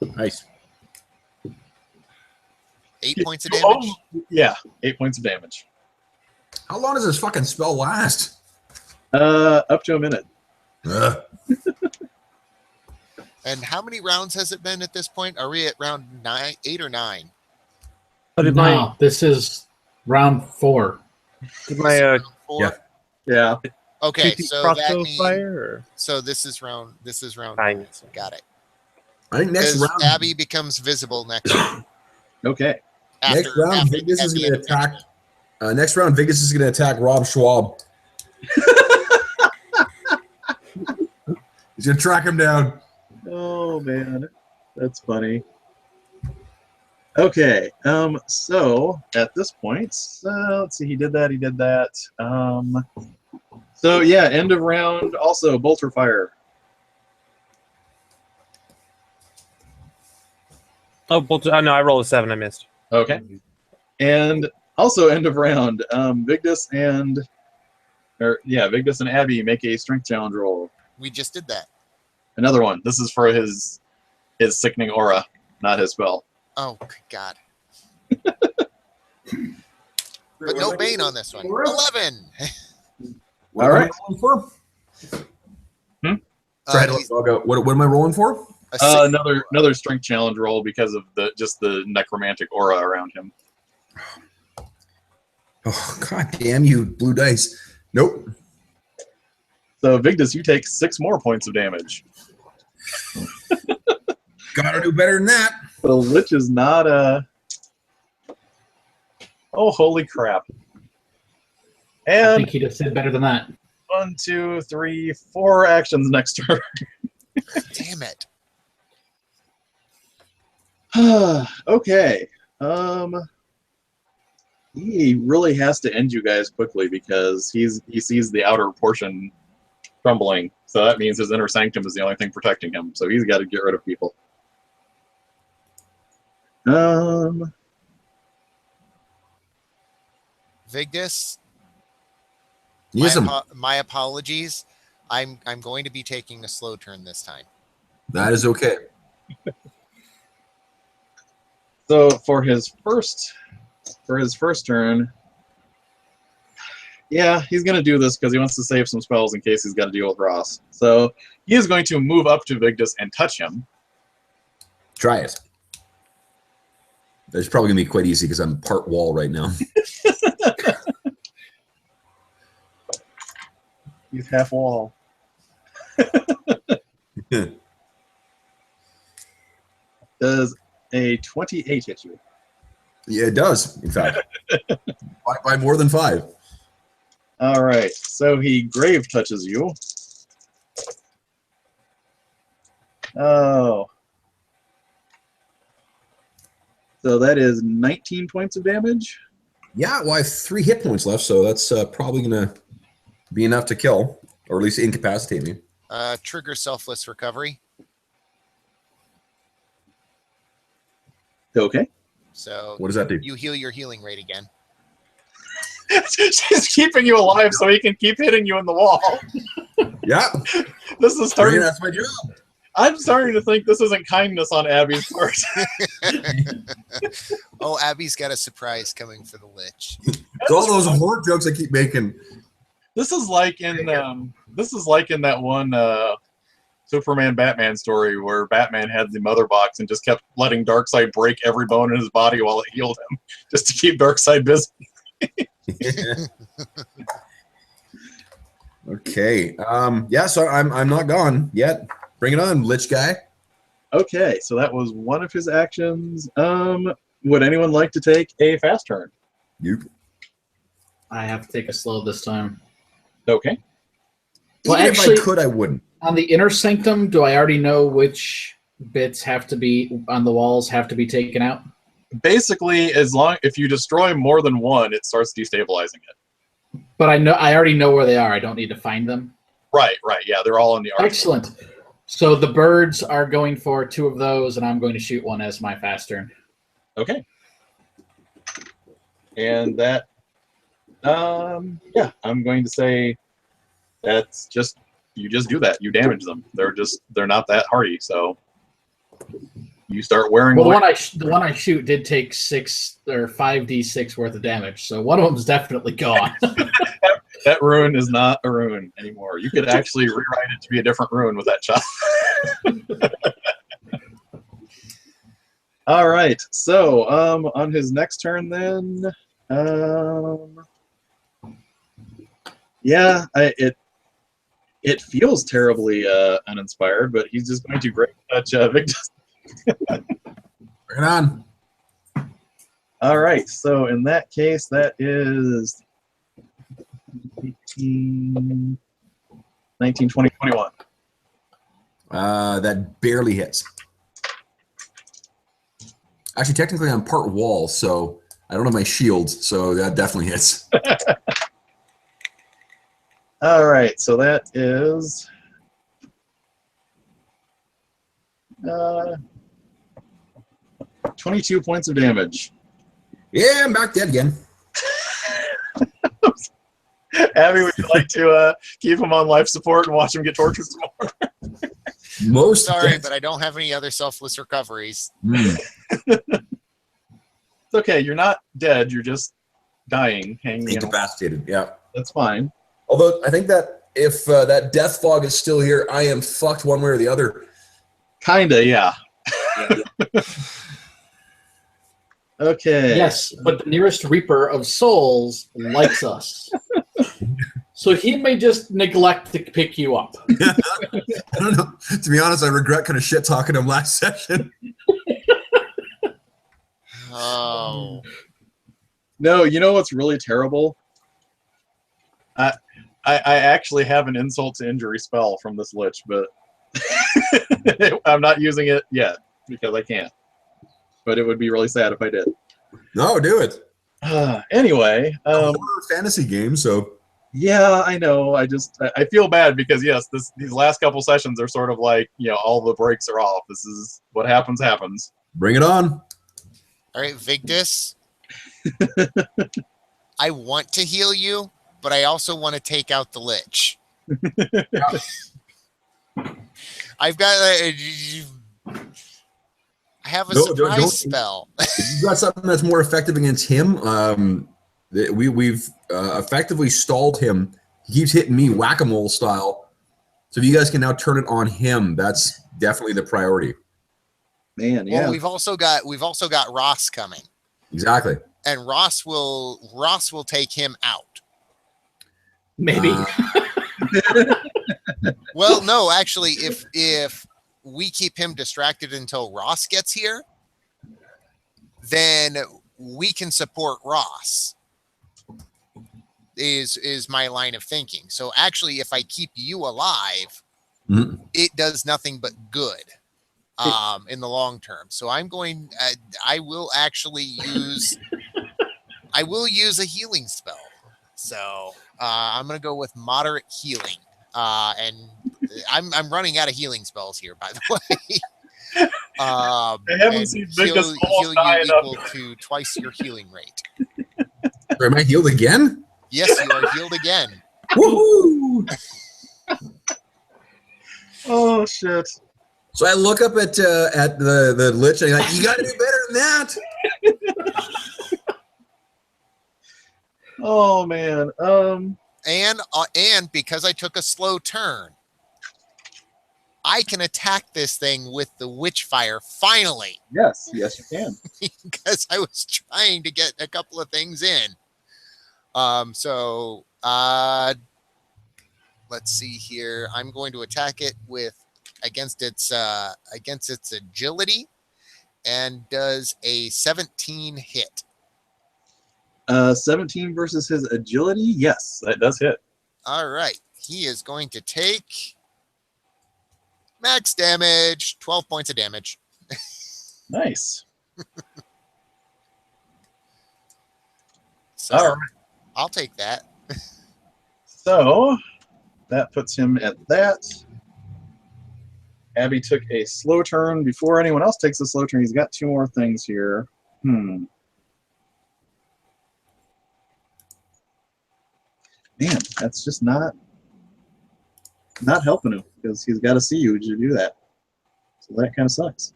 Nice. 8 points of damage. Yeah, 8 points of damage. How long does this fucking spell last? Up to a minute. Ugh. And how many rounds has it been at this point? Are we at round 8 or 9? But did No, this is round 4. my 4? Yeah. Yeah. Okay, toothy so that crossbow means fire? so this is round 9. Nine. Got it. I think next Because round. Abby becomes visible next round. Okay. Next round, Vigdis is going to attack. Next round, Vigdis is going to attack Rob Schwab. He's going to track him down. Oh man, that's funny. Okay, so at this point, let's see, he did that. So yeah, end of round, also bolter fire. Oh, no, I rolled a 7. I missed. Okay, and also end of round, Vigdis and Abby make a strength challenge roll. We just did that. Another one. This is for his sickening aura, not his spell. Oh, God. But no Bane on this one. 11. What All am I right. rolling for? He's What am I rolling for? a six. Another strength challenge roll because of the necromantic aura around him. Oh, God damn you, blue dice. Nope. So Vigdis, you take 6 more points of damage. Gotta do better than that. The Lich is not a. Oh, holy crap! I And think he just did better than that. 1, 2, 3, 4 actions next turn. Damn it. Okay. He really has to end you guys quickly because he sees the outer portion crumbling. So that means his inner sanctum is the only thing protecting him. So he's got to get rid of people. Vigdis, Yes, my apologies. I'm going to be taking a slow turn this time. that is okay. So for his first turn, yeah, he's going to do this because he wants to save some spells in case he's got to deal with Ross. So he is going to move up to Vigdis and touch him. Try it. That's probably gonna be quite easy because I'm part wall right now. He's half wall. Does a 28 hit you? Yeah, it does. In fact, by more than 5. All right. So he grave touches you. Oh. So that is 19 points of damage. Yeah, well, I have 3 hit points left, so that's probably gonna be enough to kill, or at least incapacitate me. Trigger selfless recovery. Okay. So What does that do? you heal your healing rate again. She's keeping you alive so he can keep hitting you in the wall. Yeah, This is starting. that's my job. I'm starting to think this isn't kindness on Abby's part. Oh, Abby's got a surprise coming for the Lich. It's all those horror jokes I keep making. This is like in that one Superman Batman story where Batman had the mother box and just kept letting Darkseid break every bone in his body while it healed him, just to keep Darkseid busy. Okay. Yeah. So I'm not gone yet. Bring it on, Lich guy. Okay, so that was one of his actions. Would anyone like to take a fast turn? You. I have to take a slow this time. Okay. Well, Even actually- if I could, I wouldn't. On the inner sanctum, do I already know which bits have to be on the walls have to be taken out? Basically, if you destroy more than one, it starts destabilizing it. But I already know where they are. I don't need to find them. Right. Yeah, they're all in the arsenal. Excellent. So the birds are going for 2 of those, and I'm going to shoot one as my fast turn. Okay. And that, yeah, I'm going to say that's you just do that. You damage them. They're not that hardy, so you start wearing. Well, away. the one I shoot did take 6 or 5d6 worth of damage, so one of them's definitely gone. That rune is not a rune anymore. You could actually rewrite it to be a different rune with that shot. All right. So, on his next turn, then, yeah, it feels terribly uninspired, but he's just going to great touch Victus. Bring it on. All right, so in that case, that is 18, 19, 20, 21. That barely hits. Actually, technically, I'm part wall, so I don't have my shield, so that definitely hits. All right, so that is 22 points of damage. Yeah, I'm back dead again. Abby, would you like to keep him on life support and watch him get tortured some more? Most Sorry, death- but I don't have any other selfless recoveries. It's okay, you're not dead, you're just dying, hanging in. incapacitated. Yeah. That's fine. Although I think that if that death fog is still here, I am fucked one way or the other. Kinda, yeah. Okay. Yes, but the nearest Reaper of Souls likes us. So he may just neglect to pick you up. I don't know. To be honest, I regret kind of shit talking him last session. Oh. No, you know what's really terrible? I actually have an insult to injury spell from this lich, but I'm not using it yet because I can't. But it would be really sad if I did. No, do it. Anyway, Horror fantasy game, so yeah, I know. I feel bad because yes, these last couple sessions are sort of like, all the brakes are off. This is what happens. bring it on. All right, Vigdis. I want to heal you, but I also want to take out the lich. I've got I have a surprise don't- spell. If you've got something that's more effective against him, we've effectively stalled him. He keeps hitting me whack-a-mole style. So if you guys can now turn it on him, that's definitely the priority. Man, yeah. Well, we've also got Ross coming, Exactly. and Ross will take him out. Maybe. Well, no, actually, if we keep him distracted until Ross gets here, then we can support Ross. Is my line of thinking. So actually, if I keep you alive, Mhm. it does nothing but good in the long term. So I will actually use a healing spell. So I'm gonna go with moderate healing. And I'm running out of healing spells here, by the way. I haven't and seen heal Victus almost you die enough. equal to twice your healing rate. Am I healed again? Yes, you are healed again. Woohoo! Oh shit. So I look up at the lich and I'm like, you got to do better than that. Oh man. And because I took a slow turn, I can attack this thing with the witch fire finally, Yes, you can. because I was trying to get a couple of things in. Let's see here. I'm going to attack it against its agility, and does a 17 hit. 17 versus his agility. Yes, that does hit. All right. He is going to take max damage, 12 points of damage. Nice. So All right. I'll take that. So that puts him at that. Abby took a slow turn. Before anyone else takes a slow turn, he's got two more things here. Man, that's just not helping him because he's got to see you to do that. So that kind of sucks.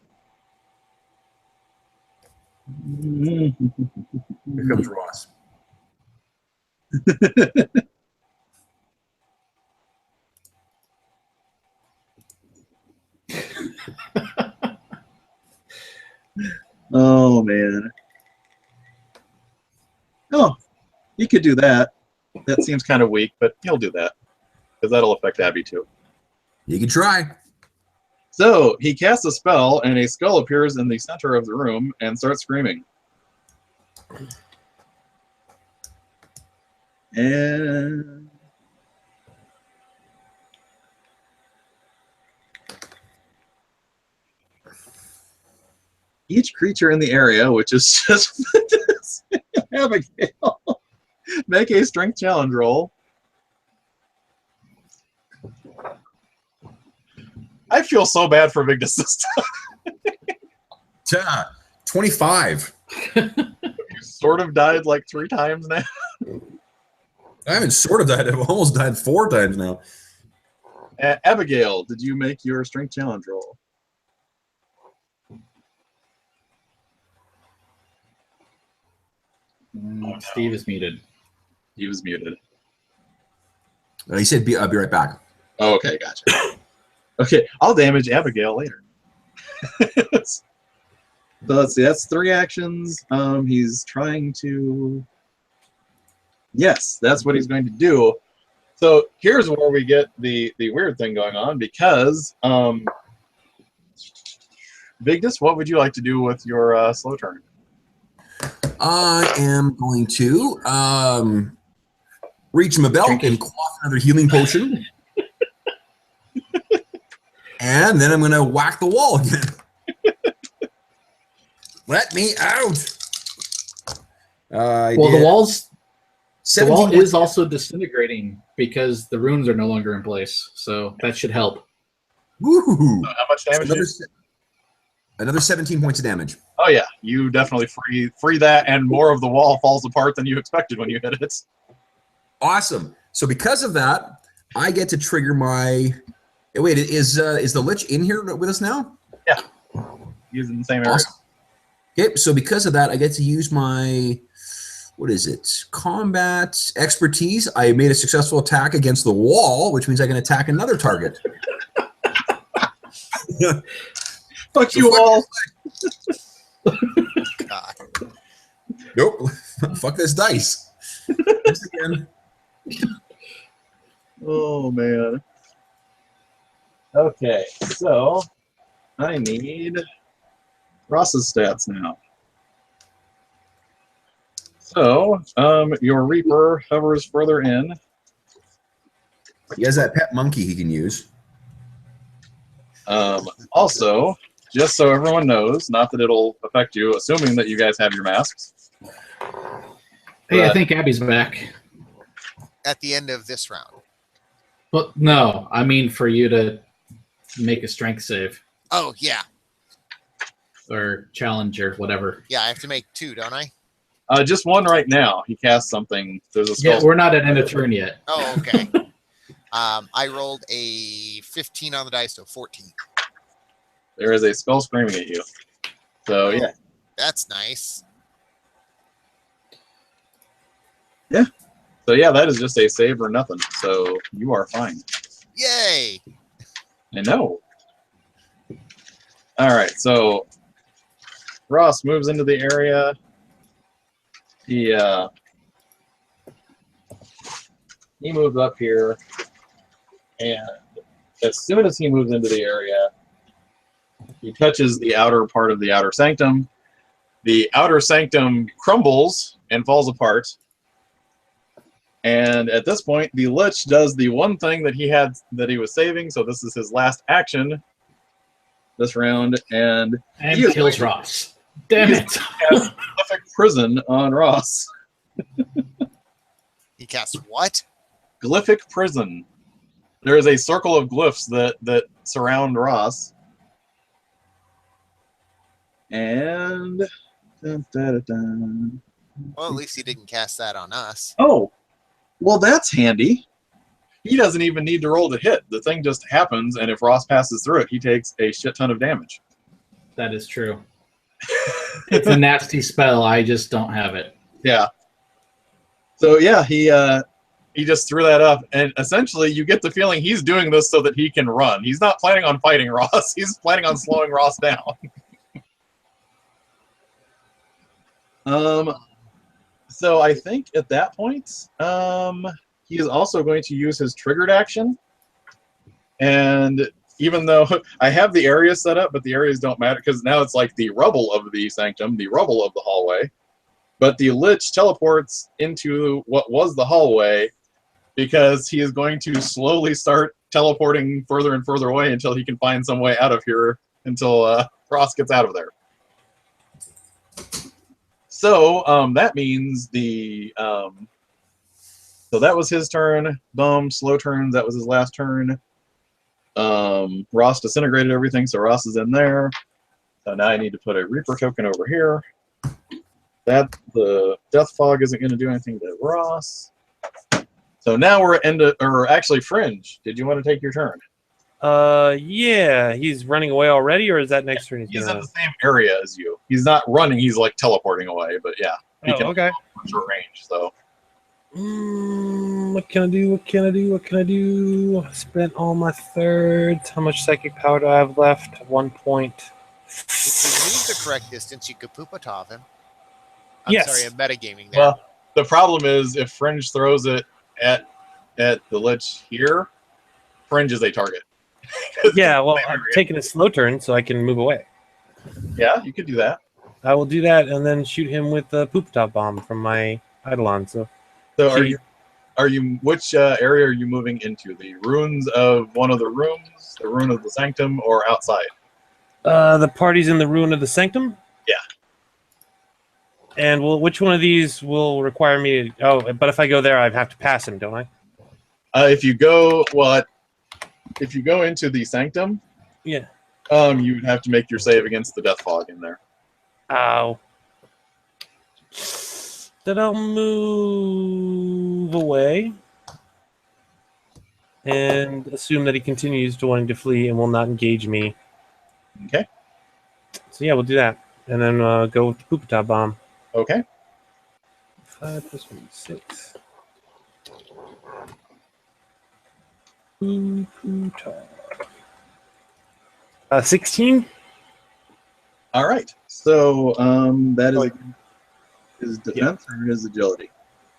Here comes Ross. Oh man. Oh, he could do that. That seems kind of weak, but he'll do that because that'll affect Abby too. You can try. So he casts a spell, and a skull appears in the center of the room and starts screaming. And each creature in the area, which is just Abigail, make a strength challenge roll. I feel so bad for Vigdis this time. 25. You sort of died like 3 times now. I haven't sort of died. I've almost died 4 times now. Abigail, did you make your strength challenge roll? Steve is muted. He was muted. He said, I'll be right back. Oh, okay, gotcha. Okay, I'll damage Abigail later. So let's see, that's 3 actions. He's trying to... Yes, that's what he's going to do. So here's where we get the weird thing going on, because Vigdis, what would you like to do with your slow turn? I am going to reach my belt and quaff another healing potion. And then I'm going to whack the wall again. Let me out. The wall 17 is also disintegrating because the runes are no longer in place, so that should help. Woohoo! How much damage? Another 17 points of damage. Oh yeah, you definitely free that, and more of the wall falls apart than you expected when you hit it. Awesome. So because of that, I get to trigger my... Wait, is the Lich in here with us now? Yeah. He's in the same area. Awesome. Okay, so because of that, I get to use my... What is it? Combat expertise. I made a successful attack against the wall, which means I can attack another target. Fuck you all. God. Nope. Fuck this dice. Once again. Oh man. Okay, so I need Ross's stats now. So, your Reaper hovers further in. He has that pet monkey he can use. Also, just so everyone knows, not that it'll affect you, assuming that you guys have your masks. Hey, I think Abby's back. At the end of this round. But no, I mean for you to make a strength save Oh, yeah. or challenge or whatever. Yeah, I have to make 2, don't I? Just one right now. He cast something. There's a spell. Yeah, we're not at end of turn yet. Oh, okay. I rolled a 15 on the dice, so 14. There is a spell screaming at you. So yeah. That's nice. So yeah, that is just a save or nothing. So you are fine. Yay! I know. All right, so Ross moves into the area. He moves up here, and as soon as he moves into the area, he touches the outer part of the outer sanctum. The outer sanctum crumbles and falls apart. And at this point, the Lich does the one thing that he was saving. So this is his last action this round, and he kills Ross. Damn it! Glyphic Prison on Ross. He casts what? Glyphic Prison. There is a circle of glyphs that surround Ross. And dun, dun, dun. Well, at least he didn't cast that on us. Oh, well, that's handy. He doesn't even need to roll to hit. The thing just happens, and if Ross passes through it, he takes a shit ton of damage. That is true. It's a nasty spell. I just don't have it. Yeah. So yeah, he just threw that up, and essentially you get the feeling he's doing this so that he can run. He's not planning on fighting Ross. He's planning on slowing Ross down. So I think at that point, he is also going to use his triggered action. And even though I have the area set up, but the areas don't matter because now it's like the rubble of the sanctum, the rubble of the hallway. but the Lich teleports into what was the hallway because he is going to slowly start teleporting further and further away until he can find some way out of here until Frost gets out of there. So that means the so that was his turn. Slow turns. That was his last turn. Ross disintegrated everything, so Ross is in there. So now I need to put a Reaper token over here. That the Death Fog isn't going to do anything to Ross. So now we're actually Fringe. Did you want to take your turn? Yeah, he's running away already, or is that next turn? He's in the same area as you. He's not running. He's like teleporting away. But yeah, he can okay. short range. So. What can I do? What can I do? What can I do? I spent all my thirds. How much psychic power do I have left? 1 point. If you move the correct distance, you could Poopatov him. Yes. Sorry, I'm metagaming there. Well, the problem is if Fringe throws it at the Lich here, Fringe is a target. Yeah, well, I'm taking a slow turn so I can move away. Yeah, you could do that. I will do that and then shoot him with the poop top bomb from my Eidolon. So are you which area are you moving into? The ruins of one of the rooms, the ruin of the sanctum, or outside? The party's in the ruin of the sanctum? Yeah. And which one of these will require me to... Oh, but if I go there, I have to pass him, don't I? If you go into the sanctum, Yeah. you would have to make your save against the Death Fog in there. Ow. Then I'll move away and assume that he continues to wanting to flee and will not engage me. Okay. So yeah, we'll do that. And then go with the Poopatop bomb. Okay. 5 plus 1 is 6. Poopatop. 16? All right. So that is his defense or his agility?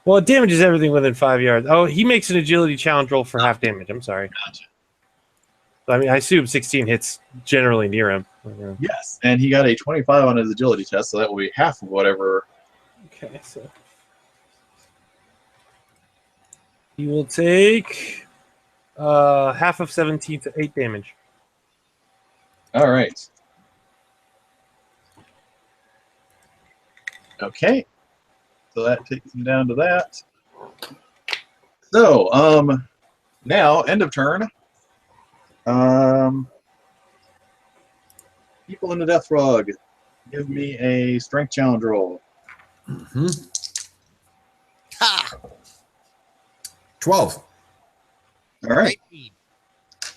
Well, it damages everything within 5 yards. Oh, he makes an agility challenge roll for half damage. I'm sorry. Gotcha. I mean, I assume 16 hits generally near him. Yes, and he got a 25 on his agility test, so that will be half of whatever. Okay, so he will take half of 17 to 8 damage. All right. Okay. So that takes him down to that. So, now, end of turn. People in the Death Frog, give me a strength challenge roll. Mm-hmm. Ha! 12. All right. 19.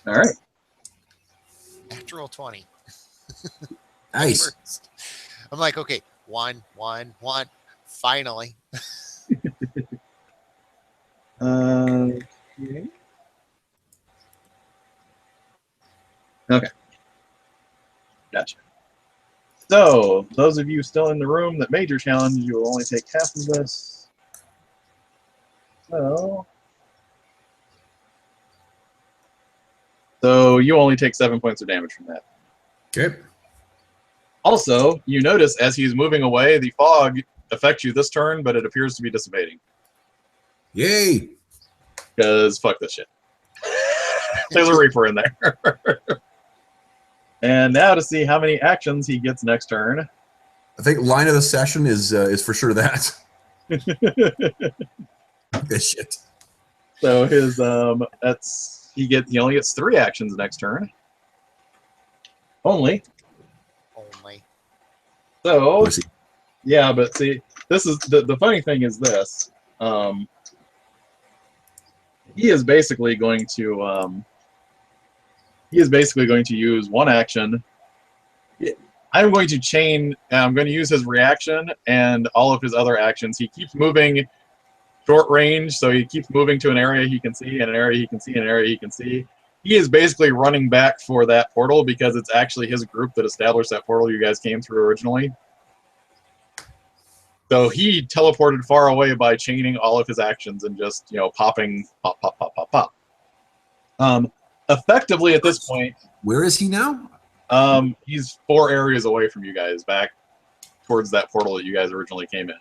All right. Natural 20. Nice. First. I'm like, okay, 1, 1, 1. Finally. Okay. Okay. Gotcha. So, those of you still in the room that made your challenge, you will only take half of this. So you only take 7 points of damage from that. Okay. Also, you notice as he's moving away, the fog affects you this turn, but it appears to be dissipating. Yay. Because fuck this shit. There's a Reaper in there. And now to see how many actions he gets next turn. I think line of the session is for sure that. Good shit. So his he only gets 3 actions next turn. Only. So yeah, but see, this is the funny thing is this. He is basically going to use one action. I'm going to use his reaction and all of his other actions. He keeps moving short range, so he keeps moving to an area he can see, and an area he can see, and an area he can see. He is basically running back for that portal because it's actually his group that established that portal you guys came through originally. So he teleported far away by chaining all of his actions and just, popping, pop, pop, pop, pop, pop. Effectively, at this point... Where is he now? He's 4 areas away from you guys, back towards that portal that you guys originally came in.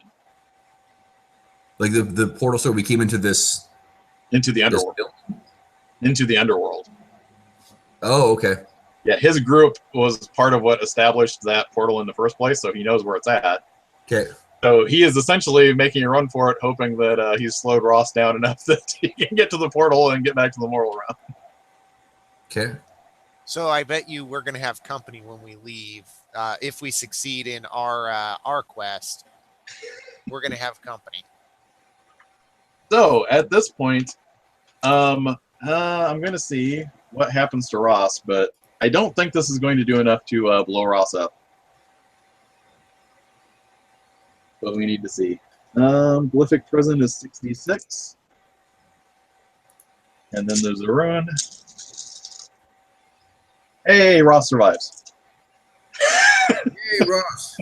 Like the portal, so we came into this into the underworld. Into the underworld. Oh, okay. Yeah, his group was part of what established that portal in the first place, so he knows where it's at. Okay. So he is essentially making a run for it, hoping that he's slowed Ross down enough that he can get to the portal and get back to the moral realm. Okay. So I bet you we're going to have company when we leave. If we succeed in our quest, we're going to have company. So at this point, I'm going to see what happens to Ross, but I don't think this is going to do enough to blow Ross up. But we need to see. Glyphic Prison is 66. And then there's a ruin. Hey, Ross survives. Hey, Ross.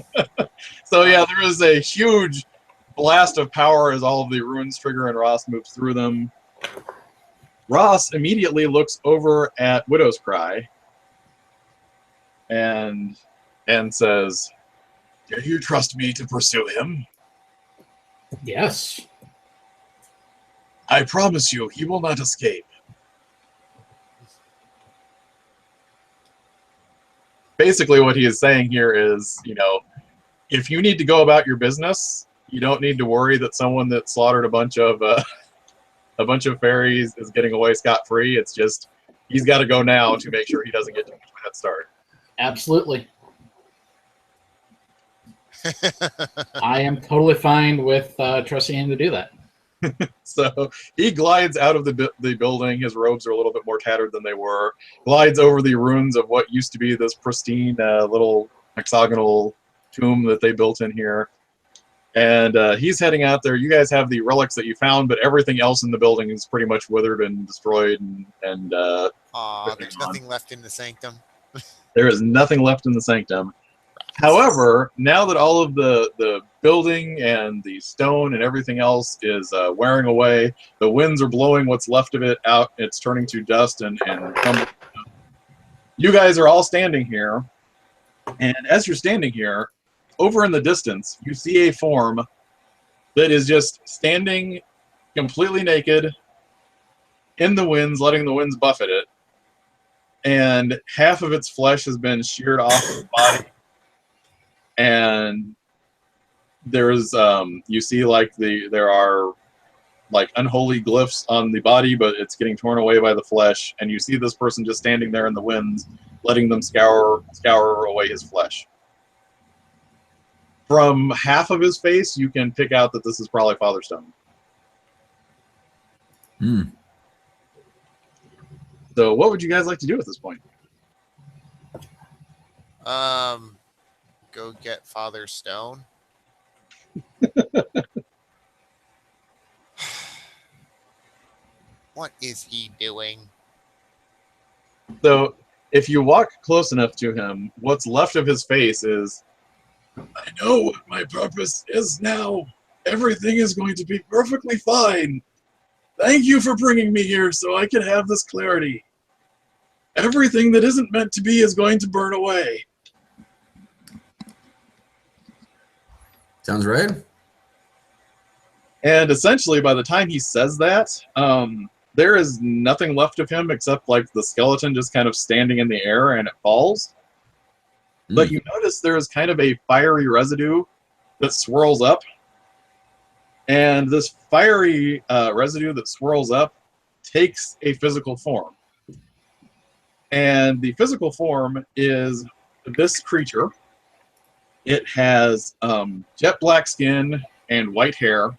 So yeah, there is a huge blast of power as all of the ruins trigger and Ross moves through them. Ross immediately looks over at Widow's Cry and says, "Do you trust me to pursue him? Yes. I promise you, he will not escape." Basically, what he is saying here is, if you need to go about your business, you don't need to worry that someone that slaughtered a bunch of fairies is getting away scot-free. It's just he's got to go now to make sure he doesn't get too much of a head start. Absolutely. I am totally fine with trusting him to do that. So he glides out of the building. His robes are a little bit more tattered than they were. Glides over the ruins of what used to be this pristine little hexagonal tomb that they built in here. And he's heading out there. You guys have the relics that you found, but everything else in the building is pretty much withered and destroyed. And There's nothing left in the sanctum. there is nothing left in the sanctum. However, now that all of the building and the stone and everything else is wearing away, the winds are blowing what's left of it out. It's turning to dust and crumbling. You guys are all standing here. And as you're standing here, over in the distance, you see a form that is just standing completely naked in the winds, letting the winds buffet it. And half of its flesh has been sheared off its body. And there's you see there are like unholy glyphs on the body, but it's getting torn away by the flesh. And you see this person just standing there in the winds, letting them scour away his flesh. From half of his face, you can pick out that this is probably Father Stone. So what would you guys like to do at this point? Go get Father Stone. What is he doing? So if you walk close enough to him, what's left of his face is, "I know what my purpose is now. Everything is going to be perfectly fine. Thank you for bringing me here so I can have this clarity. Everything that isn't meant to be is going to burn away." Sounds right. And essentially, by the time he says that, there is nothing left of him except like the skeleton just kind of standing in the air and it falls. But you notice there is kind of a fiery residue that swirls up. And this fiery residue that swirls up takes a physical form. And the physical form is this creature. It has jet black skin and white hair.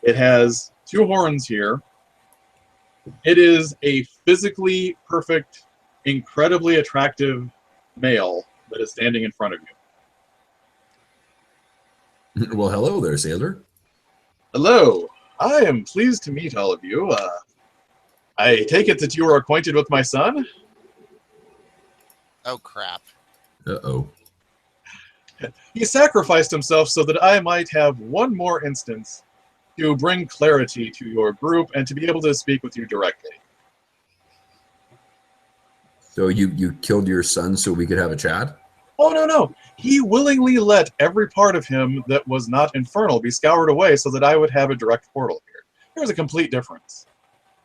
It has 2 horns here. It is a physically perfect, incredibly attractive male that is standing in front of you. Well, hello there, sailor. Hello. I am pleased to meet all of you. I take it that you are acquainted with my son? Oh, crap. Uh-oh. He sacrificed himself so that I might have one more instance to bring clarity to your group and to be able to speak with you directly. So you killed your son so we could have a chat? Oh, no. He willingly let every part of him that was not infernal be scoured away so that I would have a direct portal here. There's a complete difference.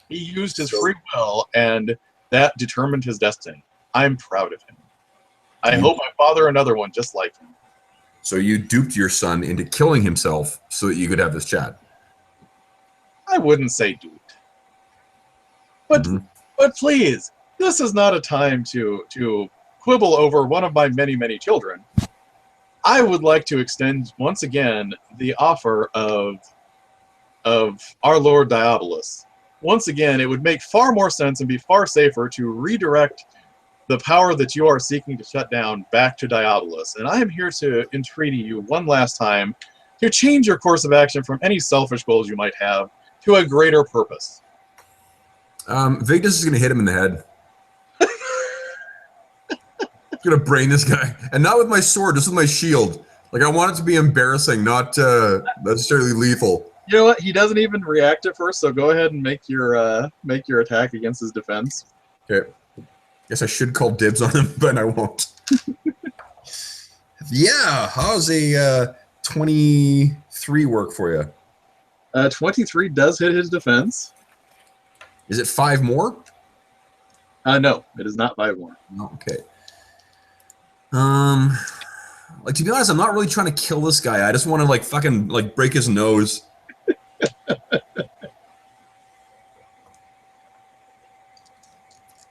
He used his free will, and that determined his destiny. I'm proud of him. I hope I father another one just like him. So you duped your son into killing himself so that you could have this chat. I wouldn't say duped. But please, this is not a time to quibble over one of my many, many children. I would like to extend once again the offer of our Lord Diabolus. Once again, it would make far more sense and be far safer to redirect the power that you are seeking to shut down back to Diabolus. And I am here to entreaty you one last time to change your course of action from any selfish goals you might have to a greater purpose. Vigdis is going to hit him in the head. I'm going to brain this guy. And not with my sword, just with my shield. Like, I want it to be embarrassing, not necessarily lethal. You know what? He doesn't even react at first, so go ahead and make your attack against his defense. Okay. Guess I should call dibs on him, but I won't. Yeah, how's a 23 work for you? 23 does hit his defense. Is it 5 more? No, it is not 5 more. No, okay. Like, to be honest, I'm not really trying to kill this guy. I just want to like fucking like break his nose.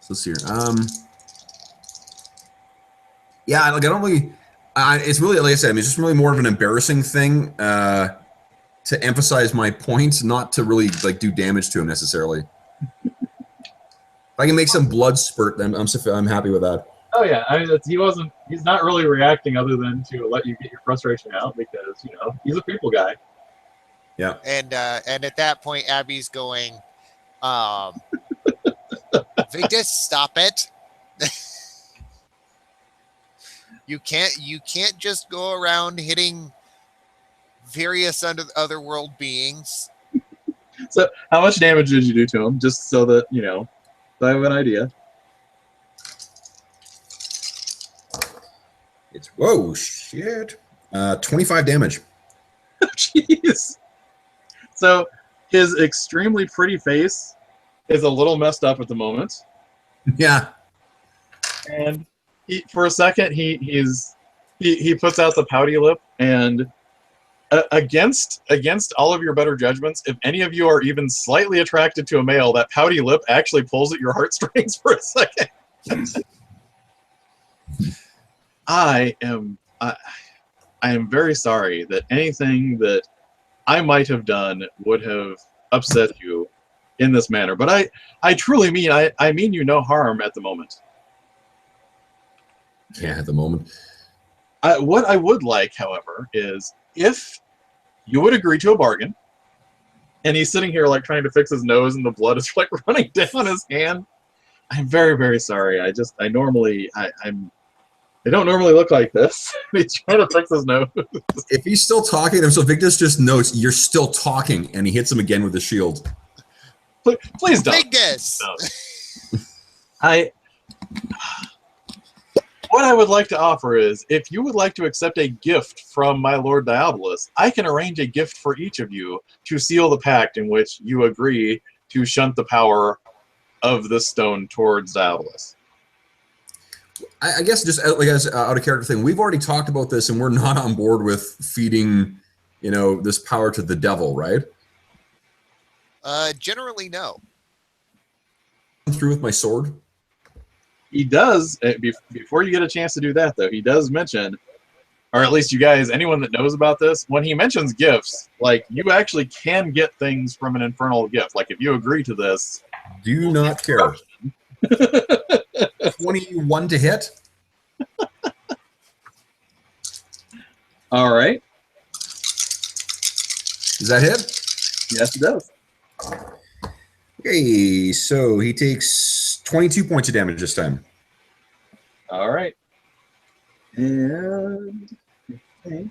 So let's see here. Yeah, like I don't really. It's really, like I said, I mean, it's just really more of an embarrassing thing to emphasize my point, not to really like do damage to him necessarily. If I can make some blood spurt, then I'm happy with that. Oh yeah, I mean, he's not really reacting other than to let you get your frustration out because, you know, he's a people guy. Yeah. And at that point, Abby's going, Vigdis, stop it. You can't just go around hitting various otherworld beings. So how much damage did you do to him? Just so that, you know, so I have an idea. It's whoa shit. 25 damage. Jeez. So his extremely pretty face is a little messed up at the moment. Yeah. And for a second he puts out the pouty lip, and against all of your better judgments, if any of you are even slightly attracted to a male, that pouty lip actually pulls at your heartstrings for a second. I am very sorry that anything that I might have done would have upset you in this manner, but I truly mean I mean you no harm at the moment. Yeah, at the moment. What I would like, however, is if you would agree to a bargain, and he's sitting here like trying to fix his nose and the blood is like running down his hand. I'm very, very sorry. I don't normally look like this. He's trying to fix his nose. If he's still talking, so Vigdis just notes you're still talking, and he hits him again with the shield. Please don't. Vigdis! What I would like to offer is, if you would like to accept a gift from my Lord Diabolus, I can arrange a gift for each of you to seal the pact in which you agree to shunt the power of this stone towards Diabolus. I guess just like as out of character thing, we've already talked about this, and we're not on board with feeding, you know, this power to the devil, right? Generally, no. Through with my sword. He does, before you get a chance to do that, though, he does mention, or at least you guys, anyone that knows about this, when he mentions gifts, like, you actually can get things from an infernal gift. Like, if you agree to this. Do not care. 21 to hit. All right. Does that hit? Yes, it does. Okay, so he takes 22 points of damage this time. All right. And okay.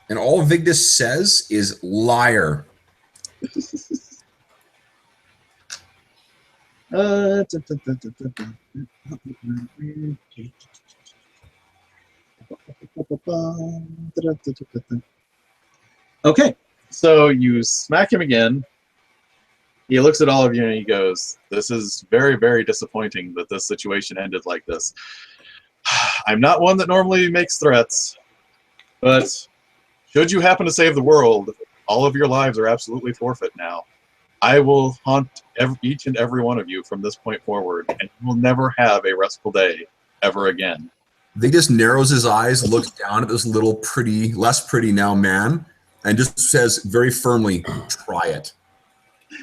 And all Vigdis says is liar. Okay, so you smack him again. He looks at all of you and he goes, "This is very, very disappointing that this situation ended like this. I'm not one that normally makes threats, but should you happen to save the world, all of your lives are absolutely forfeit now. I will haunt each and every one of you from this point forward, and you will never have a restful day ever again." They just narrows his eyes, looks down at this little pretty, less pretty now man, and just says very firmly, "Try it."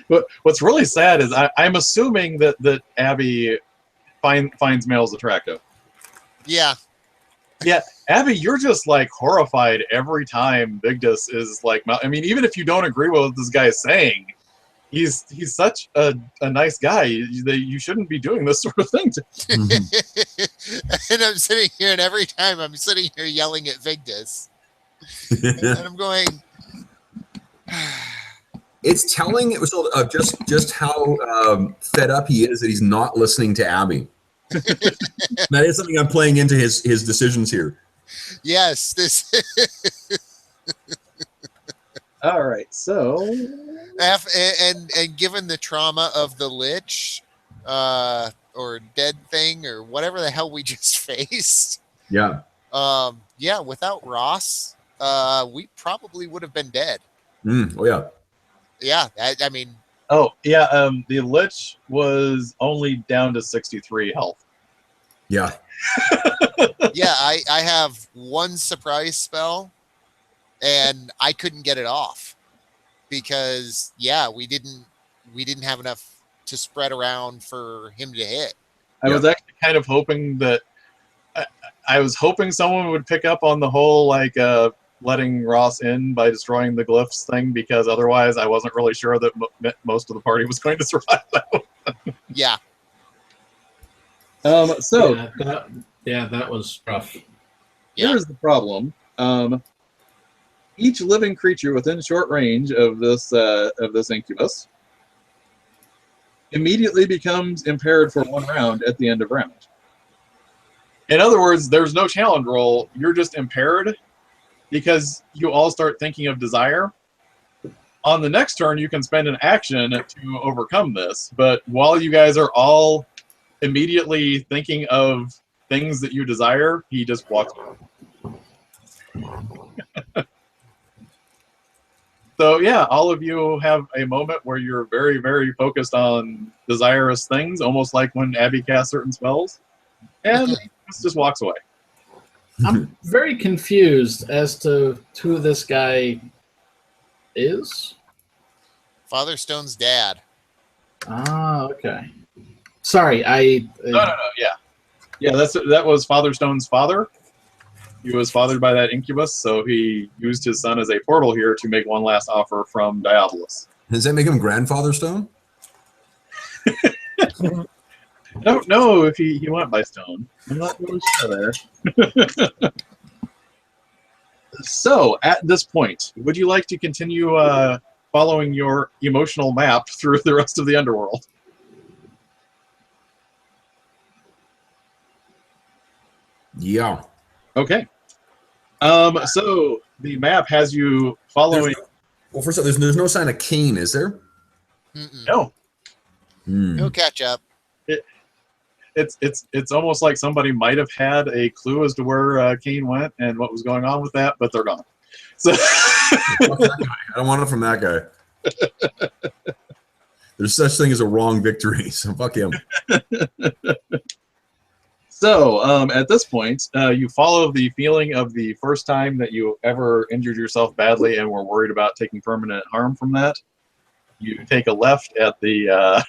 But what's really sad is I'm assuming that Abby finds males attractive. Yeah. Yeah, Abby, you're just like horrified every time Vigdis is like. I mean, even if you don't agree with what this guy is saying, he's such a nice guy. You shouldn't be doing this sort of thing. And I'm sitting here, and every time I'm sitting here yelling at Vigdis, and I'm going. It's telling just how fed up he is that he's not listening to Abby. That is something I'm playing into his decisions here. Yes, this. All right, so and given the trauma of the Lich, or dead thing, or whatever the hell we just faced. Yeah. Yeah. Without Ross, we probably would have been dead. Oh yeah. Yeah. I mean. oh yeah, the Lich was only down to 63 health. Yeah. Yeah, I have one surprise spell, and I couldn't get it off because we didn't have enough to spread around for him to hit. I was actually kind of hoping that I was hoping someone would pick up on the whole like letting Ross in by destroying the glyphs thing, because otherwise I wasn't really sure that most of the party was going to survive that one. Yeah. So that was rough. Yeah. here's the problem. Each living creature within short range of this incubus immediately becomes impaired for 1 round at the end of round. In other words, there's no challenge roll. You're just impaired because you all start thinking of desire. On the next turn, you can spend an action to overcome this, but while you guys are all immediately thinking of things that you desire, he just walks away. So yeah, all of you have a moment where you're very, very focused on desirous things, almost like when Abby casts certain spells, and he just walks away. I'm very confused as to who this guy is. Father Stone's dad. Ah, okay. Sorry, No, yeah. That was Father Stone's father. He was fathered by that incubus, so he used his son as a portal here to make one last offer from Diabolus. Does that make him Grandfather Stone? I don't know if he went by Stone. I'm not really sure there. So, at this point, would you like to continue following your emotional map through the rest of the underworld? Yeah. Okay. So the map has you following. Well, first of all, there's no sign of Cain, is there? Mm-mm. No, He'll catch up. it's almost like somebody might have had a clue as to where Cain went and what was going on with that, but they're gone. So Fuck that guy. I don't want it from that guy. There's such thing as a wrong victory, so fuck him. So at this point, you follow the feeling of the first time that you ever injured yourself badly and were worried about taking permanent harm from that. You take a left at the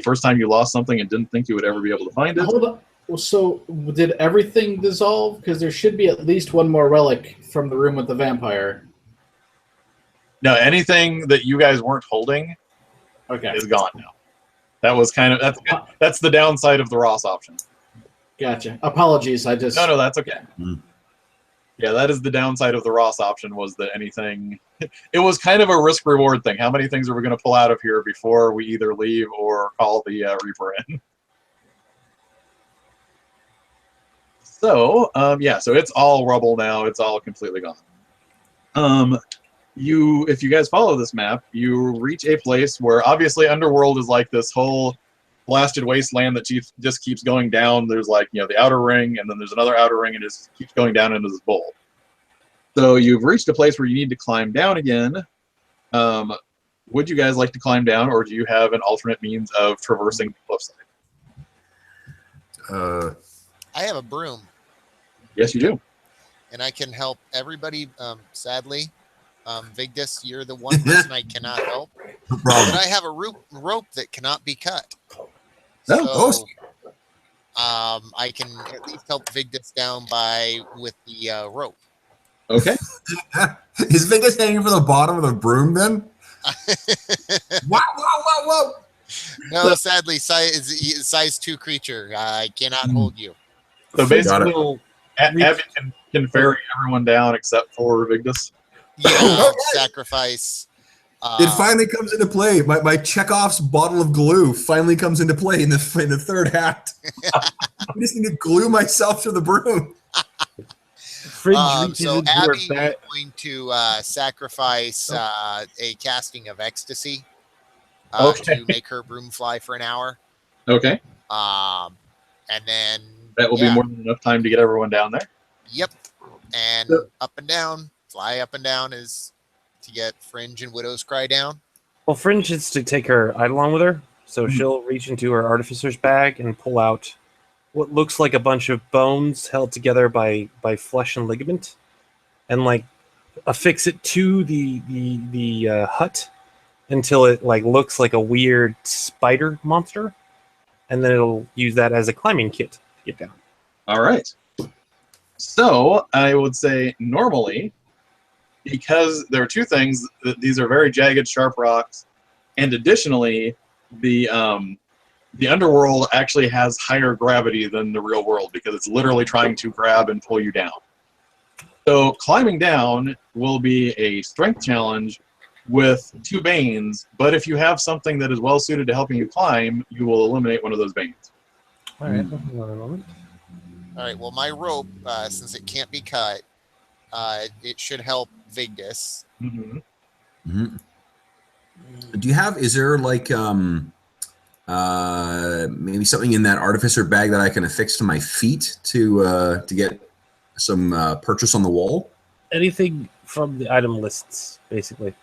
first time you lost something and didn't think you would ever be able to find it. Hold on. Well, so did everything dissolve? Because there should be at least one more relic from the room with the vampire. No, anything that you guys weren't holding Okay. is gone now. That was kind of that's the downside of the Ross option. Gotcha. Apologies. I just. No, that's okay. Mm. Yeah, that is the downside of the Ross option, was that anything... It was kind of a risk-reward thing. How many things are we going to pull out of here before we either leave or call the Reaper in? So, yeah, so it's all rubble now. It's all completely gone. If you guys follow this map, you reach a place where obviously Underworld is like this whole blasted wasteland that just keeps going down. There's like, the outer ring, and then there's another outer ring, and it just keeps going down into this bowl. So you've reached a place where you need to climb down again. Would you guys like to climb down, or do you have an alternate means of traversing the cliffside? I have a broom, Yes, you do. and I can help everybody. Sadly, Vigdis, you're the one person I cannot help. No But problem. I have a rope that cannot be cut. Oh, So, I can at least help Vigdis down with the rope. Okay. Is Vegas hanging from the bottom of the broom then? Wow. No, sadly, size 2 creature. I cannot hold you. So basically, Will Abby can ferry everyone down except for Vigdis. Yeah, Okay. sacrifice. It finally comes into play. My Chekhov's bottle of glue finally comes into play in the third act. I just need to glue myself to the broom. Fringe reaches So into her Abby is back. going to sacrifice a casting of ecstasy Okay. to make her broom fly for an hour. Okay. And then That will be more than enough time to get everyone down there. Yep. And So- up and down, fly up and down is to get Fringe and Widow's Cry down. Well, Fringe is to take her eidolon with her, so Mhm. she'll reach into her artificer's bag and pull out what looks like a bunch of bones held together by flesh and ligament, and like affix it to the hut until it like looks like a weird spider monster, and then it'll use that as a climbing kit to get down. All right. So I would say normally, because there are two things, these are very jagged, sharp rocks, and additionally, the underworld actually has higher gravity than the real world because it's literally trying to grab and pull you down. So climbing down will be a strength challenge with 2 banes, but if you have something that is well suited to helping you climb, you will eliminate one of those banes. All right, hold on a moment. All right. Well, my rope, since it can't be cut, it should help Vigdis. Mhm. Mhm. Is there like maybe something in that artificer bag that I can affix to my feet to get some purchase on the wall? Anything from the item lists, basically.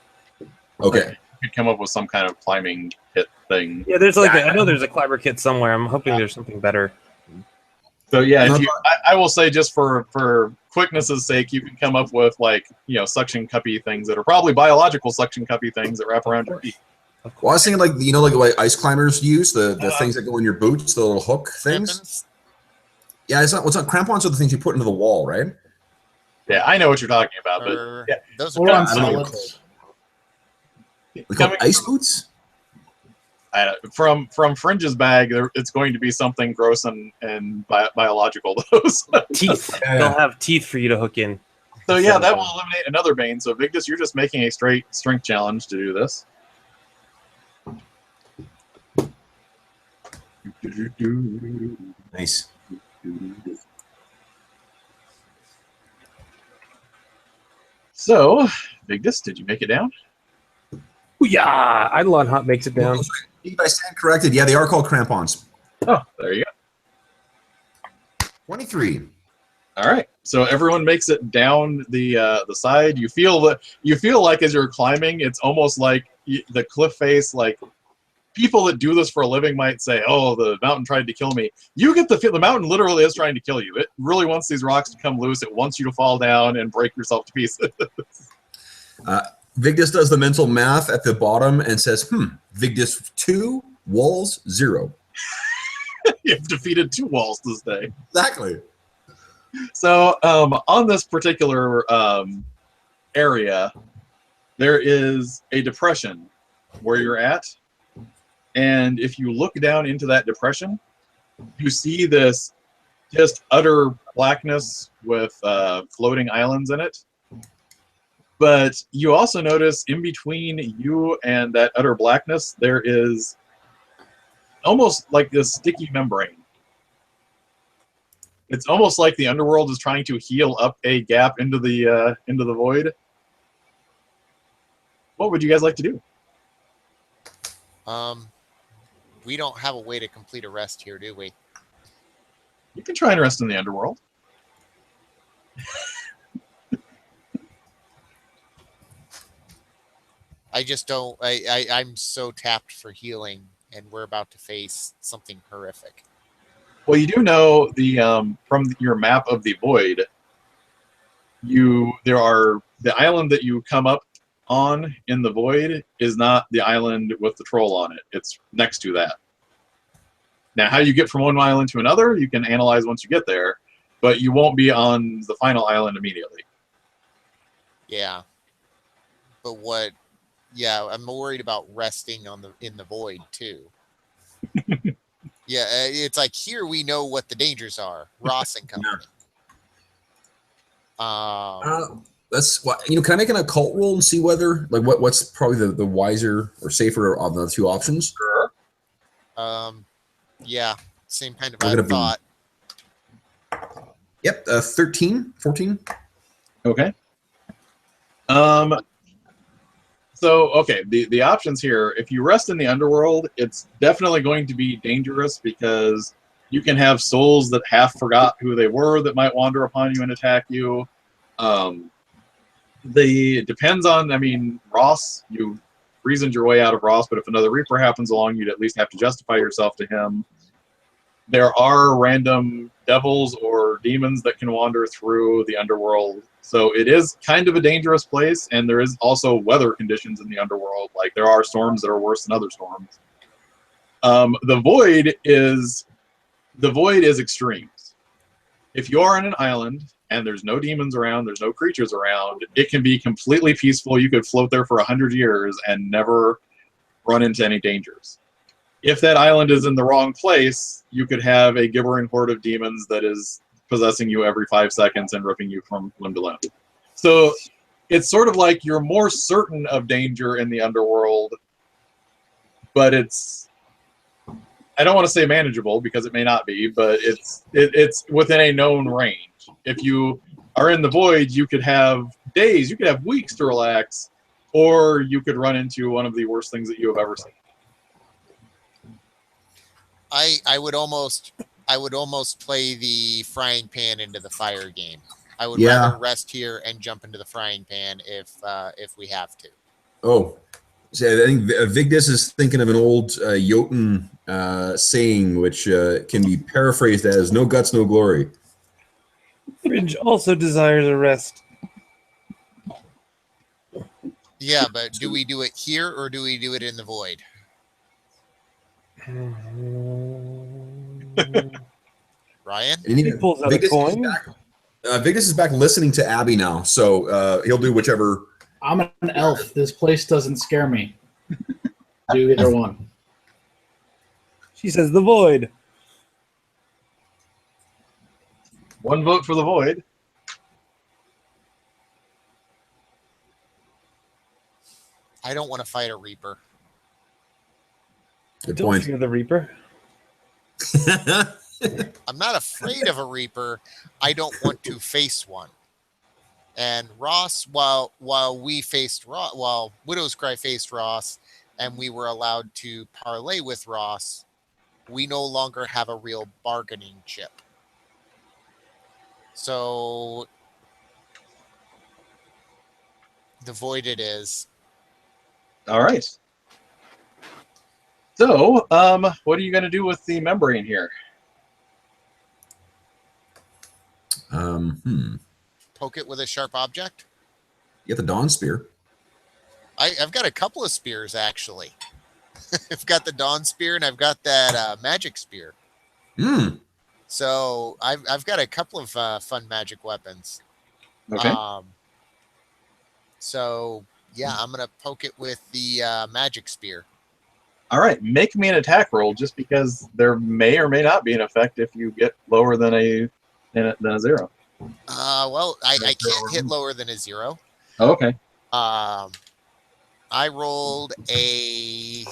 Okay. You could come up with some kind of climbing kit thing. Yeah, there's like I know there's a climber kit somewhere. I'm hoping there's something better. So yeah, No, I will say just for quickness's sake, you can come up with like suction cuppy things that are probably biological suction cuppy things that wrap around your feet. Of Well, I was course. thinking like what ice climbers use, the things that go in your boots, the little hook things. Crampons? Yeah, it's not crampons are the things you put into the wall, right? Yeah, I know what you're talking about, but Or- yeah. Those are Or on I don't know. solids. They call coming ice boots. from Fringe's bag, it's going to be something gross and biological. Those. Teeth. Yeah. They'll have teeth for you to hook in. So yeah, that will eliminate another bane. So Vigdis, you're just making a straight strength challenge to do this. Nice. So, Vigdis, did you make it down? Yeah, Eidolon Hot makes it down. If I stand corrected, yeah, they are called crampons. Oh, there you go. 23. All right. So everyone makes it down the side. You feel like as you're climbing, it's almost like the cliff face. Like people that do this for a living might say, "Oh, the mountain tried to kill me." You get the feel the mountain literally is trying to kill you. It really wants these rocks to come loose. It wants you to fall down and break yourself to pieces. Vigdis does the mental math at the bottom and says, Vigdis 2, walls 0. You've defeated 2 walls this day. Exactly. So on this particular area, there is a depression where you're at. And if you look down into that depression, you see this just utter blackness with floating islands in it. But you also notice in between you and that utter blackness, there is almost like this sticky membrane. It's almost like the underworld is trying to heal up a gap into the void. What would you guys like to do? We don't have a way to complete a rest here, do we? You can try and rest in the underworld. I just don't. I'm so tapped for healing, and we're about to face something horrific. Well, you do know from your map of the void. The island that you come up on in the void is not the island with the troll on it. It's next to that. Now, how you get from one island to another, you can analyze once you get there, but you won't be on the final island immediately. Yeah. But what? Yeah, I'm worried about resting in the void too. Yeah, it's like here we know what the dangers are. Ross and company. That's what Can I make an occult roll and see whether what's probably the wiser or safer of the two options? Sure. Yeah, same kind of We're gonna thought. Yep, 13, 14. Okay. So, okay, the options here, if you rest in the underworld, it's definitely going to be dangerous because you can have souls that half forgot who they were that might wander upon you and attack you. Depends on, Ross, you reasoned your way out of Ross, but if another Reaper happens along, you'd at least have to justify yourself to him. There are random devils or demons that can wander through the underworld. So it is kind of a dangerous place, and there is also weather conditions in the underworld. Like, there are storms that are worse than other storms. The void is extremes. If you are on an island and there's no demons around, there's no creatures around, it can be completely peaceful. You could float there for 100 years and never run into any dangers. If that island is in the wrong place, you could have a gibbering horde of demons that is possessing you every 5 seconds and ripping you from limb to limb. So it's sort of like you're more certain of danger in the underworld, but it's, I don't want to say manageable because it may not be, but it's within a known range. If you are in the void, you could have days, you could have weeks to relax, or you could run into one of the worst things that you have ever seen. I would almost play the frying pan into the fire game. I would Yeah. rather rest here and jump into the frying pan if we have to. Oh, so I think Vigdis is thinking of an old Jotun saying, which can be paraphrased as "No guts, no glory." Fridge also desires a rest. Yeah, but do we do it here or do we do it in the void? Ryan? And He pulls out a coin. Vigdis is back listening to Abby now, so he'll do whichever. I'm an elf. This place doesn't scare me. Do either one. She says the void. One vote for the void. I don't want to fight a Reaper. Good Don't point. fear the Reaper. I'm not afraid of a Reaper. I don't want to face one. And Ross, while Widow's Cry faced Ross, and we were allowed to parlay with Ross, we no longer have a real bargaining chip. So the void it is. All right. So, what are you going to do with the membrane here? Poke it with a sharp object. You get the Dawn Spear. I've got a couple of spears actually. I've got the Dawn Spear and I've got that Magic Spear. So I've got a couple of fun magic weapons. Okay. So yeah, I'm gonna poke it with the Magic Spear. All right. Make me an attack roll, just because there may or may not be an effect if you get lower than a 0. Well, I can't hit lower than a 0. Oh, okay. I rolled a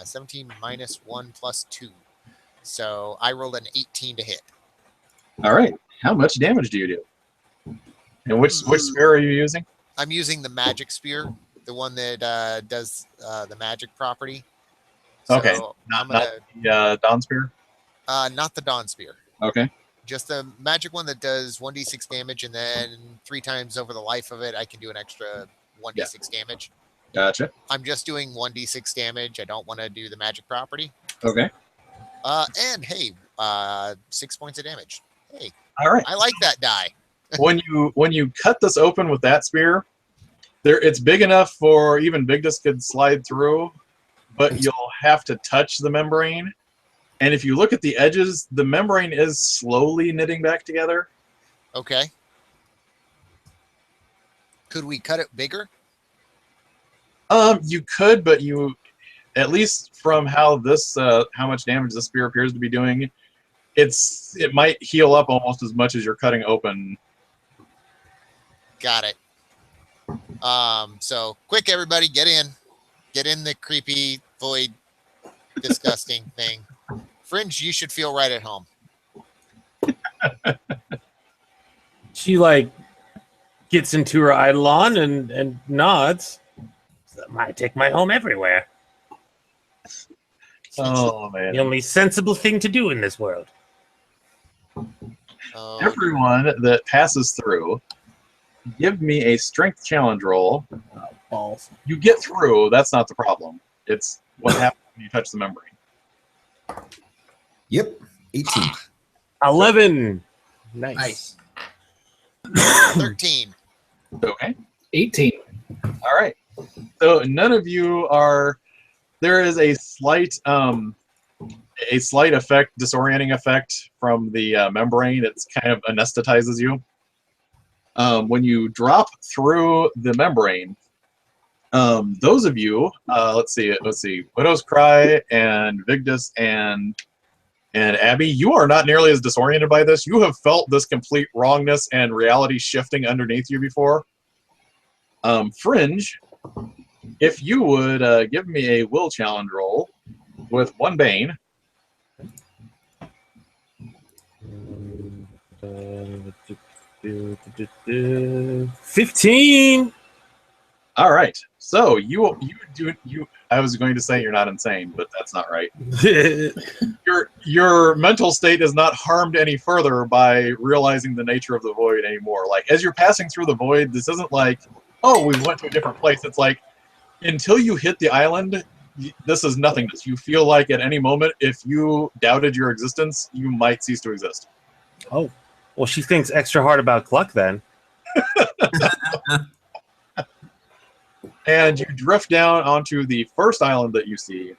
17 minus 1 plus 2. So I rolled an 18 to hit. All right. How much damage do you do? And which spear are you using? I'm using the magic spear, the one that does the magic property. Okay, So not I'm gonna the Dawn spear. not the Dawn spear, Okay. just the magic one that does 1d6 damage, and then 3 times over the life of it, I can do an extra 1d6 damage. Gotcha. I'm just doing 1d6 damage. I don't want to do the magic property. Okay. And hey, 6 points of damage. Hey, All right. I like that die. when you cut this open with that spear, it's big enough for even Vigdis could slide through, but you'll have to touch the membrane. And if you look at the edges, the membrane is slowly knitting back together. Okay. Could we cut it bigger? You could, but at least from how much damage this spear appears to be doing, it might heal up almost as much as you're cutting open. Got it. So quick, everybody, get in the creepy void, disgusting thing. Fringe, you should feel right at home. She like gets into her eidolon and nods. I take my home everywhere. Oh man! The only sensible thing to do in this world. Everyone that passes through, give me a strength challenge roll. Balls. You get through. That's not the problem. It's what happens when you touch the membrane. Yep. 18. 11. Nice. 13. Okay. 18. All right. So none of you are. There is a slight effect, disorienting effect from the membrane. It's kind of anesthetizes you. When you drop through the membrane, those of you, let's see, Widow's Cry and Vigdis and Abby, you are not nearly as disoriented by this. You have felt this complete wrongness and reality shifting underneath you before. Fringe, if you would give me a will challenge roll with 1 Bane. 15. All right. So you. I was going to say you're not insane, but that's not right. Your mental state is not harmed any further by realizing the nature of the void anymore. Like as you're passing through the void, this isn't like, oh, we went to a different place. It's like until you hit the island, this is nothingness. You feel like at any moment, if you doubted your existence, you might cease to exist. Oh, well, she thinks extra hard about Gluck then. And you drift down onto the first island that you see.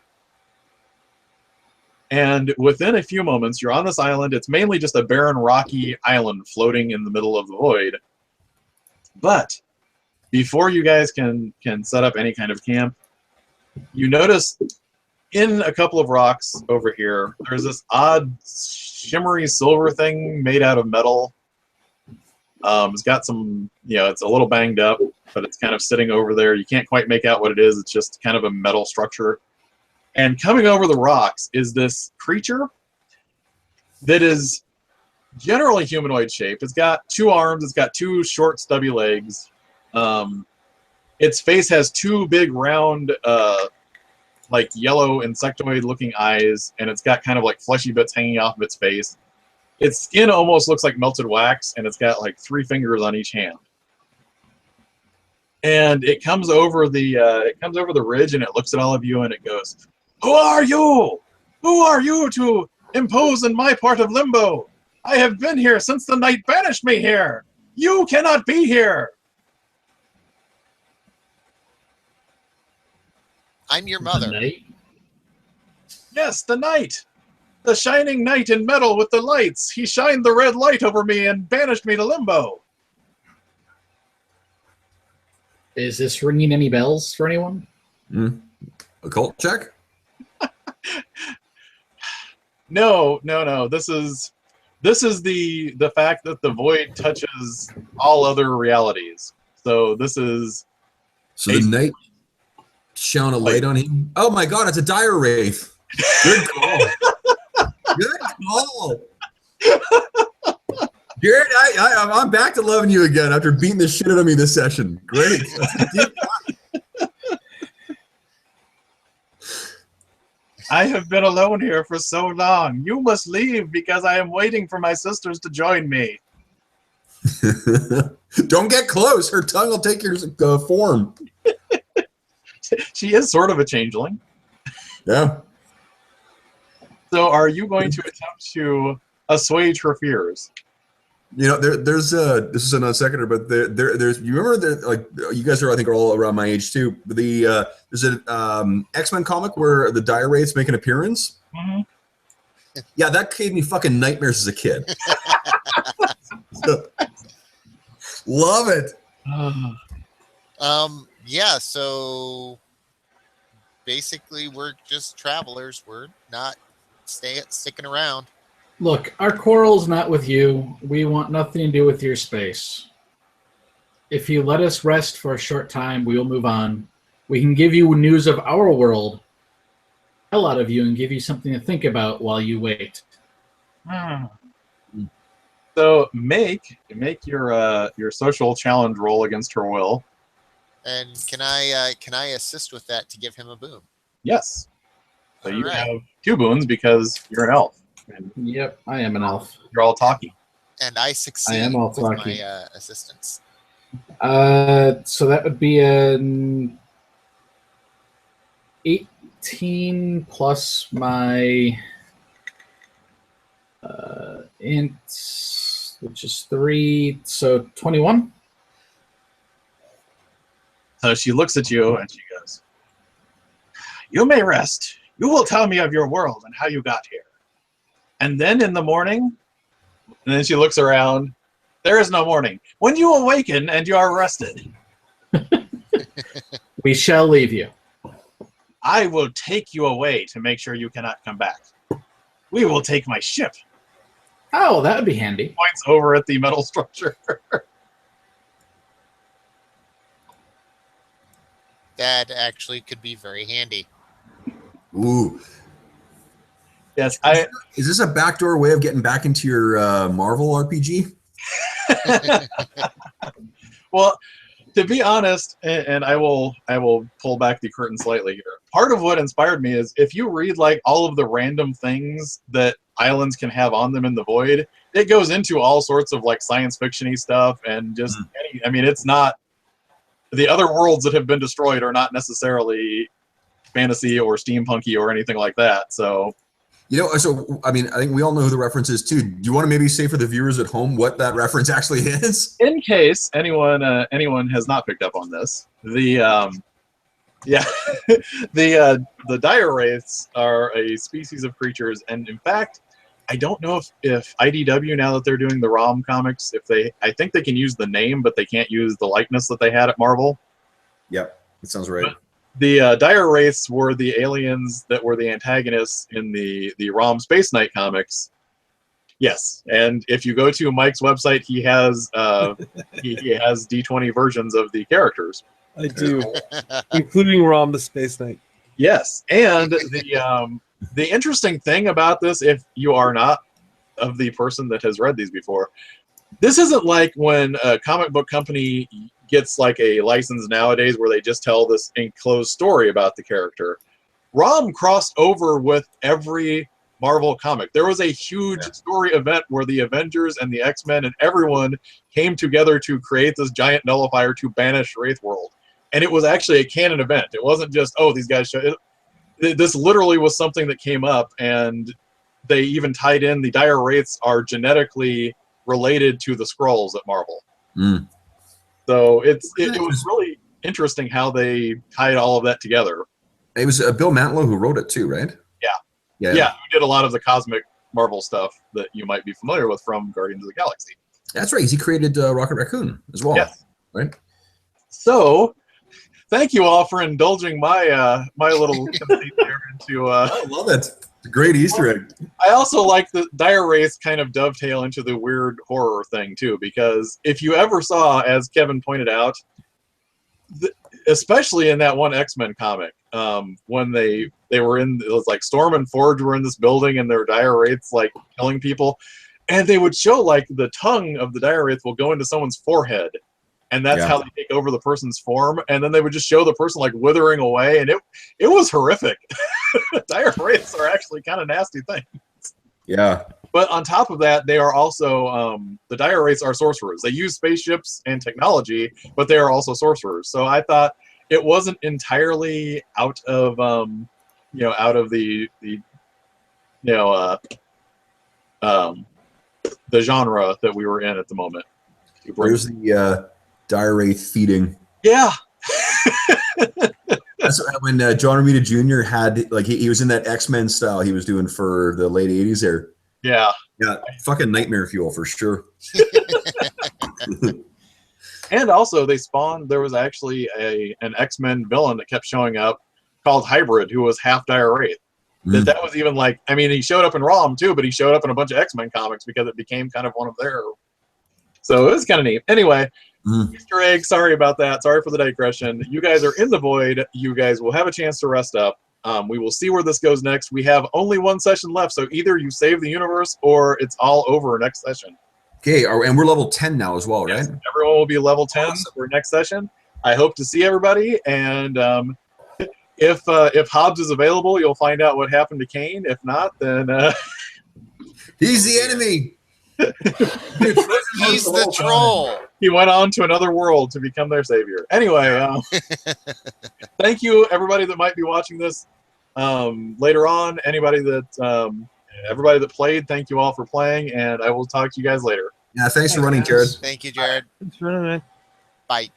And within a few moments, you're on this island. It's mainly just a barren, rocky island floating in the middle of the void. But before you guys can set up any kind of camp, you notice in a couple of rocks over here, there's this odd shimmery silver thing made out of metal. It's got some, it's a little banged up, but it's kind of sitting over there. You can't quite make out what it is. It's just kind of a metal structure. And coming over the rocks is this creature that is generally humanoid shaped. It's got 2 arms. It's got 2 short, stubby legs. Its face has 2 big, round, like yellow insectoid-looking eyes, and it's got kind of like fleshy bits hanging off of its face. Its skin almost looks like melted wax, and it's got like 3 fingers on each hand. And it comes over the ridge, and it looks at all of you, and it goes, "Who are you? Who are you to impose in my part of Limbo? I have been here since the night banished me here. You cannot be here." I'm your mother. Yes, the knight. The shining knight in metal with the lights. He shined the red light over me and banished me to Limbo. Is this ringing any bells for anyone? Occult check? No. This is the fact that the void touches all other realities. So this is. So the knight shone a light on him. Oh my god, it's a dire wraith. Good call. Good call. Jared, I'm back to loving you again after beating the shit out of me this session. Great. I have been alone here for so long. You must leave because I am waiting for my sisters to join me. Don't get close. Her tongue will take your form. She is sort of a changeling. Yeah. So are you going to attempt to assuage her fears? You know, there's this is a non sequitur, but there's you remember that, like, you guys are, I think, are all around my age too. But there's an X-Men comic where the Dire Wraiths make an appearance. Mm-hmm. Yeah, that gave me fucking nightmares as a kid. Love it. Yeah, so basically we're just travelers. We're not sticking around. Look, our quarrel's not with you. We want nothing to do with your space. If you let us rest for a short time, we will move on. We can give you news of our world, hell out of you, and give you something to think about while you wait. So make your social challenge roll against her will. And can I assist with that to give him a boon? Yes. So All you right. have 2 boons because you're an elf. And Yep, I am an elf. you're all talky. And I succeed I am all with talky. my assistance. So that would be an 18 plus my int, which is 3, so 21. So she looks at you and she goes, "You may rest. You will tell me of your world and how you got here. And then in the morning," and then she looks around, "there is no morning. When you awaken and you are rested, We shall leave you. I will take you away to make sure you cannot come back. We will take my ship." Oh, that would be handy. Points over at the metal structure. That actually could be very handy. Ooh. Yes, Is this a backdoor way of getting back into your Marvel RPG? Well, to be honest, and I will pull back the curtain slightly here. Part of what inspired me is if you read like all of the random things that islands can have on them in the void, it goes into all sorts of like science fiction-y stuff and just I mean, it's not the other worlds that have been destroyed are not necessarily fantasy or steampunky or anything like that. So You know, so I mean, I think we all know who the reference is too. Do you want to maybe say for the viewers at home what that reference actually is? in case anyone has not picked up on this, the the Dire Wraiths are a species of creatures, and in fact, I don't know if IDW, now that they're doing the ROM comics, I think they can use the name, but they can't use the likeness that they had at Marvel. Yep, that sounds right. The Dire Wraiths were the aliens that were the antagonists in the ROM Space Knight comics. Yes, and if you go to Mike's website, he has he has D20 versions of the characters. I do, including Rom the Space Knight. Yes, and the interesting thing about this, if you are not of the person that has read these before, this isn't like when a comic book company gets like a license nowadays where they just tell this enclosed story about the character. ROM crossed over with every Marvel comic. There was a huge story event where the Avengers and the X-Men and everyone came together to create this giant nullifier to banish Wraithworld. And it was actually a canon event. It wasn't just, oh, these guys showed it. This literally was something that came up, and they even tied in the Dire Wraiths are genetically related to the Skrulls at Marvel. Mm. So it was really interesting how they tied all of that together. It was Bill Mantlo who wrote it too, right? Yeah, who did a lot of the cosmic Marvel stuff that you might be familiar with from Guardians of the Galaxy. That's right. He created Rocket Raccoon as well. Yes. Right. So, thank you all for indulging my my little conceit there into. I love it. It's a great Easter egg. I also like the Dire Wraiths kind of dovetail into the weird horror thing too, because if you ever saw, as Kevin pointed out, especially in that one X-Men comic, when they were in, it was like Storm and Forge were in this building and there were Dire Wraiths like killing people. And they would show like the tongue of the Dire Wraith will go into someone's forehead, and that's Yeah. how they take over the person's form. And then they would just show the person like withering away, and it was horrific. Dire Wraiths are actually kind of nasty things. Yeah. But on top of that, they are also the Dire Wraiths are sorcerers. They use spaceships and technology, but they are also sorcerers. So I thought it wasn't entirely out of out of the genre that we were in at the moment. Where's the Dire Wraith feeding? Yeah. That's when John Romita Jr. had like he was in that X-Men style he was doing for the late 80s there. Yeah. Yeah, fucking nightmare fuel for sure. And also they spawned, there was actually an X-Men villain that kept showing up called Hybrid, who was half Dire Wraith. That was even like, I mean, he showed up in ROM too, but he showed up in a bunch of X-Men comics because it became kind of one of their. So it was kind of neat. Anyway, Easter egg, sorry about that. Sorry for the digression. You guys are in the void. You guys will have a chance to rest up. We will see where this goes next. We have only one session left, so either you save the universe or it's all over next session. Okay, and we're level 10 now as well, right? Yes, everyone will be level 10 for next session. I hope to see everybody, and if Hobbs is available, you'll find out what happened to Kane. If not, then He's the enemy. He's the troll. he went on to another world to become their savior. Anyway, thank you everybody that might be watching this later on. Everybody that played, thank you all for playing, and I will talk to you guys later. Yeah, thanks for running, Jared. Thank you, Jared. It's running, man. Bye.